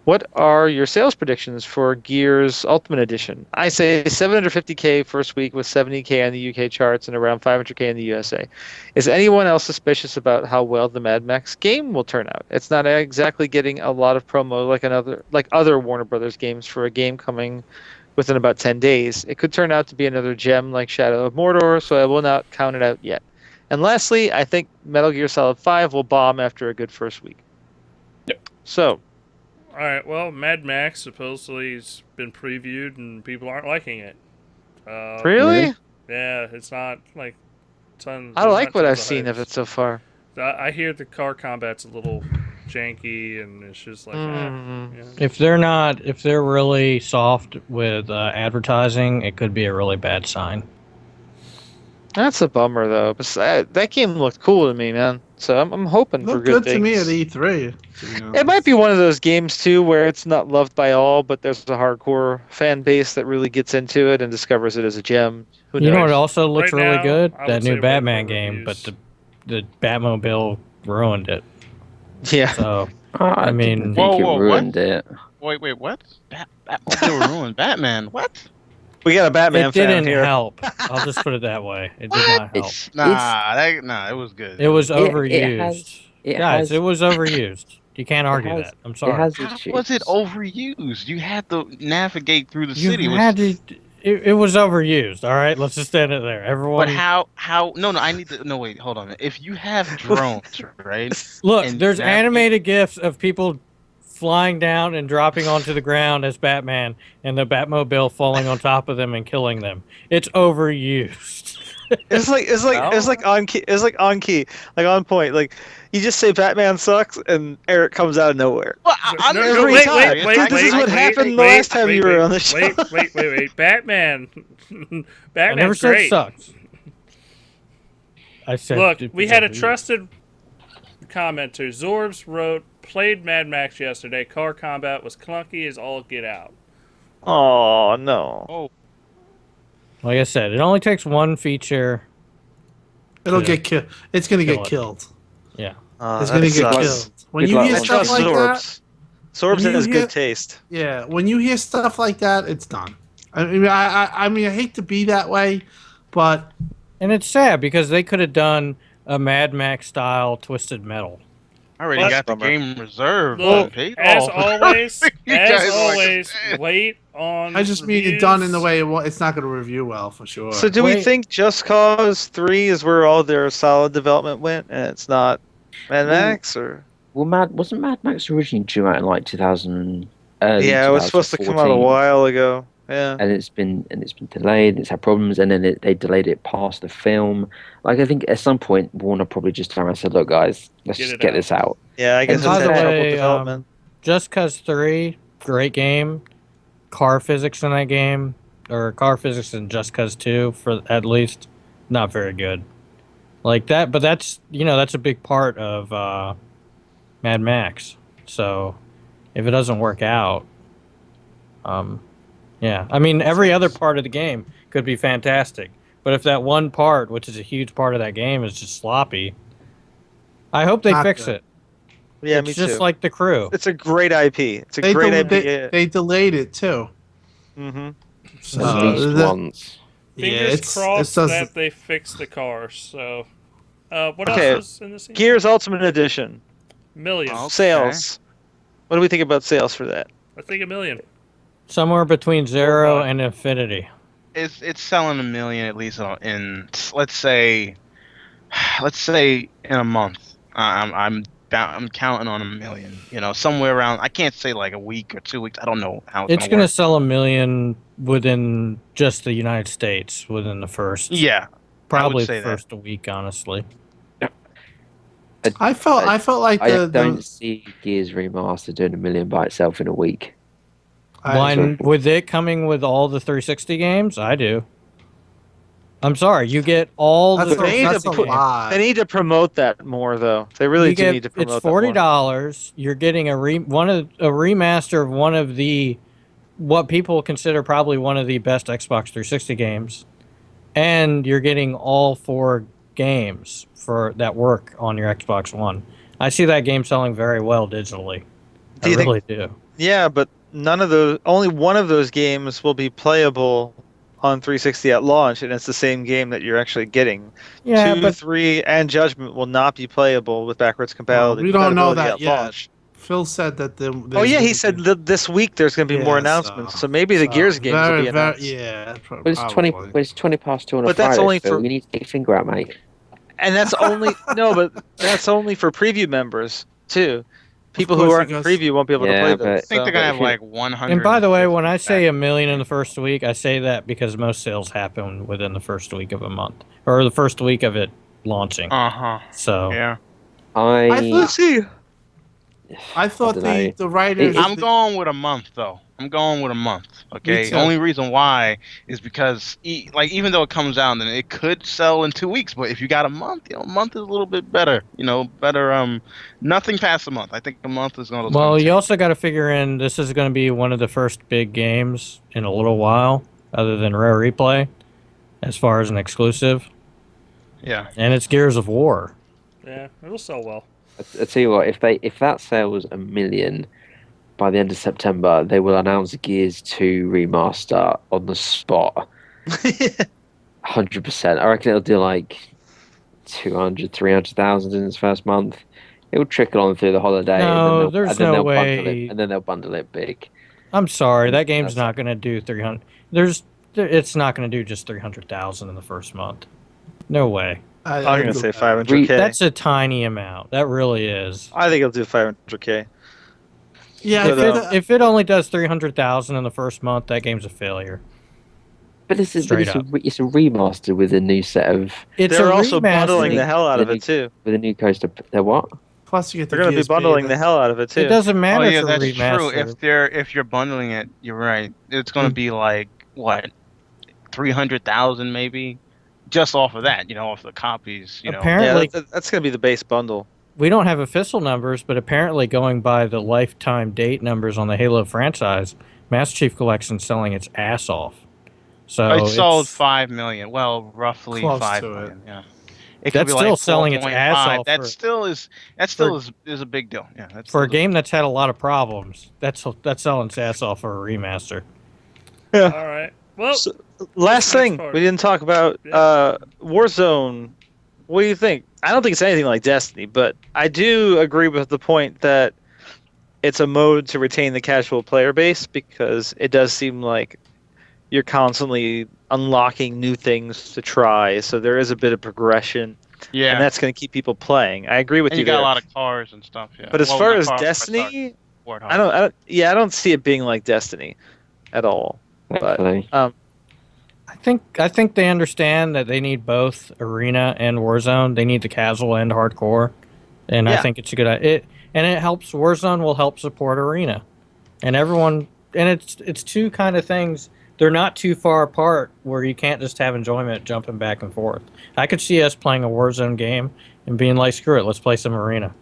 What are your sales predictions for Gears Ultimate Edition? I say 750k first week with 70k on the UK charts and around 500k in the USA. Is anyone else suspicious about how well the Mad Max game will turn out? It's not exactly getting a lot of promo like other Warner Brothers games for a game coming within about 10 days. It could turn out to be another gem like Shadow of Mordor, so I will not count it out yet. And lastly, I think Metal Gear Solid 5 will bomb after a good first week." Yep. So, All right. Well, Mad Max supposedly has been previewed and people aren't liking it. really? Yeah, it's not like tons. I there's like not what tons I've seen of hypes. it so far. I hear the car combat's a little janky and it's just like, Mhm. yeah. If they're really soft with advertising, it could be a really bad sign. That's a bummer, though. But that game looked cool to me, man. So I'm hoping for Looked good good to me at things. E3. It might be one of those games too where it's not loved by all, but there's a hardcore fan base that really gets into it and discovers it as a gem. Who You know what knows? also looks Right really now, good? I would That say new wait Batman for game, but reviews. the Batmobile ruined it. Yeah. So I mean- didn't think Whoa, it whoa, what? ruined it. Wait, what? Batmobile ruined Batman. What? We got a Batman it fan didn't here. help. I'll just put it that way. It did not help. It's Nah, it was good. It was It overused. has- It was overused. You can't argue has- that. I'm sorry. It has How issues. was it overused? You had to navigate through the You city. had to. It was overused. All right, let's just end it there. Everyone, But how? No, I need to. No, wait, hold on. If you have drones, right? look. and There's navigate- animated gifs of people flying down and dropping onto the ground as Batman, and the Batmobile falling on top of them and killing them. It's overused. It's like on key. It's like on key, like on point. Like you just say Batman sucks, and Eric comes out of nowhere. Well, I'm every wait, time. wait, wait, This is wait, what wait, happened the wait, last time you were on the show. Wait. Batman. I Batman's never said great. sucks. I said. Look, it we was had a overused. trusted commenter. Zorbs wrote, played Mad Max yesterday. Car combat was clunky as all get out. Oh no. Like I said, it only takes one feature. It'll Yeah. get killed. It's gonna Kill get it. killed. Yeah. It's gonna get sucks. killed. When Good you luck hear with I stuff that. trust like that, Sorbs. Sorbs When you has hear- good taste. yeah. When you hear stuff like that, it's done. I mean, I hate to be that way, but And it's sad because they could have done a Mad Max style Twisted Metal. I already But- got the game reserved. Look, and paid as off. always, You guys as like always, it. wait on. I just mean it reviews. done in the way it's not going to review well for sure. So do we Wait. think Just Cause 3 is where all their solid development went, and it's not Mad Max, or? Well, wasn't Mad Max originally due out in like 2000? Yeah, it was supposed to come out a 2014, while ago. Yeah. and it's been delayed. It's had problems, and then they delayed it past the film. Like I think at some point Warner probably just turned around and said, "Look, guys, let's Get just it get out." this out." Yeah, I guess by it's the had trouble way, development. Just Cause 3, great game. Car physics in that game, or car physics in Just Cause 2, for at least, not very good. Like that, but that's a big part of Mad Max. So if it doesn't work out, yeah, I mean every other part of the game could be fantastic, but if that one part, which is a huge part of that game, is just sloppy, I hope they Not fix good. it. Yeah, It's me just too. like The Crew. It's a great IP. It's a they, great del- IP. they delayed it too. Mm-hmm. So At least the- once. Fingers yeah, it crossed does. that they fix the cars. So What Okay, else was in the scene? Gears Ultimate Edition. Million. Okay. Sales. What do we think about sales for that? I think a million. Somewhere between 0 Worldwide. and infinity. It's selling 1 million at least in let's say in a month. I'm counting on 1 million. You know, somewhere around. I can't say like a week or 2 weeks. I don't know how it's It's gonna going to work. sell a million within just the United States within the first. Yeah, Probably say the that. first week, honestly. I felt like I the don't see Gears Remastered doing 1 million by itself in a week. When with it coming with all the 360 games, I do. I'm sorry, you get all the That's a- They need, 360 that's to a put, games. lot. they need to promote that more, though. They really You do get need to it's promote $40. You're getting a remaster of one of the what people consider probably one of the best Xbox 360 games, and you're getting all 4 games for that work on your Xbox One. I see that game selling very well digitally. Do you I think- really do. Yeah, but only one of those games will be playable on 360 at launch, and it's the same game that you're actually getting. Yeah, 2, but 3, and Judgment will not be playable with backwards compatibility. we don't know compatibility that at yet. launch. Phil said that Oh yeah, he said this week there's going to be more announcements, so maybe the Gears games will be announced. Yeah, But it's 20. probably. But it's 20 past 2 on a But that's Friday. only Phil. for- You need to get your finger out, mate. And that's only but that's only for preview members too. People who course, aren't in because- preview won't be able to Yeah, play but- those. I think they're so- gonna if have you- like 100. and by the way, when I say a million in the first week, I say that because most sales happen within the first week of a month or the first week of it launching. So Yeah. Let's see. I thought dunno. the writers. I'm going with a month though. I'm going with a month. Okay. too. Only reason why is because even though it comes out, then it could sell in 2 weeks. But if you got a month, a month is a little bit better. Better. Nothing past a month. I think a month is going to. well, you also got to figure in this is going to be one of the first big games in a little while, other than Rare Replay, as far as an exclusive, Yeah. and it's Gears of War. Yeah, it'll sell well. I tell you what, if that sells 1 million by the end of September, they will announce Gears 2 remaster on the spot. 100%. I reckon it'll do like 200, 300,000 in its first month. It will trickle on through the holiday. No, and then there's they'll no bundle way. it, and then they'll bundle it big. I'm sorry, that game's That's- not going to do 300. It's not going to do just 300,000 in the first month. No way. I'm going to say 500k. That's a tiny amount. That really is. I think it'll do 500k. Yeah, If it only does 300,000 in the first month, that game's a failure. But it's Straight a remaster with a new set of It's They're a also bundling remaster. the hell out of it too. with a new coaster. They're what? plus you get the They're going to be GSP, bundling the that's- hell out of it too. It doesn't matter Oh yeah, for that's remaster. true. If you're bundling it, you're right. It's going to be like what, 300,000 maybe, just off of that. Off the copies. Apparently, Yeah, that's going to be the base bundle. we don't have official numbers, but apparently, going by the lifetime date numbers on the Halo franchise, Master Chief Collection's selling its ass off. So It sold it's- 5 million. Well, roughly Close 5 to it. million. Yeah. It could That's be still like selling its 4.5. ass off That for- still is a big deal. Yeah. That's for a still game that's had a lot of problems. That's selling its ass off for a remaster. All right. Well, So, Last Next thing part. we didn't talk about Warzone. What do you think? I don't think it's anything like Destiny, but I do agree with the point that it's a mode to retain the casual player base because it does seem like you're constantly unlocking new things to try. So there is a bit of progression, Yeah. and that's going to keep people playing. I agree with And you you got there. a lot of cars and stuff. Yeah. But as Well, far not as cars, Destiny, sorry, Warthog. I don't see it being like Destiny at all. But Actually. I think they understand that they need both Arena and Warzone. They need the casual and hardcore, and I Yeah. think it's a good it and it helps. Warzone will help support Arena, and everyone. And it's two kind of things. They're not too far apart where you can't just have enjoyment jumping back and forth. I could see us playing a Warzone game and being like, "Screw it, let's play some Arena."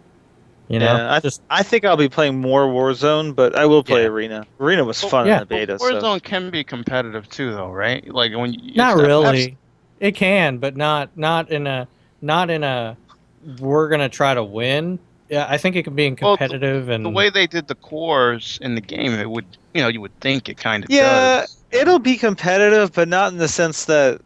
Yeah, just I think I'll be playing more Warzone, but I will play Yeah. Arena. Arena was Well, fun yeah. in the beta. So. Warzone can be competitive too, though, right? Like when you not it's really. It can, but not in a we're gonna try to win. Yeah, I think it can be in Well, competitive and The way they did the cores in the game, it would, you would think it kind of Yeah, does. it'll be competitive, but not in the sense that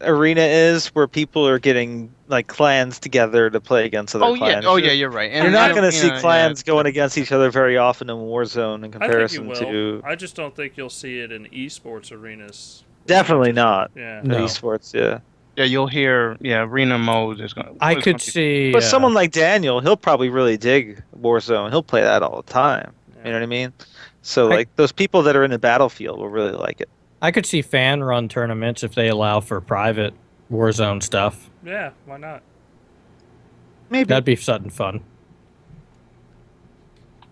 Arena is, where people are getting like clans together to play against other Oh yeah, clans. oh yeah, you're right. You're And not I- going to see yeah, clans yeah. going against each other very often in Warzone in I think you comparison will. to. I just don't think you'll see it in esports arenas. Definitely not. Yeah. In No. esports, yeah. Yeah, you'll hear arena mode is going. I could see. But someone like Daniel, he'll probably really dig Warzone. He'll play that all the time. Yeah. You know what I mean? So I- like those people that are in the battlefield will really like it. I could see fan run tournaments if they allow for private Warzone stuff. Yeah, why not? Maybe. That'd be something fun.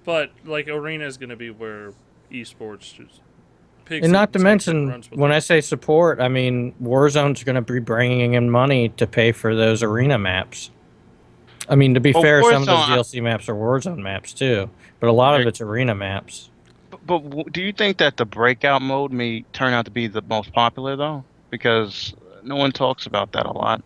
But like arena is going to be where esports just picks And not it, to takes it, and mention, runs with when it. I say support, I mean Warzone's going to be bringing in money to pay for those arena maps. I mean, to be Well, fair, some of those Warzone- DLC maps are Warzone maps too, but a lot of Right. it's arena maps. But do you think that the breakout mode may turn out to be the most popular though? Because no one talks about that a lot.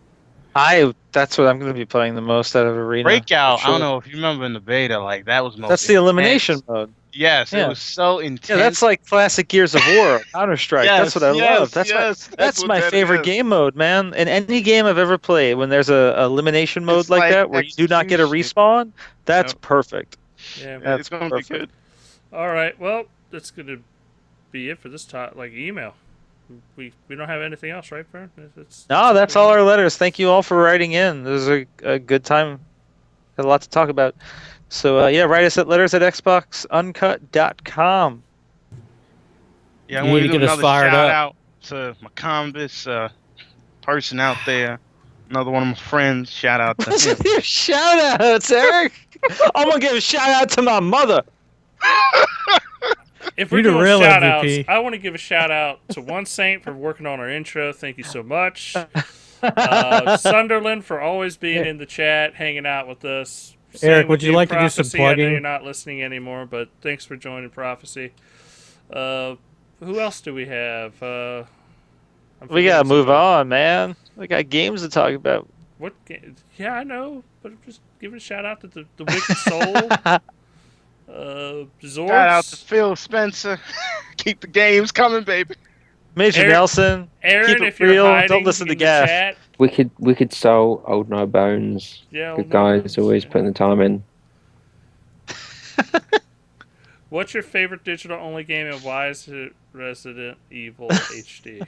That's what I'm going to be playing the most out of arena. Breakout. for I don't sure. know if you remember in the beta, like that was most. That's the elimination intense. mode. Yes, Yeah. it was so intense. Yeah, that's like classic Gears of War, Counter Strike. Yes, That's what I yes, love. That's yes, that's what my that favorite is. game mode, man. In any game I've ever played, when there's a elimination mode It's like like that, where you do not get a execution. respawn, that's Yep. perfect. Yeah. That's It's going to be perfect. good. All right. Well, that's going to be it for this time. Like email. We don't have anything else, right, Fern? No, that's all our letters. Thank you all for writing in. This was a good time. Had a lot to talk about. So yeah, write us at letters@xboxuncut.com. Yeah, I You want need to to do get us another fired shout up. out to my Convis person out there. Another one of my friends. Shout out to What's him. with your shout outs, Eric? I'm gonna give a shout out to my mother. If we're You're the doing real shout outs, MVP. I want to give a shout out to One Saint for working on our intro. Thank you so much. Sunderland for always being in the chat, hanging out with us. Same Eric, would with you like to do some Prophecy. I know plugging? you're not listening anymore, but thanks for joining Prophecy. Who else do we have? I'm We forgetting gotta move somebody. on, man. We got games to talk about. What game? Yeah, I know, but just giving a shout out to the Wicked Soul. Zords. Shout out to Phil Spencer. Keep the games coming, baby. Major Eric- Nelson. Aaron, keep it if you're real, hiding don't listen to in the Gaff. chat, Wicked Soul, Old No Bones. yeah, Good well, no, guys, always yeah. putting the time in. What's your favorite digital only game and why is it Resident Evil HD?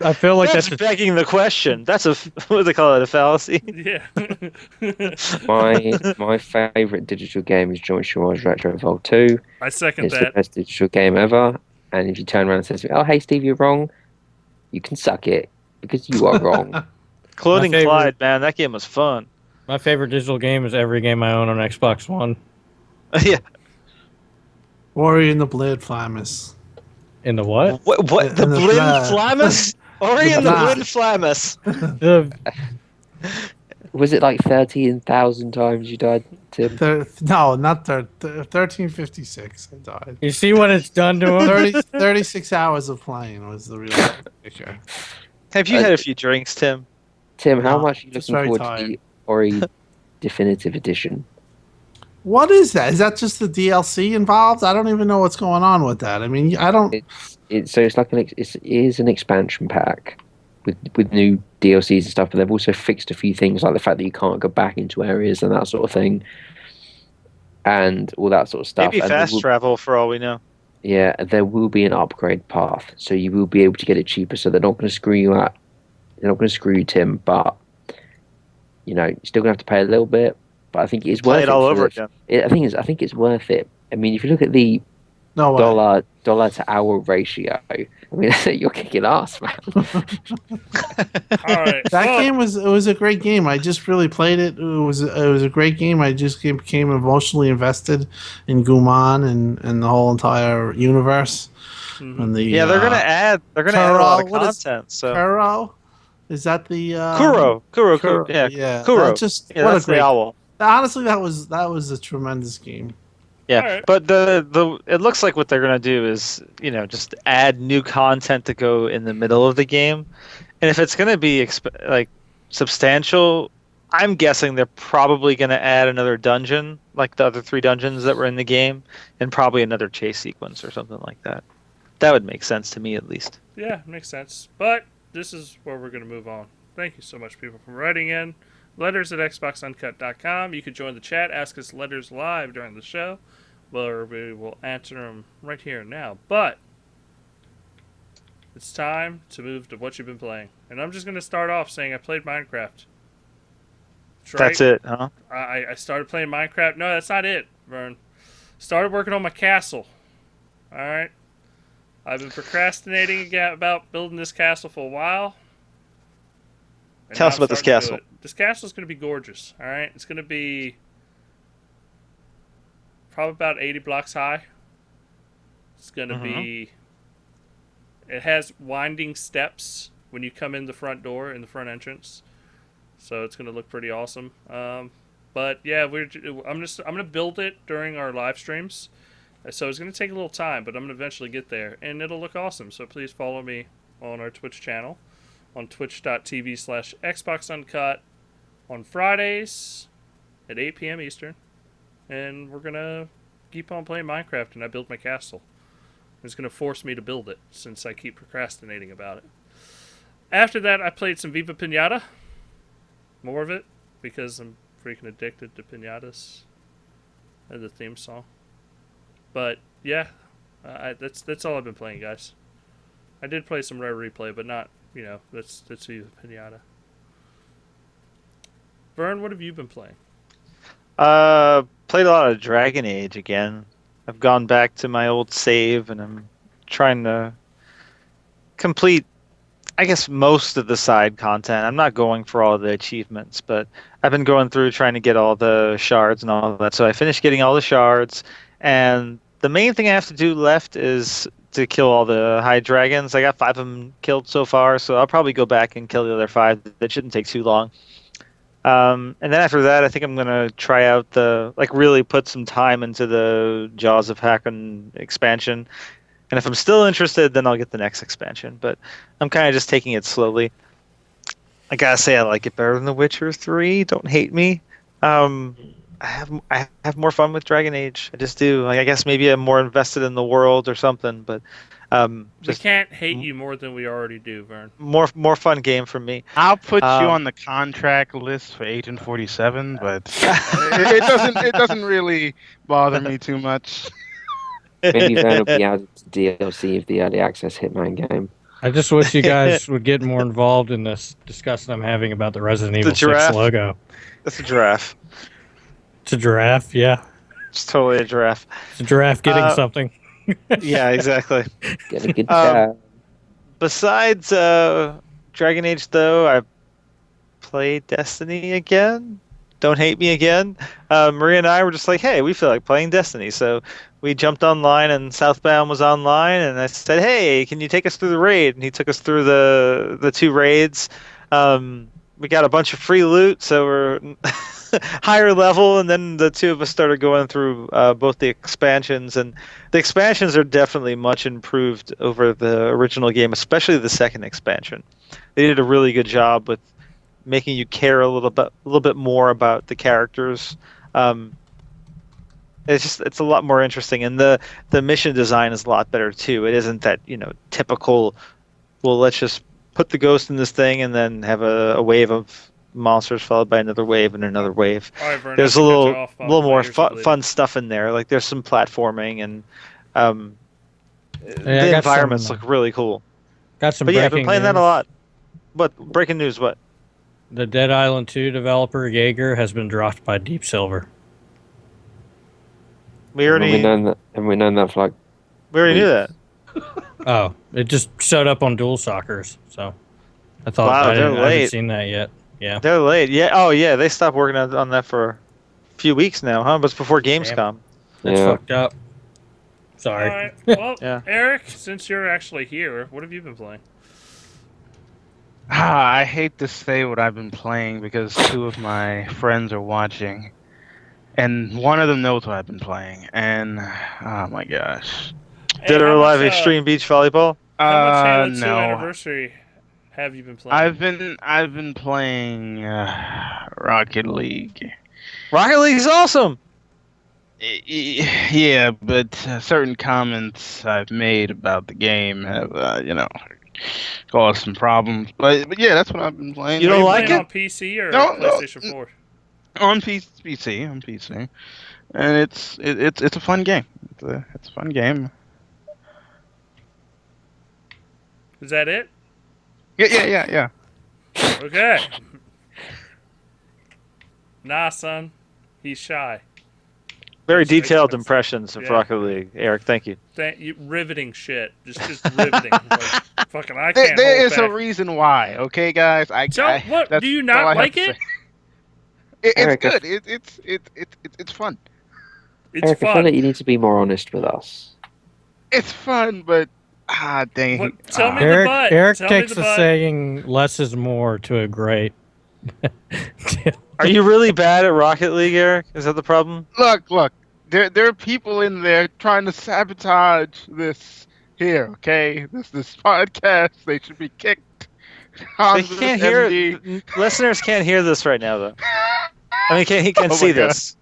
I feel like That's that's begging the question. That's a what do they call it? A fallacy. Yeah. My favourite digital game is Joint Shores Retro Evolve 2. I second It's the that. best digital game ever. And if you turn around and say to me, "Oh, hey Steve, you're wrong," you can suck it because you are wrong. Clothing favorite- Clyde, man, that game was fun. my favorite digital game is every game I own on Xbox One. Yeah. Ori and the Blade Flamus. In the what? What? The And the Blin flag. Flamus? Ori and the flag. Blin Flamus. The Was it like 13,000 times you died, Tim? No, not 1356. I died. you see what it's done to him? 36 hours of playing was the real picture. Have you had a few drinks, Tim? Tim, how No, much are you just looking very forward to tired. the Ori Definitive Edition? What is that? Is that just the DLC involved? I don't even know what's going on with that. I mean, I don't. It's like it is an expansion pack with new DLCs and stuff, but they've also fixed a few things like the fact that you can't go back into areas and that sort of thing, and all that sort of stuff. Maybe And there fast will- travel for all we know. Yeah, there will be an upgrade path, so you will be able to get it cheaper. So they're not going to screw you out. They're not going to screw you, Tim. But you're still going to have to pay a little bit. But I think it's Play worth it all for over the- again. I think it's worth it. I mean, if you look at the No way. dollar to hour ratio, I mean, you're kicking ass, man. All right. That well, game was a great game. I just really played it. It was a great game. I just became emotionally invested in Guman and the whole entire universe. mhm. And the Yeah, they're gonna add a lot of Kuro, what is- content. So Kuro. Is that the Kuro, Kuro, yeah, yeah. Kuro. That just Yeah, what a that's the great. owl. Honestly, that was a tremendous game. Yeah, Alright. but the it looks like what they're gonna do is just add new content to go in the middle of the game, and if it's gonna be like substantial, I'm guessing they're probably gonna add another dungeon like the other 3 dungeons that were in the game, and probably another chase sequence or something like that. That would make sense to me at least. Yeah, makes sense. But this is where we're going to move on. Thank you so much, people, for writing in. Letters at xboxuncut.com. You can join the chat, ask us letters live during the show, where we will answer them right here and now. But it's time to move to what you've been playing. And I'm just going to start off saying I played Minecraft. That's it, huh? I started playing Minecraft. No, that's not it, Vern. Started working on my castle. Alright? I've been procrastinating again about building this castle for a while. And Tell now us I'm about this starting to do castle. it. This castle is going to be gorgeous. Alright? It's going to be probably about 80 blocks high. It's going to be... It has winding steps when you come in the front door, in the front entrance. So it's going to look pretty awesome. But yeah, I'm gonna build it during our live streams. So it's gonna take a little time, but I'm gonna eventually get there, and it'll look awesome. So please follow me on our Twitch channel, on twitch.tv/XboxUncut on Fridays at 8 p.m. Eastern, and we're gonna keep on playing Minecraft, and I build my castle. It's gonna force me to build it since I keep procrastinating about it. After that, I played some Viva Pinata. More of it because I'm freaking addicted to pinatas and the theme song. But yeah, that's all I've been playing, guys. I did play some Rare Replay, but not that's Viva Pinata. Vern, what have you been playing? Played a lot of Dragon Age again. I've gone back to my old save, and I'm trying to complete, I guess, most of the side content. I'm not going for all the achievements, but I've been going through trying to get all the shards and all of that. So I finished getting all the shards, and the main thing I have to do left is to kill all the high dragons. I got 5 of them killed so far, so I'll probably go back and kill the other 5. That shouldn't take too long. And then after that, I think I'm gonna try out really put some time into the Jaws of Hakken expansion. And if I'm still interested, then I'll get the next expansion. But I'm kind of just taking it slowly. I gotta say, I like it better than The Witcher 3. Don't hate me. I have more fun with Dragon Age. I just do. I guess maybe I'm more invested in the world or something. But we can't hate you more than we already do, Vern. More fun game for me. I'll put you on the contract list for Agent 47, but it doesn't really bother me too much. Maybe Vern will be added to DLC of the early access Hitman game. I just wish you guys would get more involved in this discussion I'm having about the Resident Evil 6 logo. That's a giraffe. It's a giraffe, yeah. It's totally a giraffe. It's a giraffe getting something. Yeah, exactly. Get a good job. Besides Dragon Age, though, I played Destiny again. Don't hate me again. Maria and I were just like, hey, we feel like playing Destiny. So we jumped online, and Southbound was online, and I said, hey, can you take us through the raid? And he took us through the 2 raids. We got a bunch of free loot, so we're higher level, and then the 2 of us started going through both the expansions, and the expansions are definitely much improved over the original game, especially the second expansion. They did a really good job with making you care a little bit more about the characters. It's a lot more interesting, and the mission design is a lot better too. It isn't that typical, well, let's just put the ghost in this thing and then have a wave of monsters followed by another wave and another wave. Right, Vern, there's a little more fun stuff in there. Like there's some platforming, and the environments look really cool. Got some. But yeah, I've been breaking playing that a news. lot. What breaking news? What? The Dead Island 2 developer Jaeger has been dropped by Deep Silver. We already known that for like. We already knew that. Oh, it just showed up on Dual Sockers, so I thought Wow, I they're haven't late. seen that yet. Yeah, They're late. Yeah. Oh, yeah. They stopped working on that for a few weeks now, huh? But it's before Gamescom. that's Yeah. fucked up. Sorry. All right. Well, Yeah. Eric, since you're actually here, what have you been playing? I hate to say what I've been playing because 2 of my friends are watching, and one of them knows what I've been playing, and oh my gosh. Dead or how Alive much, Extreme Beach Volleyball? How much Halo 2 No. Anniversary have you been playing? I've been playing Rocket League. Rocket League's awesome. Yeah, but certain comments I've made about the game have, caused some problems. But yeah, that's what I've been playing. You Are don't you like playing it? on PC or No, no, PlayStation 4? on PC, and it's a fun game. It's a fun game. Is that it? Yeah. Okay. Nah, son. He's shy. Very Just like detailed this. impressions of Yeah. Rocket League, Eric. Thank you. Riveting shit. Just riveting. Like, fucking, I There, can't there hold is back. a reason why. Okay, guys. So, what? That's Do you all not I have like to it? say. It's Eric, good. It's fun. It's Eric, I feel fun. like you need to be more honest with us. It's fun, but dang. What- tell me the Eric butt. Eric Tell me takes the the butt. saying "less is more" to a great. Are you really bad at Rocket League, Eric? Is that the problem? Look. There are people in there trying to sabotage this here. Okay, this podcast. They should be kicked. They Hamza's can't hear. MD. Listeners can't hear this right now, though. I mean, he can Oh my see God. this.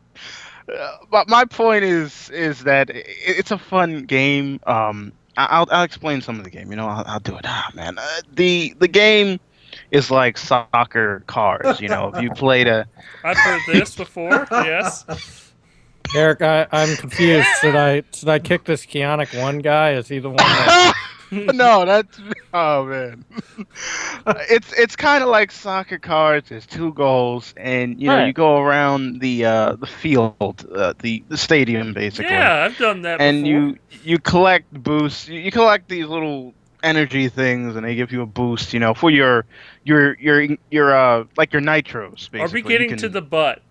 But my point is that it's a fun game. I'll explain some of the game. I'll do it. Man, the game is like soccer cars. If you played a I've heard this before. Yes. Eric, I'm confused. Should I kick this Kionic one guy? Is he the one that? no, that's man. It's kind of like soccer cards. There's two goals, and you Right. go around the field, the stadium basically. Yeah, I've done that And before. you collect boosts. You collect these little energy things, and they give you a boost. For your like your nitros. Basically, Are we You getting can- to the butt?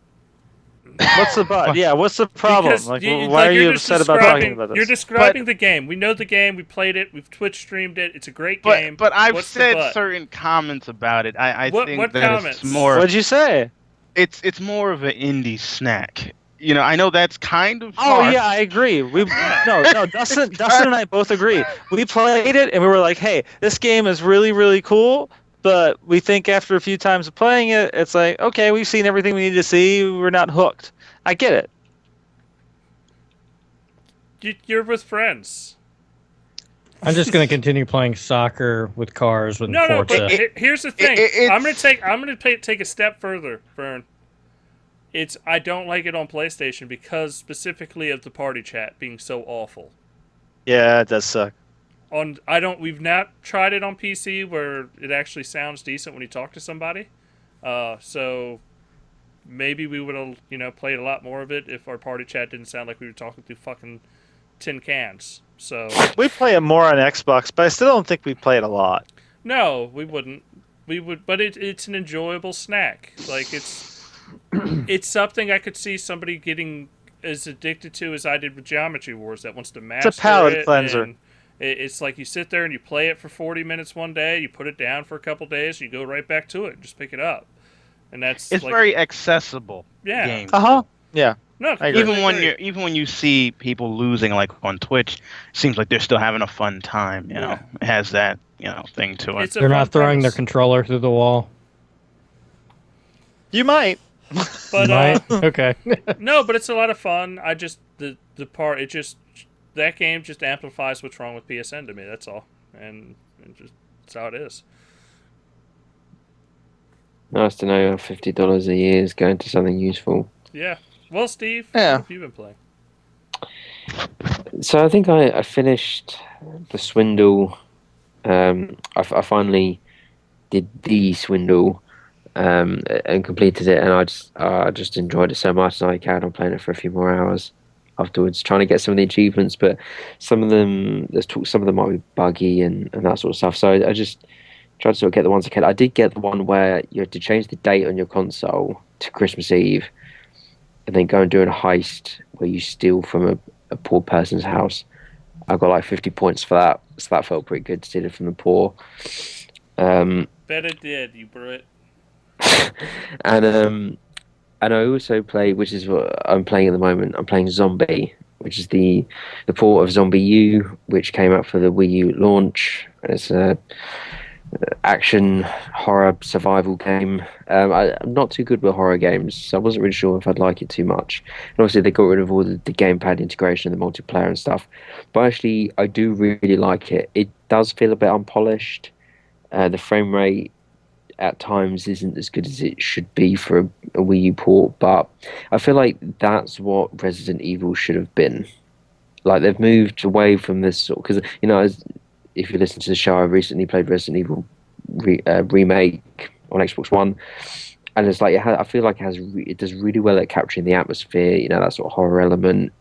What's the but? Yeah, what's the problem? Because Like, you- why like, are you're you just upset about talking describing- about this? You're describing the game. We know the game. We played it. We've Twitch streamed it. It's a great game. But I've What's the said but? certain comments about it. I What- think what that comments? it's more. What'd you say? It's more of an indie snack. I know that's kind of. Oh harsh. yeah, I agree. No, Dustin and I both agree. We played it and we were like, "Hey, this game is really, really cool." But we think after a few times of playing it, it's like, okay, we've seen everything we need to see. We're not hooked. I get it. You're with friends. I'm just gonna continue playing soccer with cars with No, Forza. but here's the thing. it's- I'm gonna take a step further, Vern. I don't like it on PlayStation because specifically of the party chat being so awful. Yeah, it does suck. We've not tried it on PC where it actually sounds decent when you talk to somebody. So maybe we would have played a lot more of it if our party chat didn't sound like we were talking through fucking tin cans. So We play it more on Xbox, but I still don't think we play it a lot. no, we wouldn't. We would, but it's an enjoyable snack. Like it's something I could see somebody getting as addicted to as I did with Geometry Wars that wants to master It's a palate it, cleanser. and it's like you sit there and you play it for 40 minutes one day, you put it down for a couple days, and you go right back to it and just pick it up. And that's It's like, very accessible. Yeah. Game. Uh-huh. Yeah. no, I agree. Even when you see people losing like on Twitch, it seems like they're still having a fun time. It has that thing to it. It's a They're fun not throwing their premise. controller through the wall. You might. But Right? Okay. no, but it's a lot of fun. I just the part that game just amplifies what's wrong with PSN to me. That's all, and that's how it is. Nice to know $50 a year is going to something useful. Yeah. Well, Steve, Yeah. what have you been playing? So I think I finished the Swindle. I finally did the Swindle and completed it, and I just enjoyed it so much, and I carried on playing it for a few more hours afterwards, trying to get some of the achievements. But some of them might be buggy and that sort of stuff. So I just tried to sort of get the ones I can. I did get the one where you had to change the date on your console to Christmas Eve, and then go and do a heist where you steal from a poor person's house. I got like 50 points for that, so that felt pretty good, stealing from the poor. Bet it did, you Brit. And I also play, which is what I'm playing at the moment. I'm playing Zombie, which is the port of Zombie U, which came out for the Wii U launch. And it's a action horror survival game. I'm not too good with horror games, so I wasn't really sure if I'd like it too much. And obviously they got rid of all the gamepad integration and the multiplayer and stuff. But actually, I do really like it. It does feel a bit unpolished. The frame rate at times isn't as good as it should be for a Wii U port, but I feel like that's what Resident Evil should have been. Like they've moved away from this sort because if you listen to the show, I recently played Resident Evil remake on Xbox One, and it's like I feel like it does really well at capturing the atmosphere, that sort of horror element,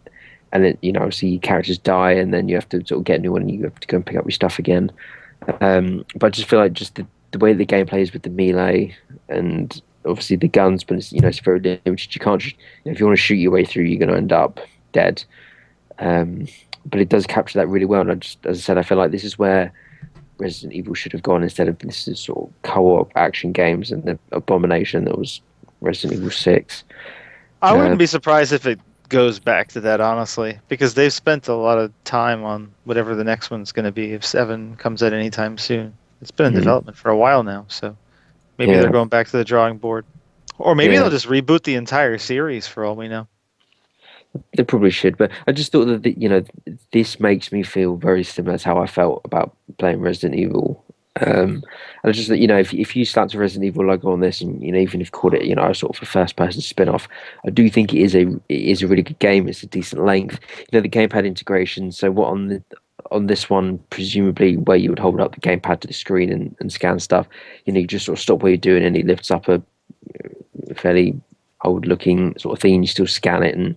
and it see characters die, and then you have to sort of get a new one, and you have to go and pick up your stuff again. But I just feel like just the way the game plays with the melee and obviously the guns, but it's very limited. You can't just, if you want to shoot your way through, you're going to end up dead. But it does capture that really well. And as I said, I feel like this is where Resident Evil should have gone instead of this sort of co-op action games and the abomination that was Resident Evil 6. I wouldn't be surprised if it goes back to that, honestly, because they've spent a lot of time on whatever the next one's going to be if 7 comes out anytime soon. It's been in development for a while now, so maybe they're going back to the drawing board. Or maybe they'll just reboot the entire series for all we know. They probably should, but I just thought that this makes me feel very similar to how I felt about playing Resident Evil. And I just that if you start to Resident Evil logo on this, and even if you called it sort of a first person spin off, I do think it is a really good game. It's a decent length. The gamepad integration. So what on this one, presumably where you would hold up the gamepad to the screen and scan stuff, you just sort of stop what you're doing, and it lifts up a fairly old looking sort of thing. You still scan it, and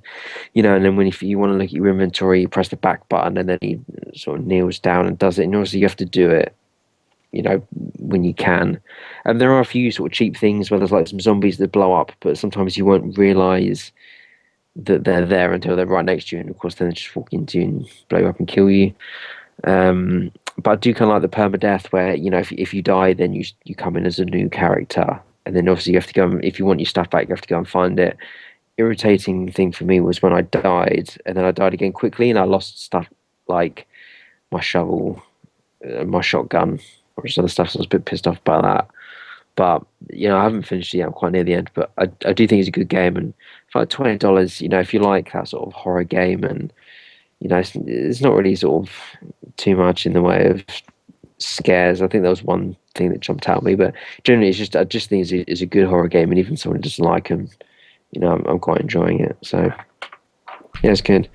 and then if you want to look at your inventory, you press the back button, and then he sort of kneels down and does it. And obviously you have to do it when you can. And there are a few sort of cheap things where there's like some zombies that blow up, but sometimes you won't realize that they're there until they're right next to you, and of course then they just walk into you and blow you up and kill you. But I do kind of like the permadeath where if you die, then you come in as a new character. And then obviously you have to go, if you want your stuff back, you have to go and find it. Irritating thing for me was when I died, and then I died again quickly, and I lost stuff like my shovel, my shotgun, or some other stuff. So I was a bit pissed off by that. But I haven't finished it yet. I'm quite near the end, but I do think it's a good game. And for like $20, if you like that sort of horror game, and it's not really sort of too much in the way of scares. I think that was one thing that jumped out at me, but generally I just think it's a good horror game, and even someone who doesn't like them, I'm quite enjoying it. So yeah, it's good.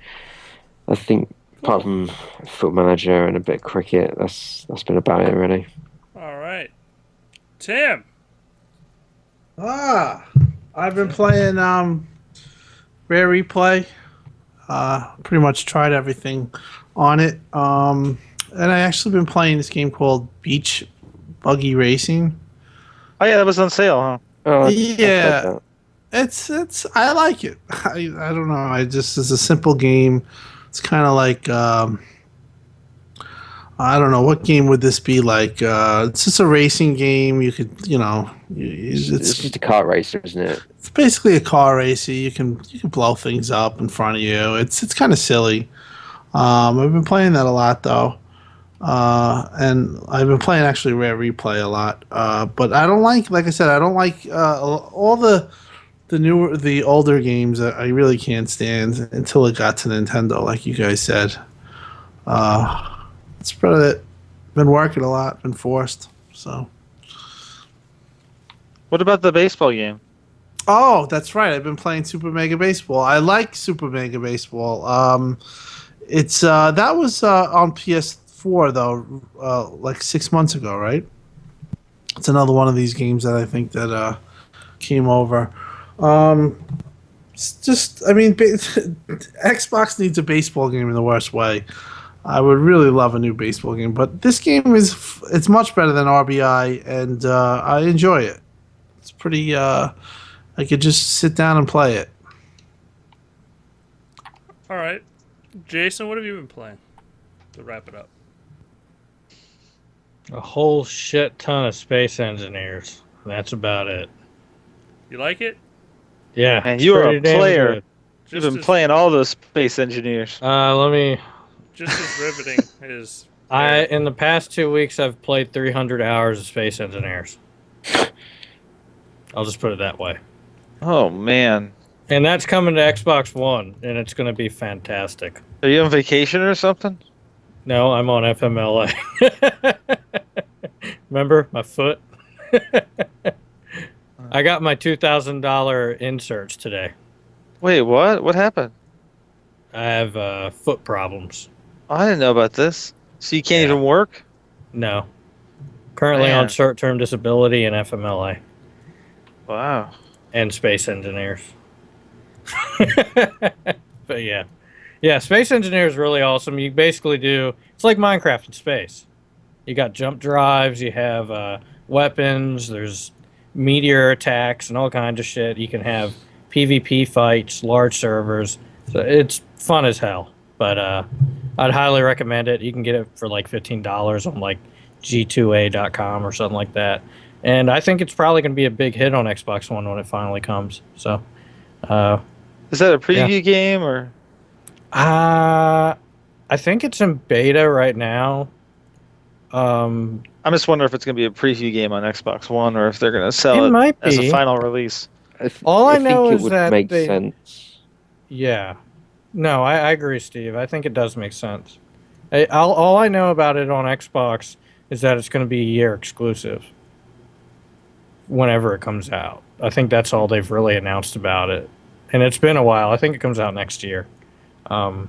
I think apart from Foot Manager and a bit of cricket, that's been about it really. All right, Tim. I've been playing Rare Replay. Pretty much tried everything on it. And I actually been playing this game called Beach Buggy Racing. Oh yeah, that was on sale, huh? Oh, Yeah, it's I like it. I don't know. It's a simple game. It's kind of like I don't know, what game would this be like. It's just a racing game. You could it's just a kart racer, isn't it? It's basically a car racer. You can blow things up in front of you. It's kind of silly. I've been playing that a lot though. And I've been playing actually Rare Replay a lot. But I don't like I said, I don't like all the older games that I really can't stand until it got to Nintendo, like you guys said. It's been working a lot, been forced. So. What about the baseball game? Oh, that's right. I've been playing Super Mega Baseball. I like Super Mega Baseball. It's that was on PS4 though, like 6 months ago, right? It's another one of these games that I think that came over. It's just, I mean, Xbox needs a baseball game in the worst way. I would really love a new baseball game, but this game it's much better than RBI, and I enjoy it. It's pretty. I could just sit down and play it. All right, Jason, what have you been playing to wrap it up? A whole shit ton of Space Engineers. That's about it. You like it? Yeah. And you are a player. Just You've been playing all those Space Engineers. Let me. Just as riveting as. In the past 2 weeks, I've played 300 hours of Space Engineers. I'll just put it that way. Oh man. And that's coming to Xbox One, and it's going to be fantastic. Are you on vacation or something? No, I'm on FMLA. Remember my foot? I got my $2,000 inserts today. Wait, what? What happened? I have foot problems. Oh, I didn't know about this. So you can't Yeah. even work? No. Currently Man. on short-term disability and FMLA Wow. and space engineers. But yeah. Yeah, space engineer is really awesome. You basically do, it's like Minecraft in space. You got jump drives, you have weapons, there's meteor attacks and all kinds of shit. You can have PvP fights, large servers. So it's fun as hell. But I'd highly recommend it. You can get it for like $15 on like g2a.com or something like that. And I think it's probably going to be a big hit on Xbox One when it finally comes. So, Is that a preview game or? I think it's in beta right now. I'm just wondering if it's going to be a preview game on Xbox One or if they're going to sell It it might as a be. final release. All I think know it is would that make they- sense. Yeah. No, I agree, Steve. I think it does make sense. All I know about it on Xbox is that it's going to be a year exclusive whenever it comes out. I think that's all they've really announced about it. And it's been a while. I think it comes out next year. I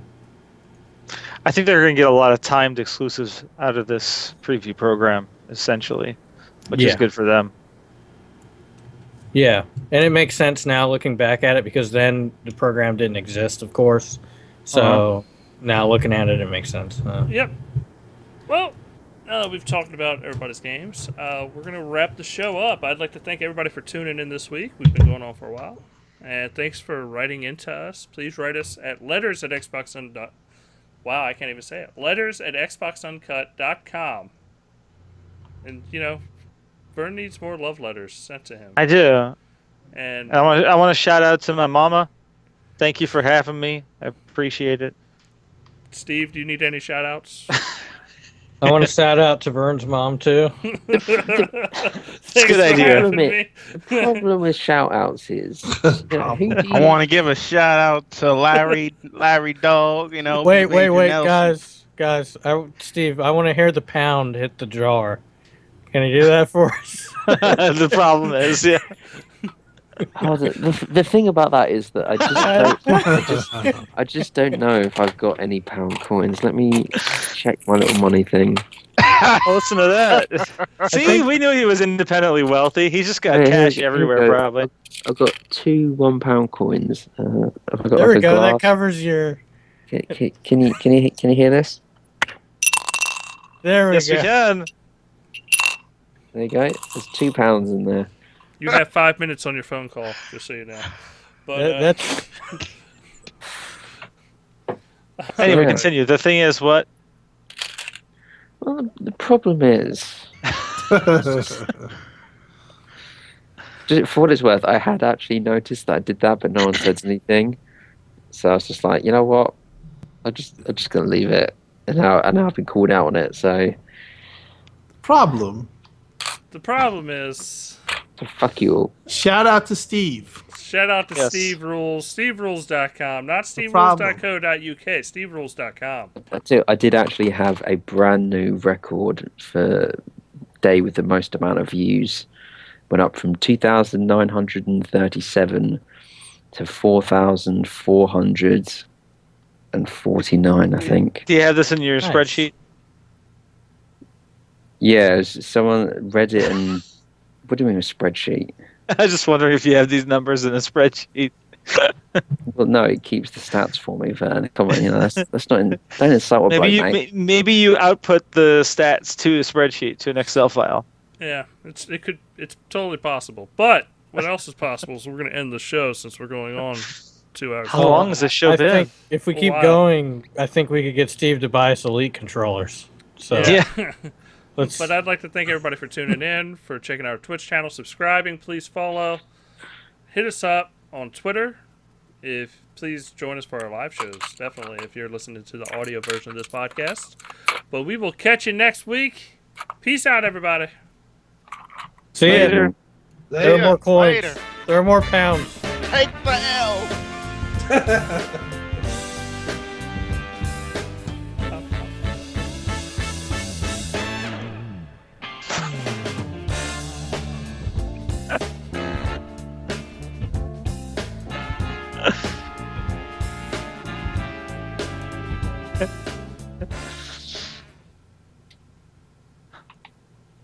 think they're going to get a lot of timed exclusives out of this preview program, essentially, which is Yeah. good for them. Yeah, and it makes sense now looking back at it because then the program didn't exist, of course. So now looking at it, it makes sense. Yep. Well, now that we've talked about everybody's games, we're going to wrap the show up. I'd like to thank everybody for tuning in this week. We've been going on for a while. And thanks for writing into us. Please write us at letters@xboxuncut. Wow, I can't even say it. letters@xboxuncut.com. And, you know, Vern needs more love letters sent to him. I do. And I want to shout out to my mama. Thank you for having me. I appreciate it. Steve, do you need any shout outs? I want to shout out to Vern's mom, too. It's a good idea. The problem with shout outs is who do I you- want to give a shout out to Larry Dog. You know. Wait, Major Nelson. guys. Steve, I want to hear the pound hit the jar. Can you do that for us? The problem is, yeah. Oh, the thing about that is that I just don't know if I've got any pound coins. Let me check my little money thing. Listen to that. See, we knew he was independently wealthy. He's just got Yeah, cash here we everywhere, go. probably. I've got 2 £1 coins. Have I got There like we a go. That glass? covers your. Can you hear this? There we Yes, go. we can. There you go. There's £2 in there. You have 5 minutes on your phone call, just so you know. But That's Anyway, Yeah. continue. The thing is, what? Well, the problem is, for what it's worth, I had actually noticed that I did that, but no one said anything. So I was just like, you know what? I'm just gonna leave it, and now I've been called out on it. So Problem. the problem is, fuck you all. Shout out to Steve. shout out to Yes. Steve Rules, SteveRules.com, not problem. SteveRules.co.uk, SteveRules.com. I did actually have a brand new record for day with the most amount of views. Went up from 2,937 to 4,449, I think. Do you have this in your Nice. spreadsheet? Yeah, someone read it and... What do you mean a spreadsheet? I was just wondering if you have these numbers in a spreadsheet. Well, no, it keeps the stats for me, Vern. Come on, that's not... don't insult a bloke, mate. Maybe you output the stats to a spreadsheet, to an Excel file. Yeah, it's totally possible. But what else is possible is we're going to end the show since we're going on 2 hours. How long has this show I been? think if we keep Wow. going, I think we could get Steve to buy us Elite controllers. So Yeah. let's. But I'd like to thank everybody for tuning in, for checking out our Twitch channel, subscribing. Please follow. Hit us up on Twitter. Please join us for our live shows, definitely, if you're listening to the audio version of this podcast. But we will catch you next week. Peace out, everybody. See ya. Later. There are more coins. Later. There are more pounds. Take the L.